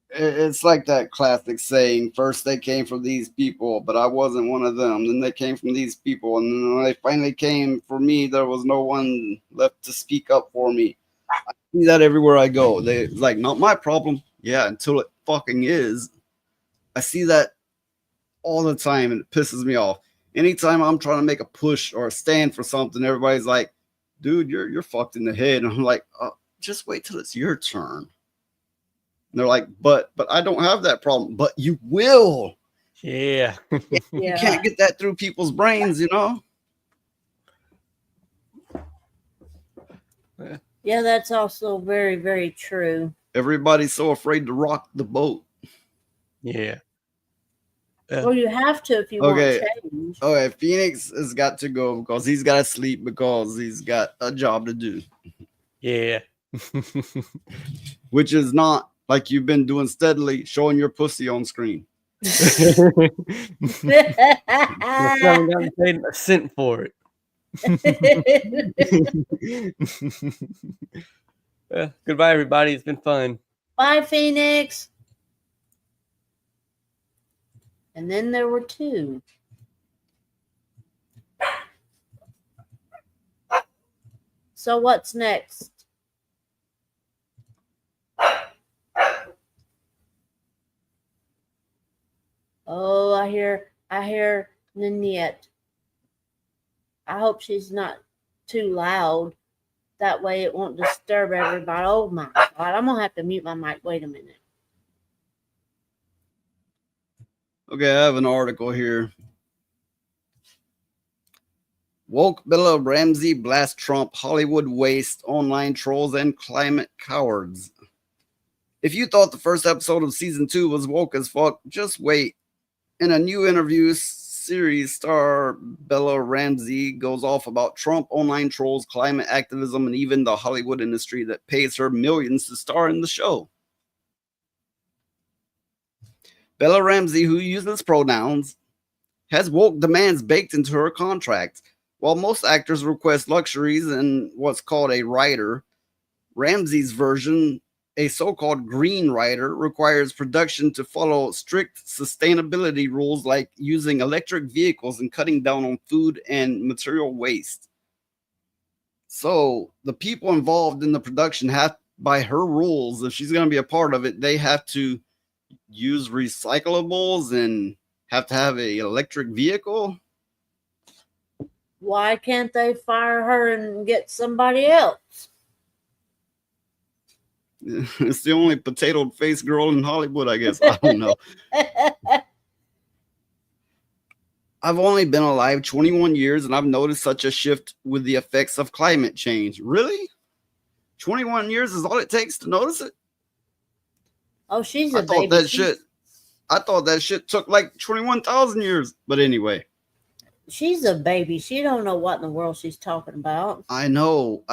It's like that classic saying, first they came from these people, but I wasn't one of them. Then they came from these people, and then when they finally came for me, there was no one left to speak up for me. I see that everywhere I go. They like, not my problem. Yeah, until it fucking is. I see that all the time, and it pisses me off. Anytime I'm trying to make a push or a stand for something, everybody's like, dude, you're fucked in the head. And I'm like, just wait till it's your turn. And they're like, but I don't have that problem. But you will. Yeah. You can't get that through people's brains, you know? Yeah, that's also very, very true. Everybody's so afraid to rock the boat. Yeah. Well, you have to if you Okay. want change. Okay, Phoenix has got to go because he's got to sleep because he's got a job to do. Yeah. Which is not like you've been doing steadily, showing your pussy on screen. I haven't gotten paid a cent for it. Goodbye, everybody. It's been fun. Bye, Phoenix. And then there were two. So what's next? Oh, I hear Nanette. I hope she's not too loud. That way it won't disturb everybody. Oh my God, I'm gonna have to mute my mic. Wait a minute. Okay, I have an article here. Woke Bella Ramsey blast Trump, Hollywood waste, online trolls, and climate cowards. If you thought the first episode of season 2 was woke as fuck, just wait. In a new interview series, star Bella Ramsey goes off about Trump, online trolls, climate activism, and even the Hollywood industry that pays her millions to star in the show. Bella Ramsey, who uses pronouns, has woke demands baked into her contract. While most actors request luxuries and what's called a rider, Ramsey's version, a so-called green rider, requires production to follow strict sustainability rules like using electric vehicles and cutting down on food and material waste. So the people involved in the production have, by her rules, if she's going to be a part of it, they have to use recyclables and have to have an electric vehicle. Why can't they fire her and get somebody else? It's the only potato face girl in Hollywood, I guess. I don't know. I've only been alive 21 years and I've noticed such a shift with the effects of climate change. Really? 21 years is all it takes to notice it? Oh, she's I a thought baby. I thought that shit took like 21,000 years. But anyway. She's a baby. She don't know what in the world she's talking about. I know.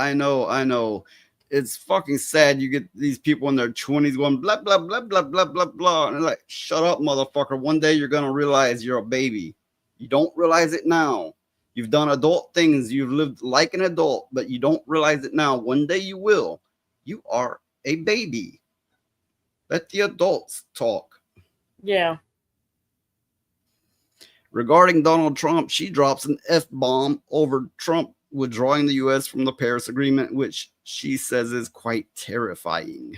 It's fucking sad. You get these people in their 20s going blah, blah, blah, blah, blah, blah, blah. And they're like, shut up, motherfucker. One day you're going to realize you're a baby. You don't realize it now. You've done adult things. You've lived like an adult, but you don't realize it now. One day you will. You are a baby. Let the adults talk. Yeah. Regarding Donald Trump, she drops an F-bomb over Trump withdrawing the U.S. from the Paris Agreement, which she says is quite terrifying.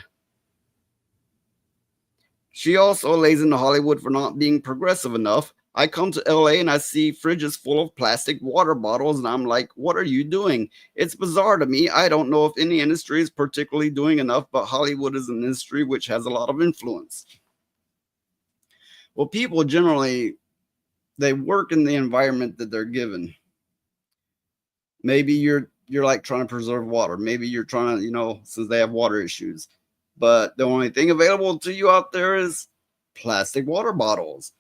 She also lays into Hollywood for not being progressive enough. I come to LA and I see fridges full of plastic water bottles and I'm like, what are you doing? It's bizarre to me. I don't know if any industry is particularly doing enough, but Hollywood is an industry which has a lot of influence. Well, people generally, they work in the environment that they're given. Maybe you're like trying to preserve water. Maybe you're trying to, since they have water issues. But the only thing available to you out there is plastic water bottles.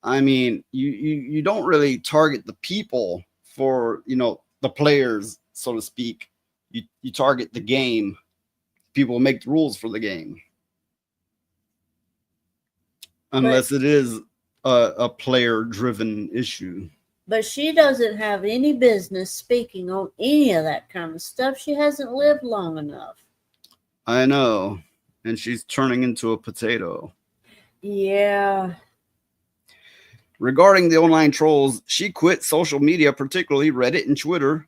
I mean, you don't really target the people for, the players, so to speak. You target the game. People make the rules for the game. Unless it is a player-driven issue. But she doesn't have any business speaking on any of that kind of stuff. She hasn't lived long enough. I know. And she's turning into a potato. Yeah. Regarding the online trolls, she quit social media, particularly Reddit and Twitter.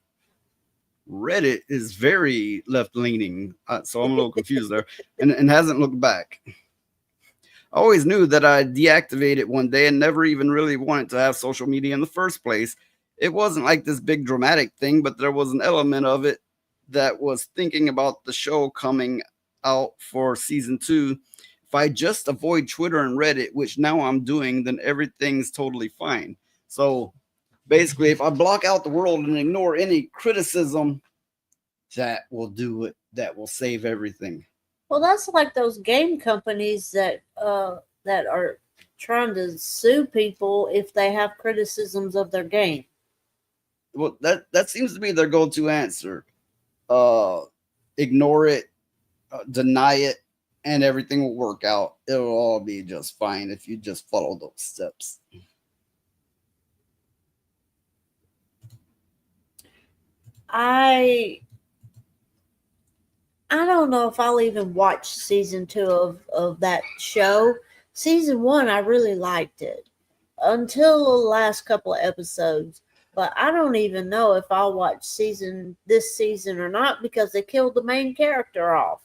Reddit is very left-leaning, so I'm a little confused there, and hasn't looked back. I always knew that I'd deactivate it one day and never even really wanted to have social media in the first place. It wasn't like this big dramatic thing, but there was an element of it that was thinking about the show coming out for season 2. If I just avoid Twitter and Reddit, which now I'm doing, then everything's totally fine. So basically, if I block out the world and ignore any criticism that will do it, that will save everything. Well, that's like those game companies that are trying to sue people if they have criticisms of their game. Well, that seems to be their go-to answer. Ignore it, deny it, and everything will work out. It'll all be just fine if you just follow those steps. I don't know if I'll even watch season 2 of that show. Season 1, I really liked it until the last couple of episodes. But I don't even know if I'll watch this season or not because they killed the main character off.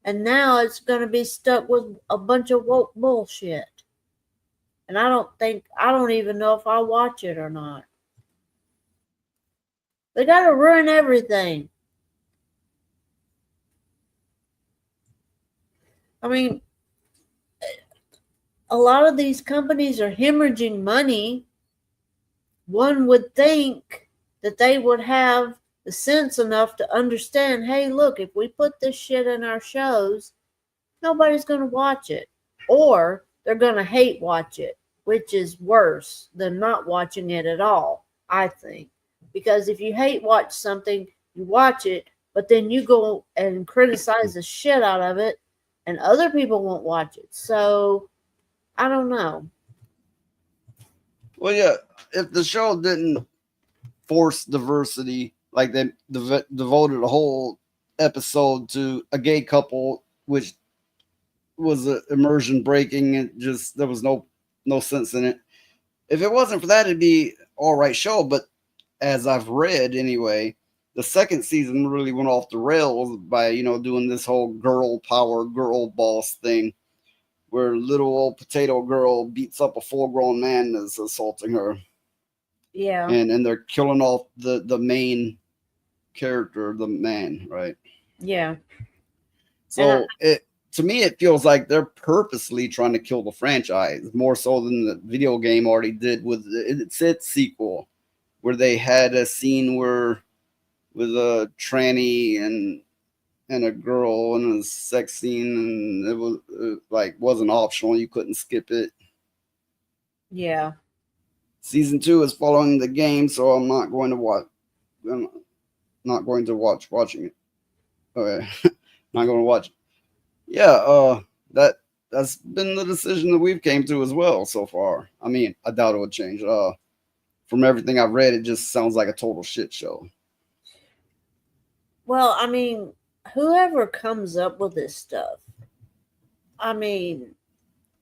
And now it's going to be stuck with a bunch of woke bullshit. And I don't even know if I'll watch it or not. They got to ruin everything. I mean, a lot of these companies are hemorrhaging money. One would think that they would have the sense enough to understand, hey, look, if we put this shit in our shows, nobody's going to watch it. Or they're going to hate watch it, which is worse than not watching it at all, I think. Because if you hate watch something, you watch it, but then you go and criticize the shit out of it, and other people won't watch it. So, I don't know. Well, yeah, if the show didn't force diversity, like they devoted a whole episode to a gay couple, which was immersion breaking, and just there was no sense in it. If it wasn't for that, it'd be all right show. But as I've read anyway, the second season really went off the rails by doing this whole girl power, girl boss thing, where little old potato girl beats up a full-grown man that's assaulting her. Yeah. And they're killing off the main character, the man, right? Yeah. So to me, it feels like they're purposely trying to kill the franchise more so than the video game already did with its sequel, where they had a scene with a tranny and a girl and a sex scene, and it was wasn't optional. You couldn't skip it. Yeah. Season 2 is following the game, so I'm not going to watch. I'm not going to watching it. Okay, not going to watch it. Yeah, that's been the decision that we've came to as well so far. I mean, I doubt it would change. From everything I've read, it just sounds like a total shit show. Well, I mean, whoever comes up with this stuff, I mean,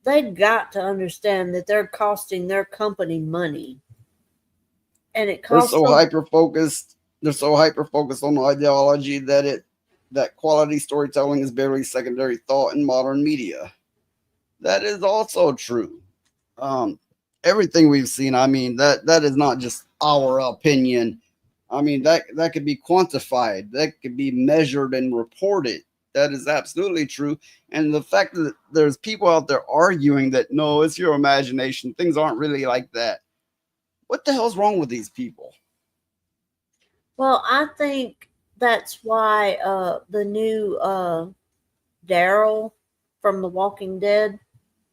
they got to understand that they're costing their company money. And it costs They're so hyper focused on the ideology that quality storytelling is barely secondary thought in modern media. That is also true. Everything we've seen, I mean, that is not just our opinion. I mean, that could be quantified. That could be measured and reported. That is absolutely true. And the fact that there's people out there arguing that, no, it's your imagination. Things aren't really like that. What the hell's wrong with these people? Well, I think that's why the new Daryl from The Walking Dead,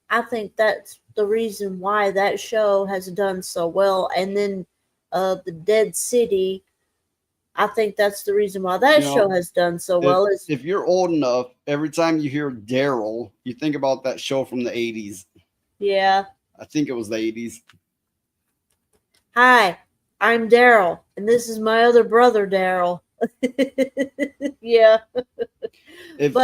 I think that's the reason why that show has done so well. And then the Dead City, I think that's the reason why that show has done so well. If you're old enough, every time you hear Daryl, you think about that show from the 80s. Yeah. I think it was the 80s. Hi, I'm Daryl, and this is my other brother, Daryl. Yeah. If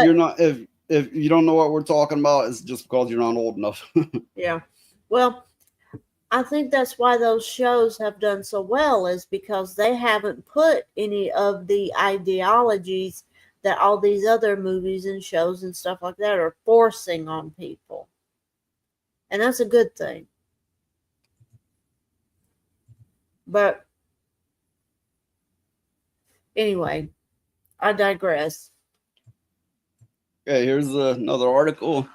you don't know what we're talking about, it's just because you're not old enough. Yeah. Well, I think that's why those shows have done so well, is because they haven't put any of the ideologies that all these other movies and shows and stuff like that are forcing on people. And that's a good thing. But anyway, I digress. Okay, here's another article.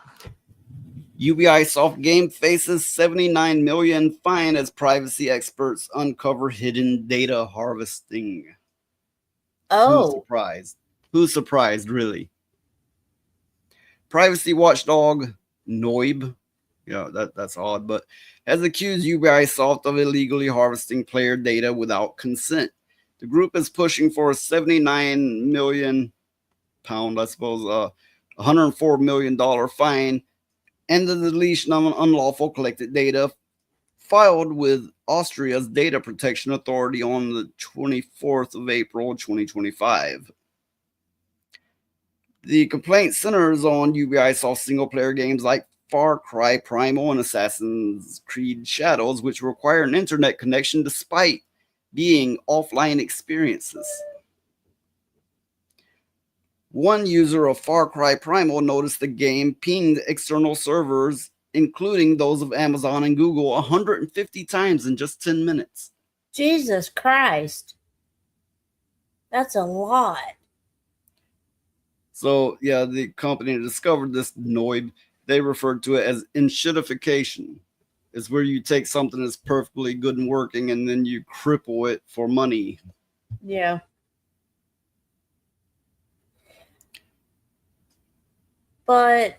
Ubisoft game faces 79 million fine as privacy experts uncover hidden data harvesting. Who's Oh, surprised? Who's surprised, really? Privacy watchdog Noib, yeah, that's odd, but has accused Ubisoft of illegally harvesting player data without consent. The group is pushing for a 79 million pound, I suppose, $104 million fine and the deletion of unlawful collected data filed with Austria's Data Protection Authority on the 24th of April, 2025. The complaint centers on Ubisoft single-player games like Far Cry Primal and Assassin's Creed Shadows, which require an internet connection despite being offline experiences. One user of Far Cry Primal noticed the game pinged external servers, including those of Amazon and Google, 150 times in just 10 minutes. Jesus Christ. That's a lot. So, yeah, the company that discovered this Noib, they referred to it as enshittification. It's where you take something that's perfectly good and working and then you cripple it for money. Yeah. But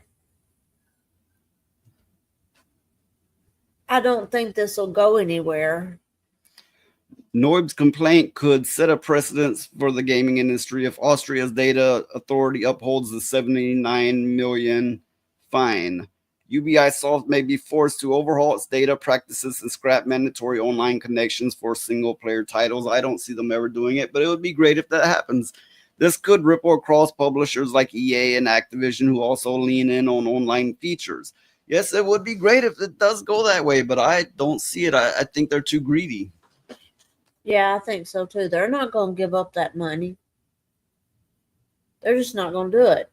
I don't think this will go anywhere. Noib's complaint could set a precedence for the gaming industry if Austria's data authority upholds the 79 million fine. Ubisoft may be forced to overhaul its data practices and scrap mandatory online connections for single-player titles. I don't see them ever doing it, but it would be great if that happens. This could ripple across publishers like EA and Activision, who also lean in on online features. Yes, it would be great if it does go that way, but I don't see it. I think they're too greedy. Yeah, I think so too. They're not going to give up that money. They're just not going to do it.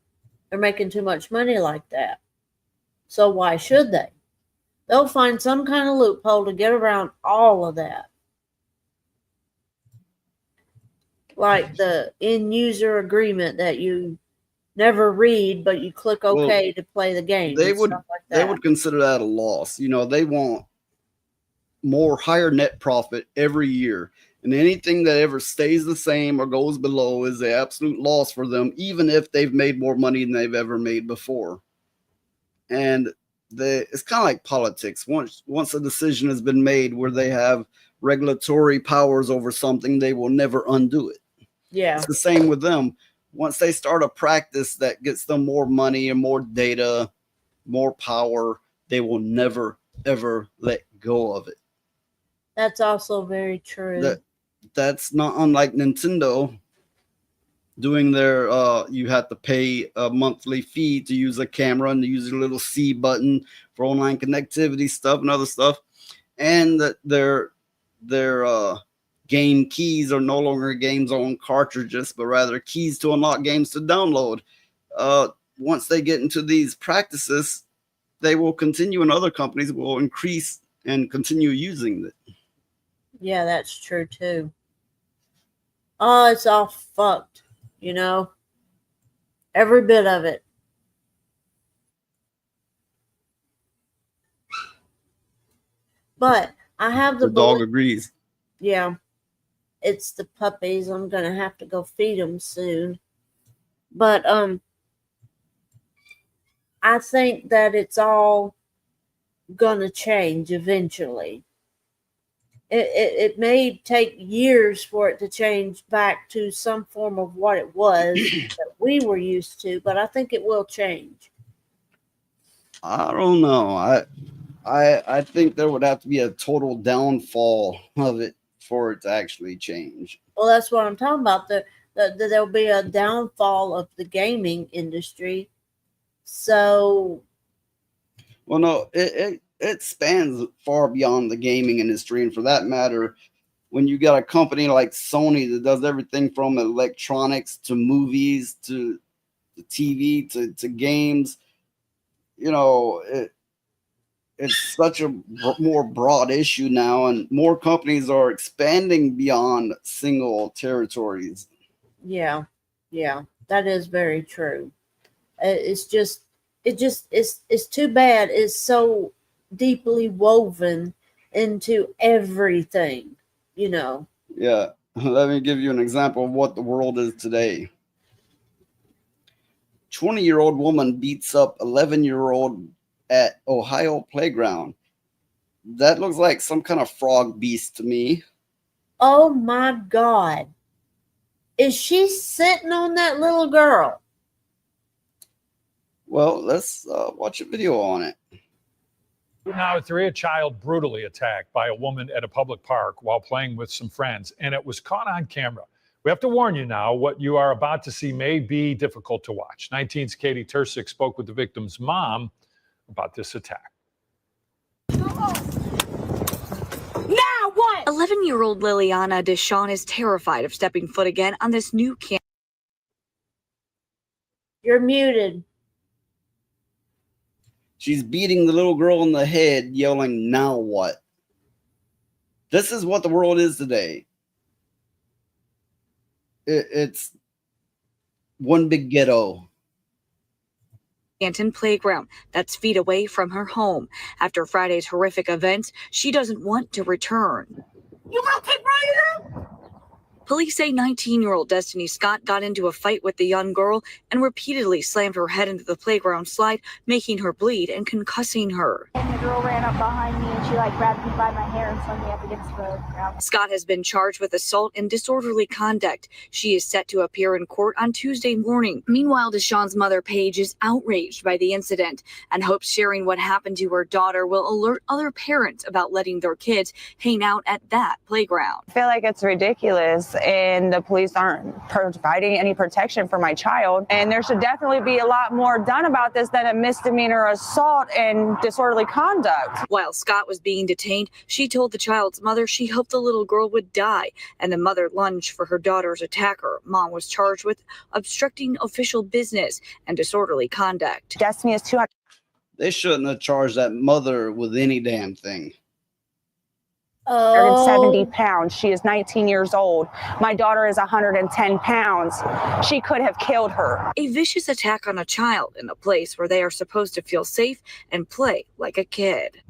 They're making too much money like that. So why should they? They'll find some kind of loophole to get around all of that. Like the in-user agreement that you never read, but you click OK to play the game. They would, stuff like that. they would consider that a loss. You know, they want higher net profit every year. And anything that ever stays the same or goes below is an absolute loss for them, even if they've made more money than they've ever made before. And it's kind of like politics. Once a decision has been made where they have regulatory powers over something, they will never undo it. Yeah. It's the same with them. Once they start a practice that gets them more money and more data, more power, they will never, ever let go of it. That's also very true. That's not unlike Nintendo doing their you have to pay a monthly fee to use a camera and to use a little C button for online connectivity stuff and other stuff. And that their game keys are no longer games on cartridges, but rather keys to unlock games to download. Once they get into these practices, they will continue and other companies will increase and continue using it. Yeah, that's true too. Oh, it's all fucked, you know? Every bit of it. But I have the dog agrees. Yeah. It's the puppies. I'm going to have to go feed them soon. But I think that it's all going to change eventually. It may take years for it to change back to some form of what it was that we were used to, but I think it will change. I don't know. I think there would have to be a total downfall of it for it to actually change. Well, that's what I'm talking about. There'll be a downfall of the gaming industry. So, well, no, it spans far beyond the gaming industry, and for that matter, when you got a company like Sony that does everything from electronics to movies to TV to games, you know, it's such a more broad issue now, and more companies are expanding beyond single territories. Yeah, that is very true. It's too bad. It's so deeply woven into everything, you know. Yeah. Let me give you an example of what the world is today. 20-year-old woman beats up 11-year-old at Ohio playground. That looks like some kind of frog beast to me. Oh my God. Is she sitting on that little girl? Well, let's watch a video on it. Now at 3, a child brutally attacked by a woman at a public park while playing with some friends, and it was caught on camera. We have to warn you now, what you are about to see may be difficult to watch. 19's Katie Tersick spoke with the victim's mom about this attack. Now what? 11-year-old Liliana Deshawn is terrified of stepping foot again on this new camp. You're muted. She's beating the little girl in the head, yelling, "Now what?" This is what the world is today. It's one big ghetto. Canton playground that's feet away from her home. After Friday's horrific events, she doesn't want to return. You gonna keep running up? Police say 19-year-old Destiny Scott got into a fight with the young girl and repeatedly slammed her head into the playground slide, making her bleed and concussing her. And the girl ran up behind me and she grabbed me by my hair and flung me up against the ground. Scott has been charged with assault and disorderly conduct. She is set to appear in court on Tuesday morning. Meanwhile, Deshawn's mother, Paige, is outraged by the incident and hopes sharing what happened to her daughter will alert other parents about letting their kids hang out at that playground. I feel like it's ridiculous, and the police aren't providing any protection for my child. And there should definitely be a lot more done about this than a misdemeanor assault and disorderly conduct. While Scott was being detained, she told the child's mother she hoped the little girl would die, and the mother lunged for her daughter's attacker. Mom was charged with obstructing official business and disorderly conduct. Destiny is too. They shouldn't have charged that mother with any damn thing. 170 pounds. She is 19 years old. My daughter is 110 pounds. She could have killed her. A vicious attack on a child in a place where they are supposed to feel safe and play like a kid.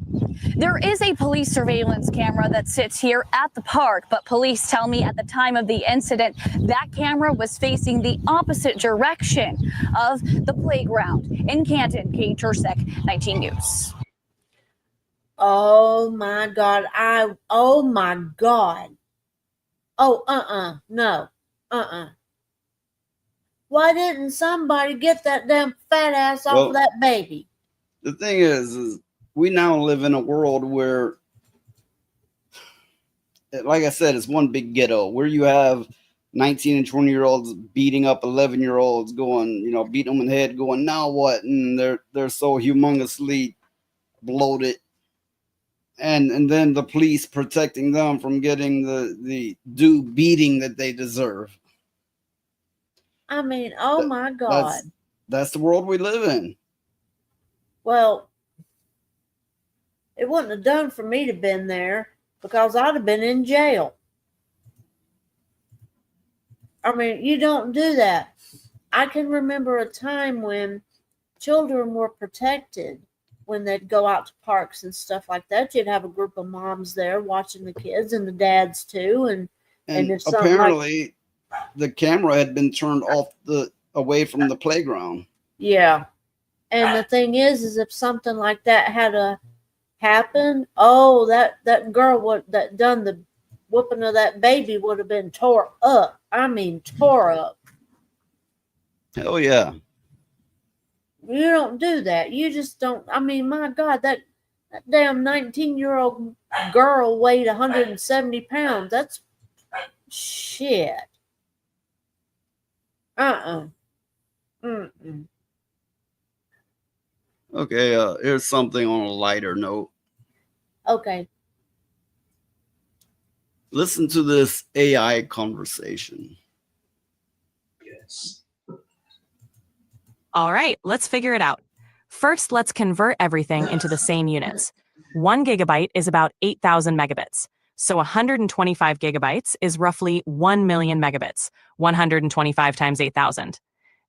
There is a police surveillance camera that sits here at the park, but police tell me at the time of the incident, that camera was facing the opposite direction of the playground. In Canton, Kate Tersick, 19 News. Oh my God. Oh my God. Oh, no. Why didn't somebody get that damn fat ass off of that baby? The thing is we now live in a world where, like I said, it's one big ghetto where you have 19 and 20-year-olds beating up 11-year-olds, going, beating them in the head, going, "Now what?" And they're so humongously bloated. And then the police protecting them from getting the due beating that they deserve. I mean, oh my God. That's the world we live in. Well, it wouldn't have done for me to have been there because I'd have been in jail. I mean, you don't do that. I can remember a time when children were protected. When they'd go out to parks and stuff like that, you'd have a group of moms there watching the kids and the dads too. And if apparently the camera had been turned off away from the playground. Yeah. And the thing is if something like that had happened, that girl that done the whooping of that baby would have been tore up. I mean, tore up. Hell yeah. You don't do that. You just don't. I mean, my God, that damn 19-year-old girl weighed 170 pounds. That's shit. Okay, here's something on a lighter note. Okay. Listen to this AI conversation. Yes. All right, let's figure it out. First, let's convert everything into the same units. 1 gigabyte is about 8,000 megabits. So 125 gigabytes is roughly 1 million megabits, 125 times 8,000.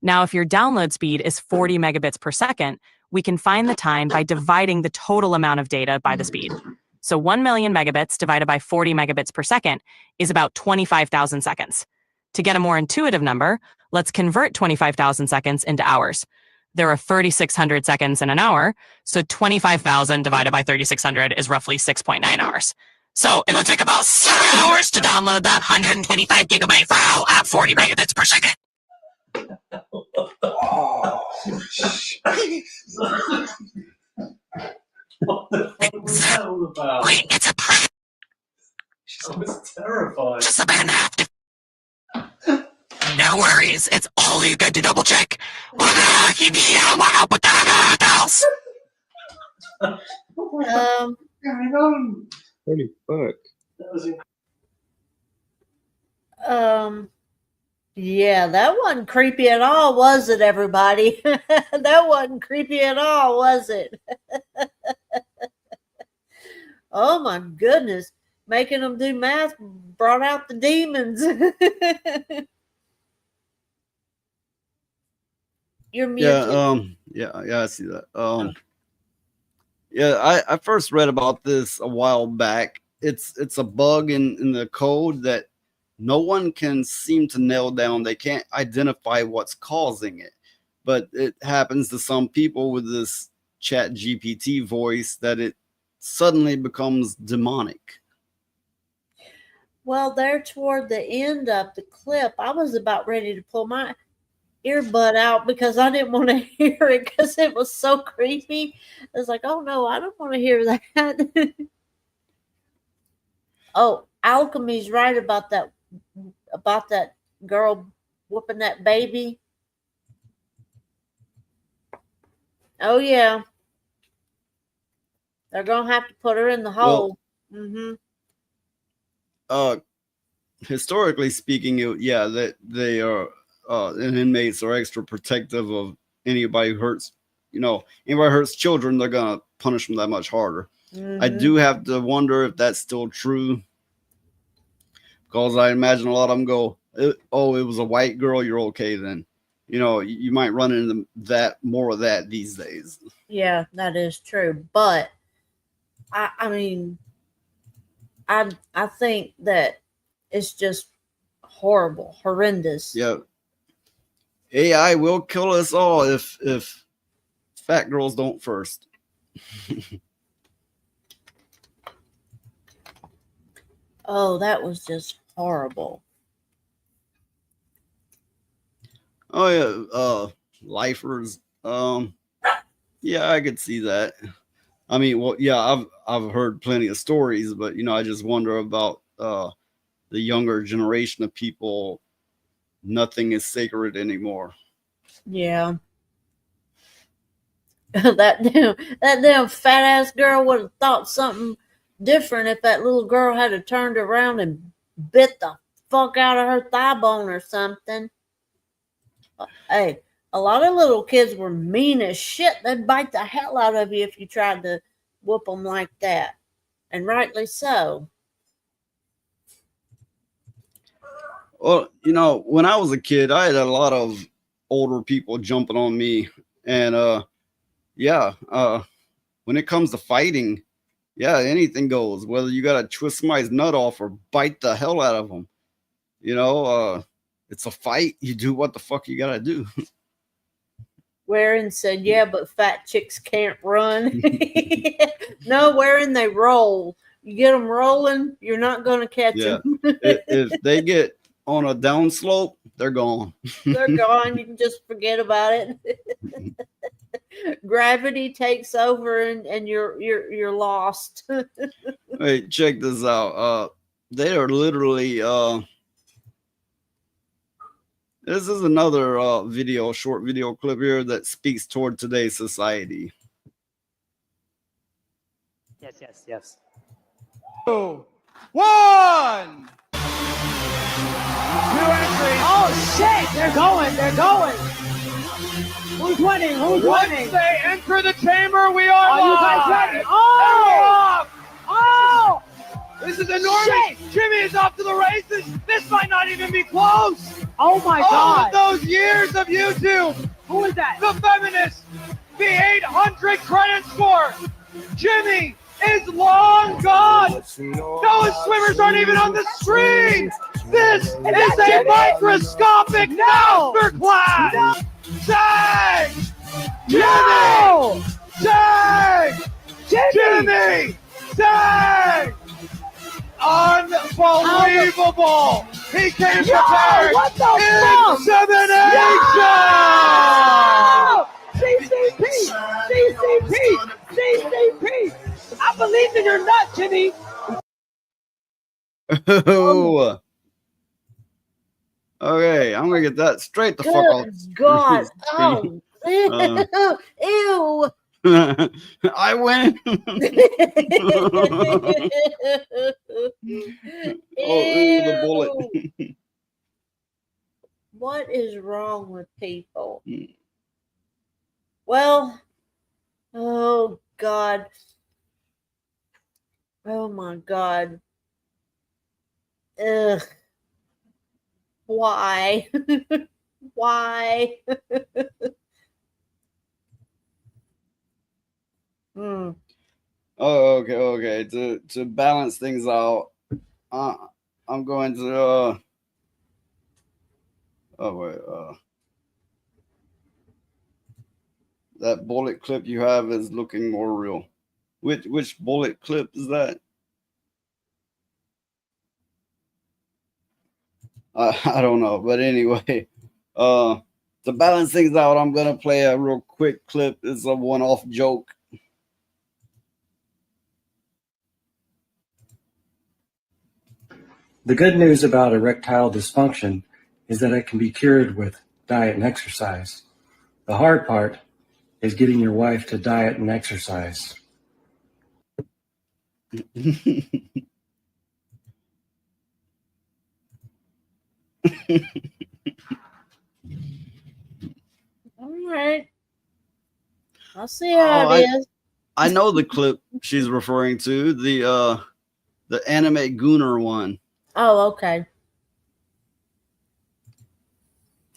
Now, if your download speed is 40 megabits per second, we can find the time by dividing the total amount of data by the speed. So 1 million megabits divided by 40 megabits per second is about 25,000 seconds. To get a more intuitive number, let's convert 25,000 seconds into hours. There are 3,600 seconds in an hour, so 25,000 divided by 3,600 is roughly 6.9 hours. So it'll take about 7 hours to download that 125 gigabyte file at 40 megabits per second. What the fuck was that all about? Wait, it's a prank. I was terrified. Just about half to... No worries, it's only good to double check. Holy fuck. Yeah, that wasn't creepy at all, was it, everybody? That wasn't creepy at all, was it? Oh my goodness. Making them do math brought out the demons. You're muted. Yeah, I see that. Yeah, I first read about this a while back. It's a bug in the code that no one can seem to nail down. They can't identify what's causing it, but it happens to some people with this Chat GPT voice that it suddenly becomes demonic. Well, there toward the end of the clip, I was about ready to pull my earbud out because I didn't want to hear it because it was so creepy. I was like, oh no, I don't want to hear that. Oh, Alchemy's right about that girl whooping that baby. Oh yeah. They're gonna have to put her in the hole. Historically speaking, that they are and inmates are extra protective of anybody who hurts, anybody who hurts children, they're gonna punish them that much harder. I do have to wonder if that's still true, because I imagine a lot of them go, it was a white girl, you're okay then. You might run into more of that these days. Yeah, that is true. But I mean, I think that it's just horrible, horrendous. Yeah. AI will kill us all if fat girls don't first. Oh, that was just horrible. Oh yeah, lifers. Yeah, I could see that. I mean, well, yeah, I've heard plenty of stories, but I just wonder about the younger generation of people. Nothing is sacred anymore. Yeah. that damn fat ass girl would have thought something different if that little girl had turned around and bit the fuck out of her thigh bone or something. Hey, a lot of little kids were mean as shit. They'd bite the hell out of you if you tried to whoop them like that. And rightly so. Well, when I was a kid, I had a lot of older people jumping on me. And when it comes to fighting, anything goes. Whether you got to twist somebody's nut off or bite the hell out of them. It's a fight. You do what the fuck you got to do. Warren said, yeah, but fat chicks can't run. No, Warren, they roll. You get them rolling, you're not going to catch them. If they get on a downslope, they're gone. They're gone. You can just forget about it. Gravity takes over and you're lost. Hey, check this out. They are literally this is another short video clip here that speaks toward today's society. Yes. 2, 1. Oh shit! They're going. Who's winning? Once they enter the chamber, we are Are you live. guys ready? Oh! This is enormous. Shit. Jimmy is off to the races. This might not even be close. Oh my All god! of those years of YouTube. Who is that? The feminist. The 800 credit score. Jimmy is long gone. Those swimmers aren't even on the screen. This is a microscopic masterclass. No. Tag! Jimmy! Tag! Jimmy! Tag! Unbelievable! He came prepared! What the fuck? Insemination! CCP! I believe in your nut, Jimmy! Oh. Okay, I'm gonna get that straight the fuck off. God. Oh. Ew. I win. The bullet. What is wrong with people? Well, oh God. Oh my God. Ugh. Why? Why? Oh, okay. To balance things out, I'm going to that bullet clip you have is looking more real. Which bullet clip is that? I don't know, but anyway, to balance things out, I'm gonna play a real quick clip. It's a one-off joke. The good news about erectile dysfunction is that it can be cured with diet and exercise. The hard part is getting your wife to diet and exercise. All right. I'll see how it is. I know the clip she's referring to, the anime Gooner one. Oh, okay.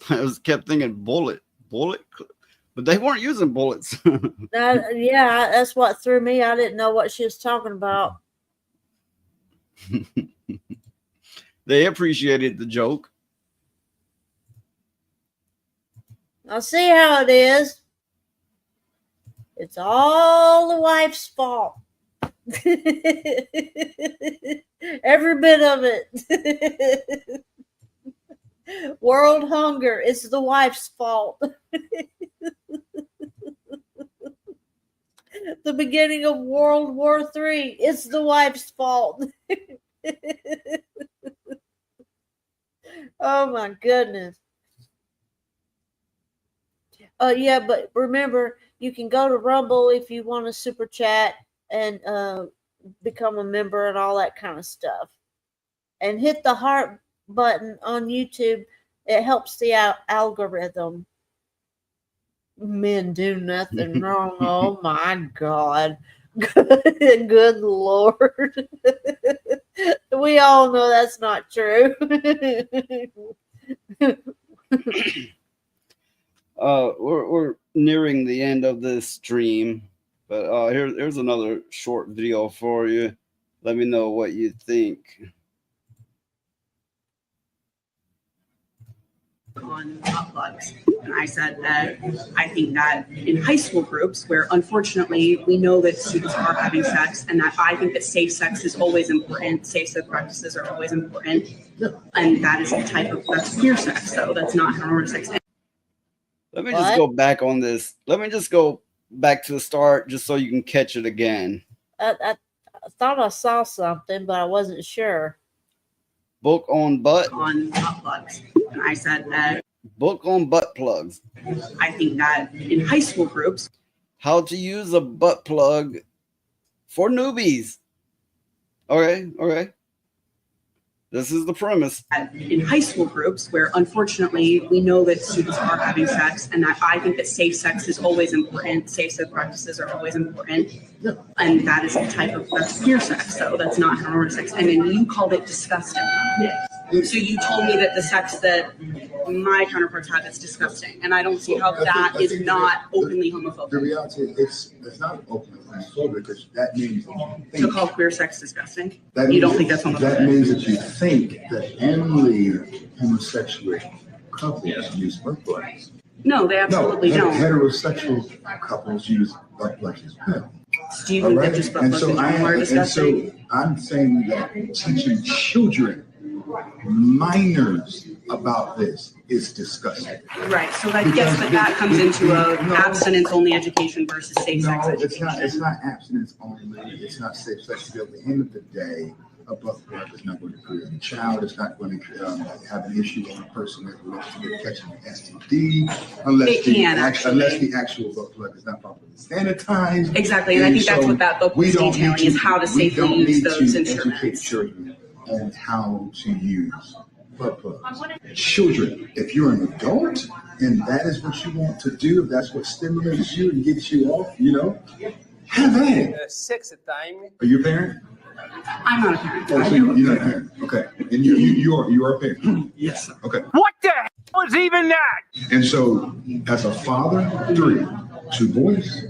I kept thinking bullet, but they weren't using bullets. Yeah, that's what threw me. I didn't know what she was talking about. They appreciated the joke. I'll see how it is. It's all the wife's fault. Every bit of it. World hunger, it's the wife's fault. The beginning of World War III, it's the wife's fault. Oh my goodness. Yeah, but remember, you can go to Rumble if you want to super chat and become a member and all that kind of stuff. And hit the heart button on YouTube. It helps the algorithm. Men do nothing wrong. Oh my God. Good Lord. We all know that's not true. We're nearing the end of this stream, but here's another short video for you. Let me know what you think. On potlucks, and I said that I think that in high school groups where unfortunately we know that students are having sex, and that I think that safe sex is always important, safe sex practices are always important, and that is a type of that's queer sex, so that's not heterosex. Let me just go back on this. Let me just go back to the start just so you can catch it again. I thought I saw something, but I wasn't sure. Book on butt. On butt plugs. And I said that. Book on butt plugs. I think that in high school groups. How to use a butt plug for newbies. Okay. This is the premise. In high school groups where unfortunately we know that students are having sex, and that I think that safe sex is always important, safe sex practices are always important, and that is a type of that's queer sex, so that's not heterosex. And then you called it disgusting. So you told me that the sex that my counterparts have is disgusting, and I don't see how that is not openly homophobic. The reality is it's not openly homophobic because that means To call queer sex disgusting? that You means, don't think that's homophobic? That means that you think that only homosexual couples use butt plugs. No, they absolutely no, don't. Heterosexual couples use butt plugs as well. Do you think that just butt plugs in general are disgusting? So I'm saying that teaching children, minors, about this is disgusting. Right. So I guess that comes into a abstinence-only education versus safe sex education. It's not abstinence only. It's not safe sex. At the end of the day, a butt plug is not going to create a child. It's not going to have an issue on a person that relates to catching an STD unless the actual butt plug is not properly sanitized. Exactly, and I think that's what that book was detailing, is how to safely use those instruments. Educate children on how to use butt plugs. Children, if you're an adult and that is what you want to do, if that's what stimulates you and gets you off, have at it. 6 at time. Are you a parent? I'm not a parent. Oh, so you're not a parent. Okay. And you are a parent? Yes. Okay. What the hell is even that? And so, as a father, 3, 2 boys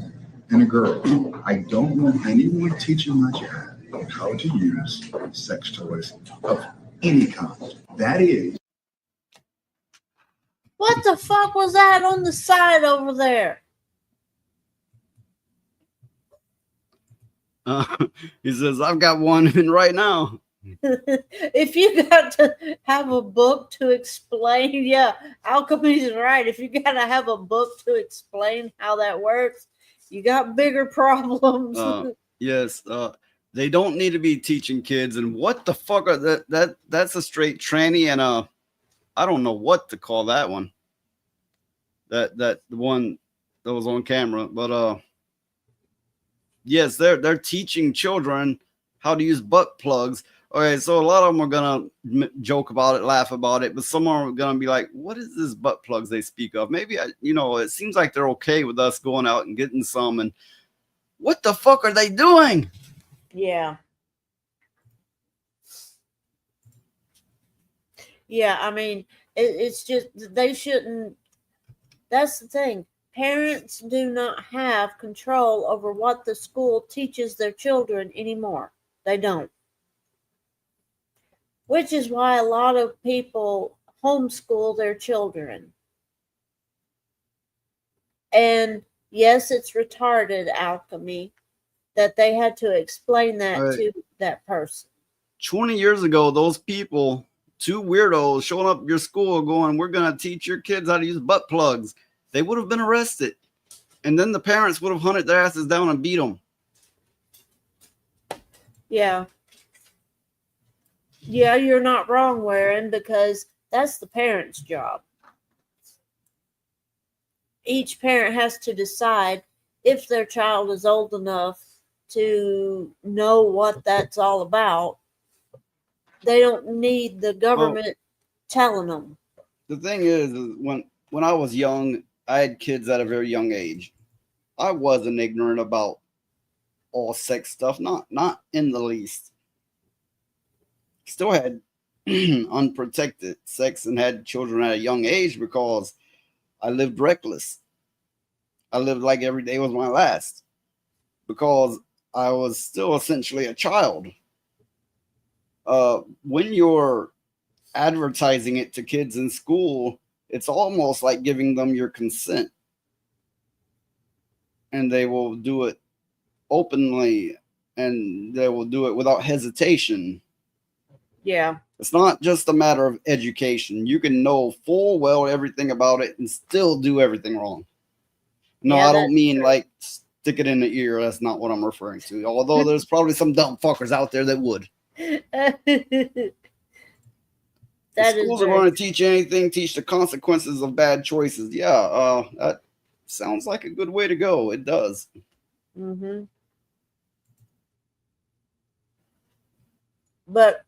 and a girl, I don't want anyone teaching my child how to use sex toys of any kind. That is. What the fuck was that on the side over there? He says, I've got one in right now. If you got to have a book to explain, yeah, Alchemy's right. If you got to have a book to explain how that works, you got bigger problems. Yes, they don't need to be teaching kids. And what the fuck are that's a straight tranny, and I don't know what to call that one. That the one that was on camera, but yes, they're teaching children how to use butt plugs. Okay, so a lot of them are gonna joke about it, laugh about it, but some are gonna be like, "What is this butt plugs they speak of?" Maybe it seems like they're okay with us going out and getting some, and what the fuck are they doing? Yeah. Yeah, I mean, it's just they shouldn't. That's the thing. Parents do not have control over what the school teaches their children anymore. They don't. Which is why a lot of people homeschool their children. And yes, it's retarded, Alchemy, that they had to explain that to that person. 20 years ago, those people, 2 weirdos showing up at your school going, "We're going to teach your kids how to use butt plugs," they would have been arrested. And then the parents would have hunted their asses down and beat them. Yeah. Yeah, you're not wrong, Warren, because that's the parent's job. Each parent has to decide if their child is old enough to know what that's all about. They don't need the government telling them. The thing is when I was young, I had kids at a very young age. I wasn't ignorant about all sex stuff, not in the least. Still had unprotected sex and had children at a young age because I lived reckless. I lived like every day was my last because I was still essentially a child. When you're advertising it to kids in school, it's almost like giving them your consent. And they will do it openly and they will do it without hesitation. Yeah. It's not just a matter of education. You can know full well everything about it and still do everything wrong. No, Yeah, I don't mean like stick it in the ear. That's not what I'm referring to. Although there's probably some dumb fuckers out there that would. Schools are going to teach anything, teach the consequences of bad choices. Yeah, that sounds like a good way to go. It does. Mm-hmm. But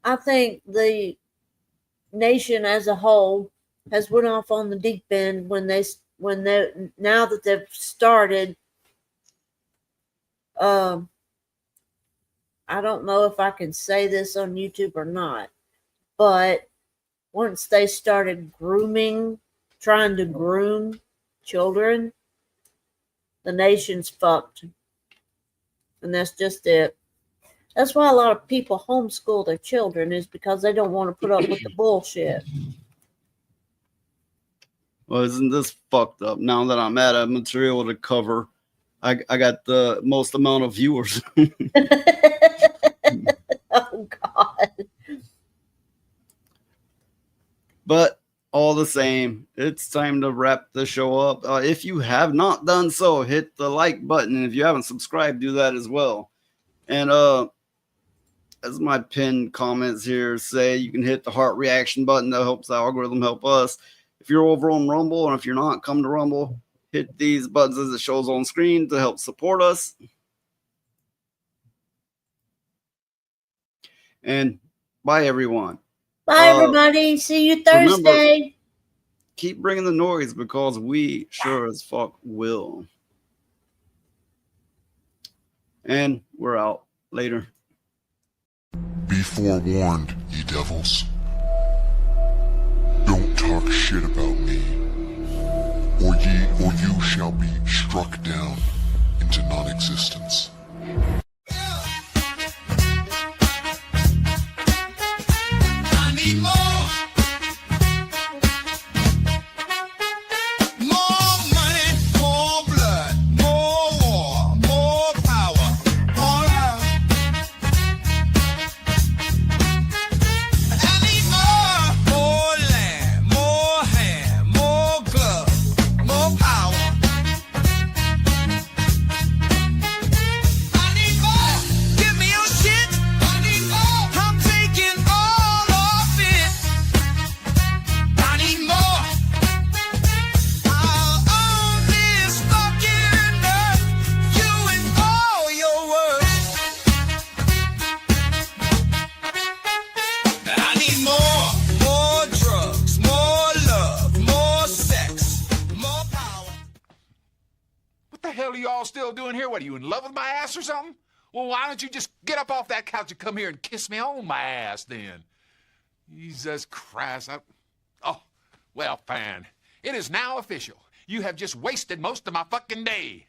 I think the nation as a whole has went off on the deep end when they now that they've started. I I don't know if I can say this on YouTube or not, but once they started trying to groom children, the nation's fucked. And that's just it. That's why a lot of people homeschool their children, is because they don't want to put up with the bullshit. Well, isn't this fucked up? Now that I'm out of material to cover, I got the most amount of viewers. Oh, God. But all the same, it's time to wrap the show up. If you have not done so, hit the like button. And if you haven't subscribed, do that as well. And as my pinned comments here say, you can hit the heart reaction button. That helps the algorithm help us. If you're over on Rumble, and if you're not, come to Rumble. Hit these buttons as it shows on screen to help support us. And bye, everyone. Bye, everybody. See you Thursday. Remember, keep bringing the noise, because we sure as fuck will. And we're out. Later. Be forewarned, ye devils. Don't talk shit about me, or you shall be struck down into non-existence. I need more. More money, more blood, more war, more power, more love. I need more land, more hand, more glove, more power. I need more. Give me your shit. I need more. I'm taking all of it. I need more. I'll own this fucking earth. You and all your words. I need more drugs, more love, more sex, more power. What the hell are you all still doing here? What, are you in love with my ass or something? Well, why don't you just get up off that couch and come here and kiss me on my ass then? Jesus Christ. Oh, well, fine. It is now official. You have just wasted most of my fucking day.